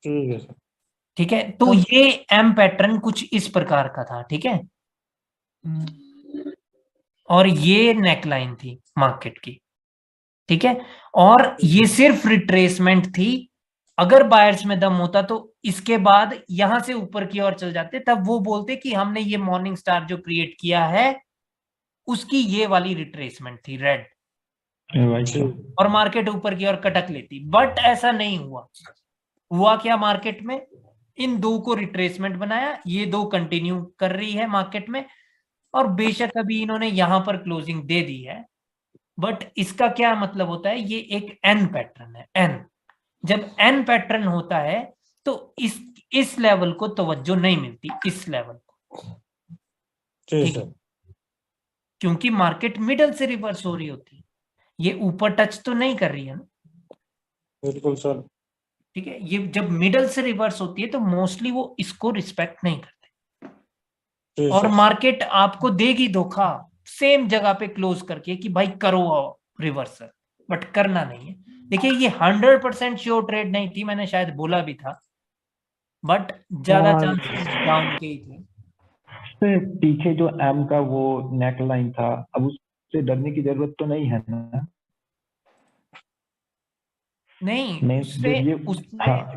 ठीक है सर। ठीक है, तो ये एम पैटर्न कुछ इस प्रकार का था। ठीक है, और ये नेकलाइन थी मार्केट की। ठीक है, और ये सिर्फ रिट्रेसमेंट थी। अगर बायर्स में दम होता तो इसके बाद यहां से ऊपर की ओर चल जाते, तब वो बोलते कि हमने ये मॉर्निंग स्टार जो क्रिएट किया है उसकी ये वाली रिट्रेसमेंट थी, रेड, और मार्केट ऊपर की ओर कटक लेती। बट ऐसा नहीं हुआ। हुआ क्या मार्केट में? इन दो को रिट्रेसमेंट बनाया, ये दो कंटिन्यू कर रही है मार्केट में, और बेशक अभी इन्होंने यहां पर क्लोजिंग दे दी है। बट इसका क्या मतलब होता है? ये एक एन पैटर्न है। एन, जब एन पैटर्न होता है तो इस लेवल को तवज्जो नहीं मिलती, इस लेवल को। ठीक है, क्योंकि मार्केट मिडल से रिवर्स हो रही होती है, ये ऊपर टच तो नहीं कर रही है ना। बिल्कुल सर। ठीक है, ये जब मिडल से रिवर्स होती है तो मोस्टली वो इसको रिस्पेक्ट नहीं करते, और मार्केट आपको देगी धोखा सेम जगह पे क्लोज करके कि भाई करो रिवर्सल, बट करना नहीं है। देखिए, ये 100% श्योर ट्रेड नहीं थी, मैंने शायद बोला भी था, बट ज्यादा चांसेस डाउन के ही थे। पीछे जो एम का वो नेक लाइन था, अब उससे डरने की जरूरत तो नहीं है ना? नहीं, उससे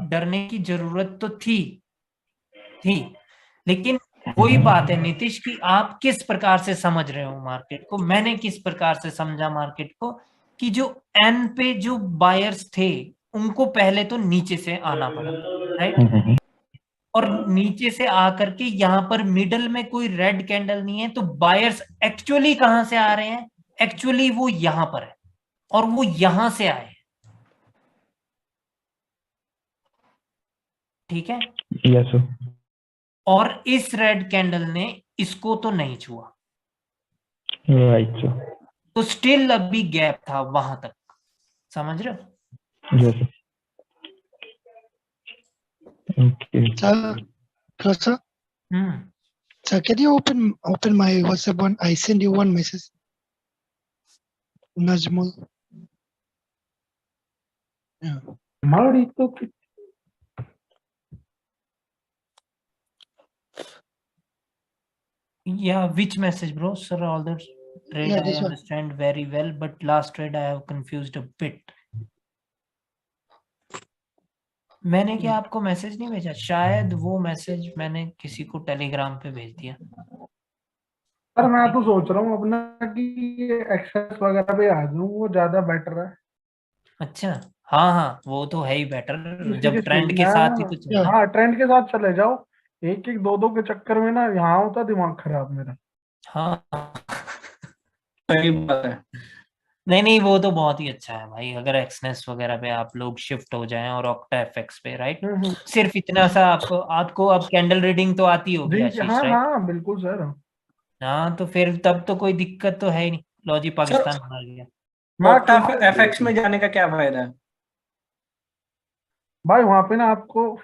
डरने की जरूरत तो थी, लेकिन वही बात है नीतीश कि आप किस प्रकार से समझ रहे हो मार्केट को। मैंने किस प्रकार से समझा मार्केट को कि जो एन पे जो बायर्स थे उनको पहले तो नीचे से आना पड़ा, राइट? और नीचे से आकर के यहाँ पर मिडल में कोई रेड कैंडल नहीं है, तो बायर्स एक्चुअली कहां से आ रहे हैं? एक्चुअली वो यहां पर है, और वो यहां से आए। ठीक है, यस। और इस रेड कैंडल ने इसको तो नहीं छुआ, राइट। तो स्टिल अभी गैप था वहां तक। समझ रहे हो? Yes. Okay Sir, sir, can you open my WhatsApp one? I send you one message. Najmul. Yeah. Mari to. Yeah, which message, bro? Sir, all the trade Yeah, I this one. understand very well, but last trade I have confused a bit. मैंने क्या आपको message नहीं भेजा? शायद वो message मैंने किसी को टेलीग्राम पे भेज दिया। सर मैं तो सोच रहा हूँ अपना कि एक्सेस वगैरह पे आ जाऊँ, वो ज्यादा बेटर है। अच्छा, हाँ, वो तो है ही बेटर, जब ट्रेंड के साथ ही तो चले। हाँ, ट्रेंड के साथ चले जाओ। एक एक दो के चक्कर में ना यहाँ होता दिमाग खराब मेरा। हाँ, सही बात है। नहीं, वो तो बहुत ही अच्छा है भाई, अगर एक्सनेस वगैरह पे आप लोग शिफ्ट हो जाएं और ऑक्टा एफएक्स पे, राइट? सिर्फ इतना सा आपको अब कैंडल रीडिंग तो आती होगी आशीष, राइट? हाँ, बिल्कुल सर। हाँ, तो फिर तब तो कोई दिक्कत तो है ही नहीं। लॉजी पाकिस्तान बना गया। ऑक्टा एफएक्स में जाने का क्या फायदा है भाई? वहां पे ना आपको